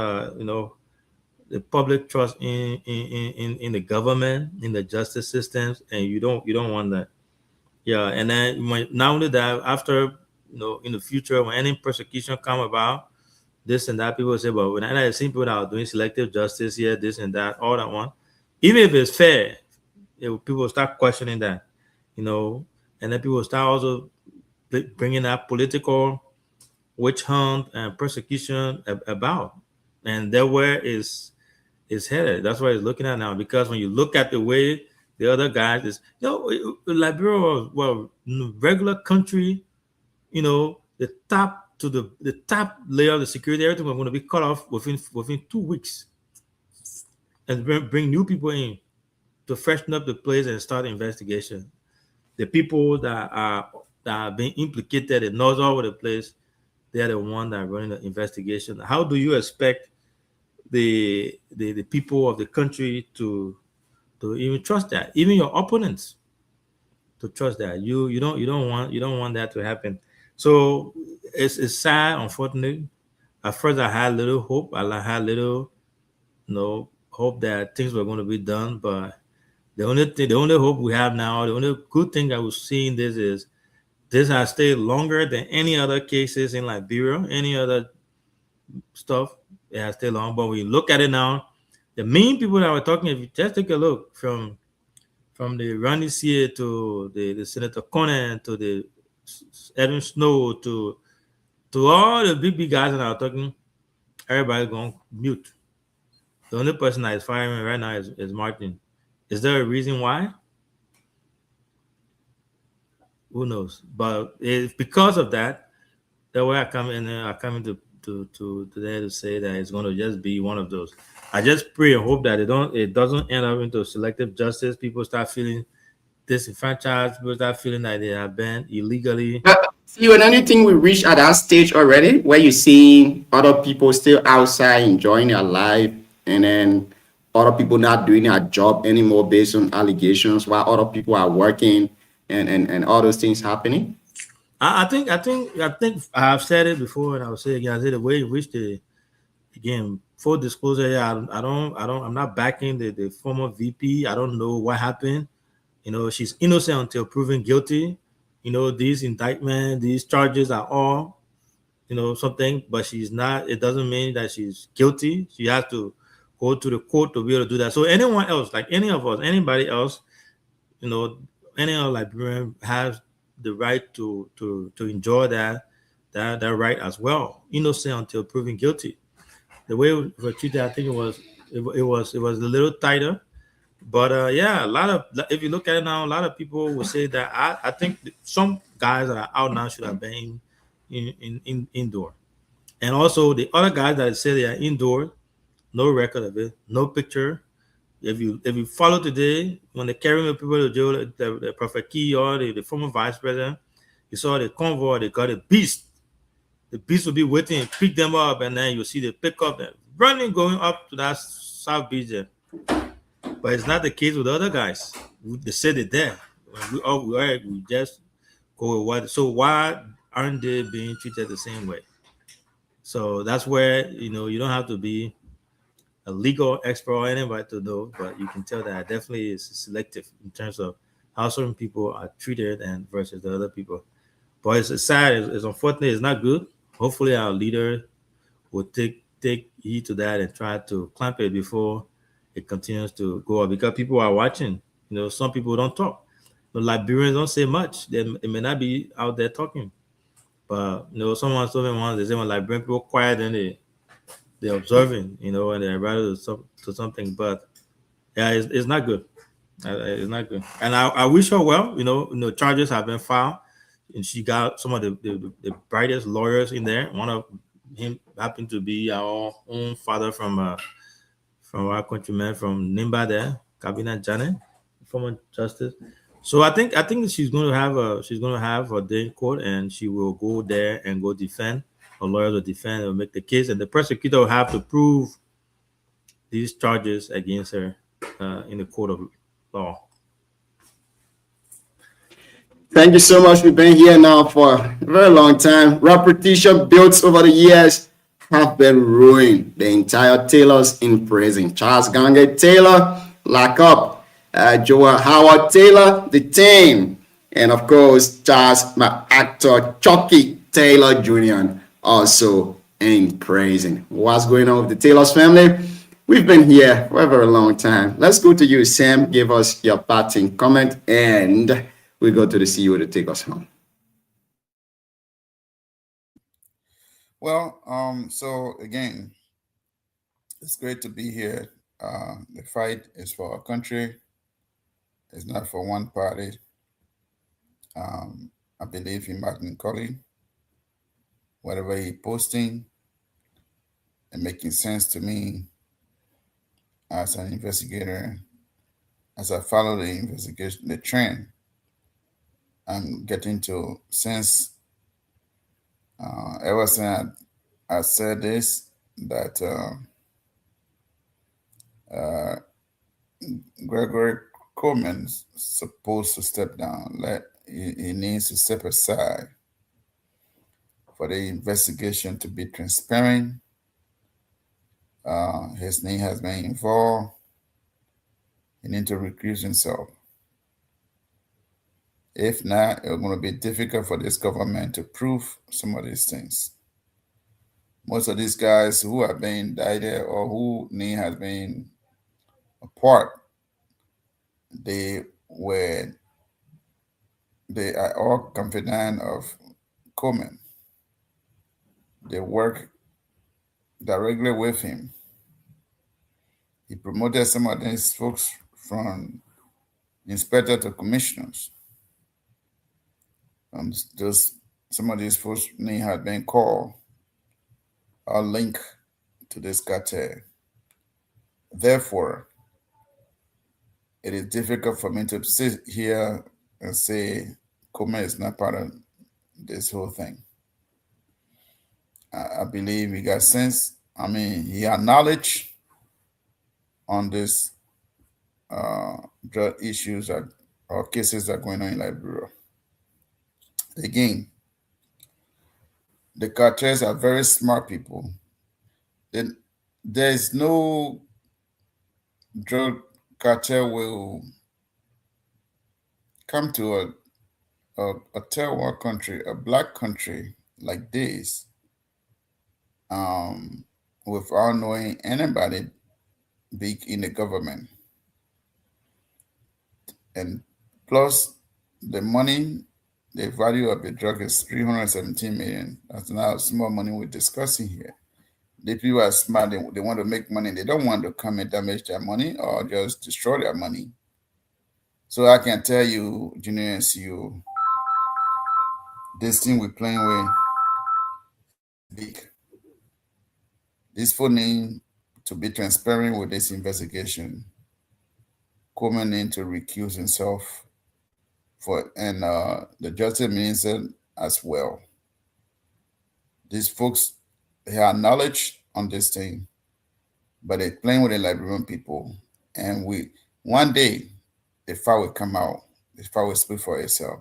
the public trust in the government, in the justice systems, and you don't want that. Yeah, and then not only that, after in the future, when any persecution come about, this and that, people say, well, when I see people that are doing selective justice here, this and that, all that one, even if it's fair, people start questioning that, and then people start also bringing up political witch hunt and persecution about, and that where is headed. That's what it's looking at now, because when you look at the way the other guys is, Liberia, well, regular country, the top layer of the security, everything was going to be cut off within 2 weeks, and bring new people in to freshen up the place and start the investigation. The people that are being implicated and knows all over the place, they are the one that are running the investigation. How do you expect the people of the country to even trust that? Even your opponents to trust that. You don't want that to happen. So it's sad, unfortunately. At first I had little hope. I had little hope that things were going to be done, but the only hope we have now, the only good thing that we're seeing is this has stayed longer than any other cases in Liberia, any other stuff. It has stayed long. But when you look at it now, the main people that we're talking, if you just take a look from the Randy Sear to the Senator Conan to the Edwin Snow to all the big guys that are talking, everybody's going mute. The only person that is firing right now is Martin. Is there a reason why? Who knows? But it's because of that way I come in to today to say that it's going to just be one of those. I just pray and hope that it doesn't end up into selective justice. People start feeling disenfranchised. People start feeling that they have been illegally. See, when anything we reach at that stage already, where you see other people still outside enjoying their life, and then other people not doing their job anymore based on allegations, while other people are working and all those things happening. I think I have said it before, and I will say it again. I said the way in which again, full disclosure, I'm not backing the former VP. I don't know what happened. She's innocent until proven guilty. These indictments, these charges are all, something, but she's not. It doesn't mean that she's guilty. She has to go to the court to be able to do that. So anyone else, like any of us, anybody else, you know, any other Liberian has the right to enjoy that right as well. Innocent until proven guilty. The way we were treated, I think it was a little tighter. But yeah, a lot of, if you look at it now, a lot of people will say that I think some guys that are out now should have been in indoor. And also the other guys that say they are indoor, no record of it, no picture. If you follow today, when they carry the people to jail, the Prophet Key or the former vice president, you saw the convoy, they got a beast. The beast will be waiting and pick them up, and then you see the pickup and running going up to that South Beach there. But it's not the case with the other guys. They said it there. We just go with what. So why aren't they being treated the same way? So that's where, you know, you don't have to be a legal expert or anybody to know, but you can tell that it definitely is selective in terms of how certain people are treated and versus the other people. But it's sad, it's unfortunate, it's not good. Hopefully our leader will take heed to that and try to clamp it before it continues to go up, because people are watching. You know, some people don't talk. The Liberians don't say much. They may not be out there talking. But, you know, someone told me once, they say when Liberian people quiet, then they're observing, you know, and they're rather to something. But yeah, it's not good. It's not good. And I wish her well. You know, charges have been filed, and she got some of the brightest lawyers in there. One of him happened to be our own father from our countryman from Nimba there, Kabina Janet, former justice. So I think she's going to have her day in court, and she will go there and go defend. Her lawyers will defend and make the case, and the prosecutor will have to prove these charges against her in the court of law. Thank you so much for being here now for a very long time. Reputation built over the years have been ruined. The entire Taylors in prison. Charles Gange Taylor, lock up. Joel Howard Taylor, detained. And of course, Charles, my actor Chucky Taylor Jr., also in prison. What's going on with the Taylor's family? We've been here for a very long time. Let's go to you, Sam. Give us your parting comment, and we go to the CEO to take us home. Well, so again, it's great to be here. The fight is for our country. It's not for one party. I believe in Martin Colley. Whatever he's posting and making sense to me as an investigator, as I follow the investigation, the trend, I'm getting to sense ever since I said this, that Gregory Coleman's supposed to step down. He needs to step aside for the investigation to be transparent. His name has been involved. He needs to recuse himself. If not, it's going to be difficult for this government to prove some of these things. Most of these guys who have been indicted or who name has been a part, they are all confidant of Coleman. They work directly with him. He promoted some of these folks from inspector to commissioners. Some of these folks' name had been called or linked to this cartel. Therefore, it is difficult for me to sit here and say Coleman is not part of this whole thing. I believe he got sense. I mean, he had knowledge on this drug issues or cases that are going on in Liberia. Again, the cartels are very smart people. There's no drug cartel will come to a third world country, a black country like this, without knowing anybody big in the government. And plus the money, the value of the drug is 317 million. That's not small money we're discussing here. The people are smart, they want to make money. They don't want to come and damage their money or just destroy their money. So I can tell you, Junior and CEO, this thing we're playing with, big. This for me to be transparent with this investigation, Coleman need to recuse himself and the Justice Minister as well. These folks, they have knowledge on this thing, but they're playing with the Liberian people. And one day, the file will come out. The file will speak for itself.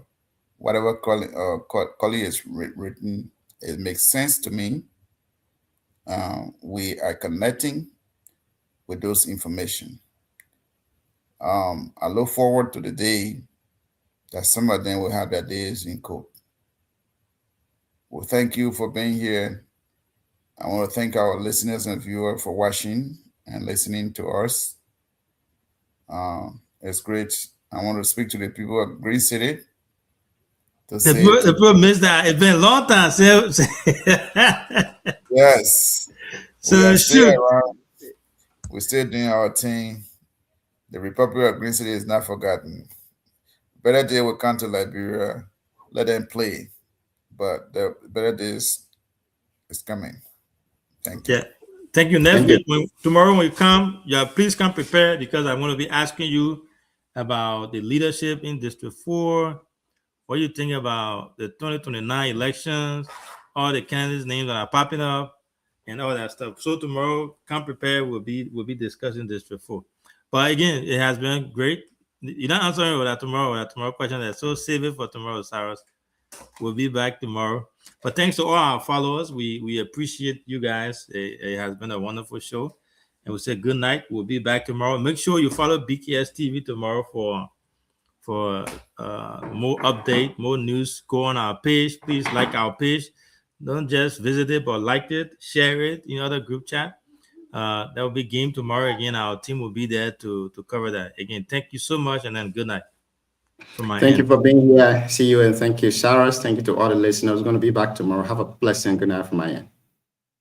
Whatever Collie is written, it makes sense to me. We are connecting with those information. I look forward to the day that some of them will have their days in court. Well, thank you for being here. I want to thank our listeners and viewers for watching and listening to us. It's great. I want to speak to the people of Green City. The problem is that it's been a long time since. Yes. So shoot. We're still doing our thing. The Republic of Green City is not forgotten. Better day will come to Liberia. Let them play. But the better days is coming. Thank you. Yeah. Thank you, Nephew. Tomorrow when you come, please come prepared because I'm going to be asking you about the leadership in District 4. What you think about the 2029 elections, all the candidates' names that are popping up, and all that stuff. So tomorrow, come prepared. We'll be discussing District 4. But again, it has been great. You're not answering with that tomorrow question. So save it for tomorrow, Cyrus. We'll be back tomorrow. But thanks to all our followers. We appreciate you guys. It has been a wonderful show. And we'll say good night. We'll be back tomorrow. Make sure you follow BKS TV tomorrow for more update, more news. Go on our page. Please like our page. Don't just visit it, but like it, share it in other group chat. That will be game tomorrow. Again, our team will be there to cover that. Again, thank you so much, and then good night. Thank you for being here. See you, and thank you, Cyrus. Thank you to all the listeners. We're going to be back tomorrow. Have a blessed and good night from my end.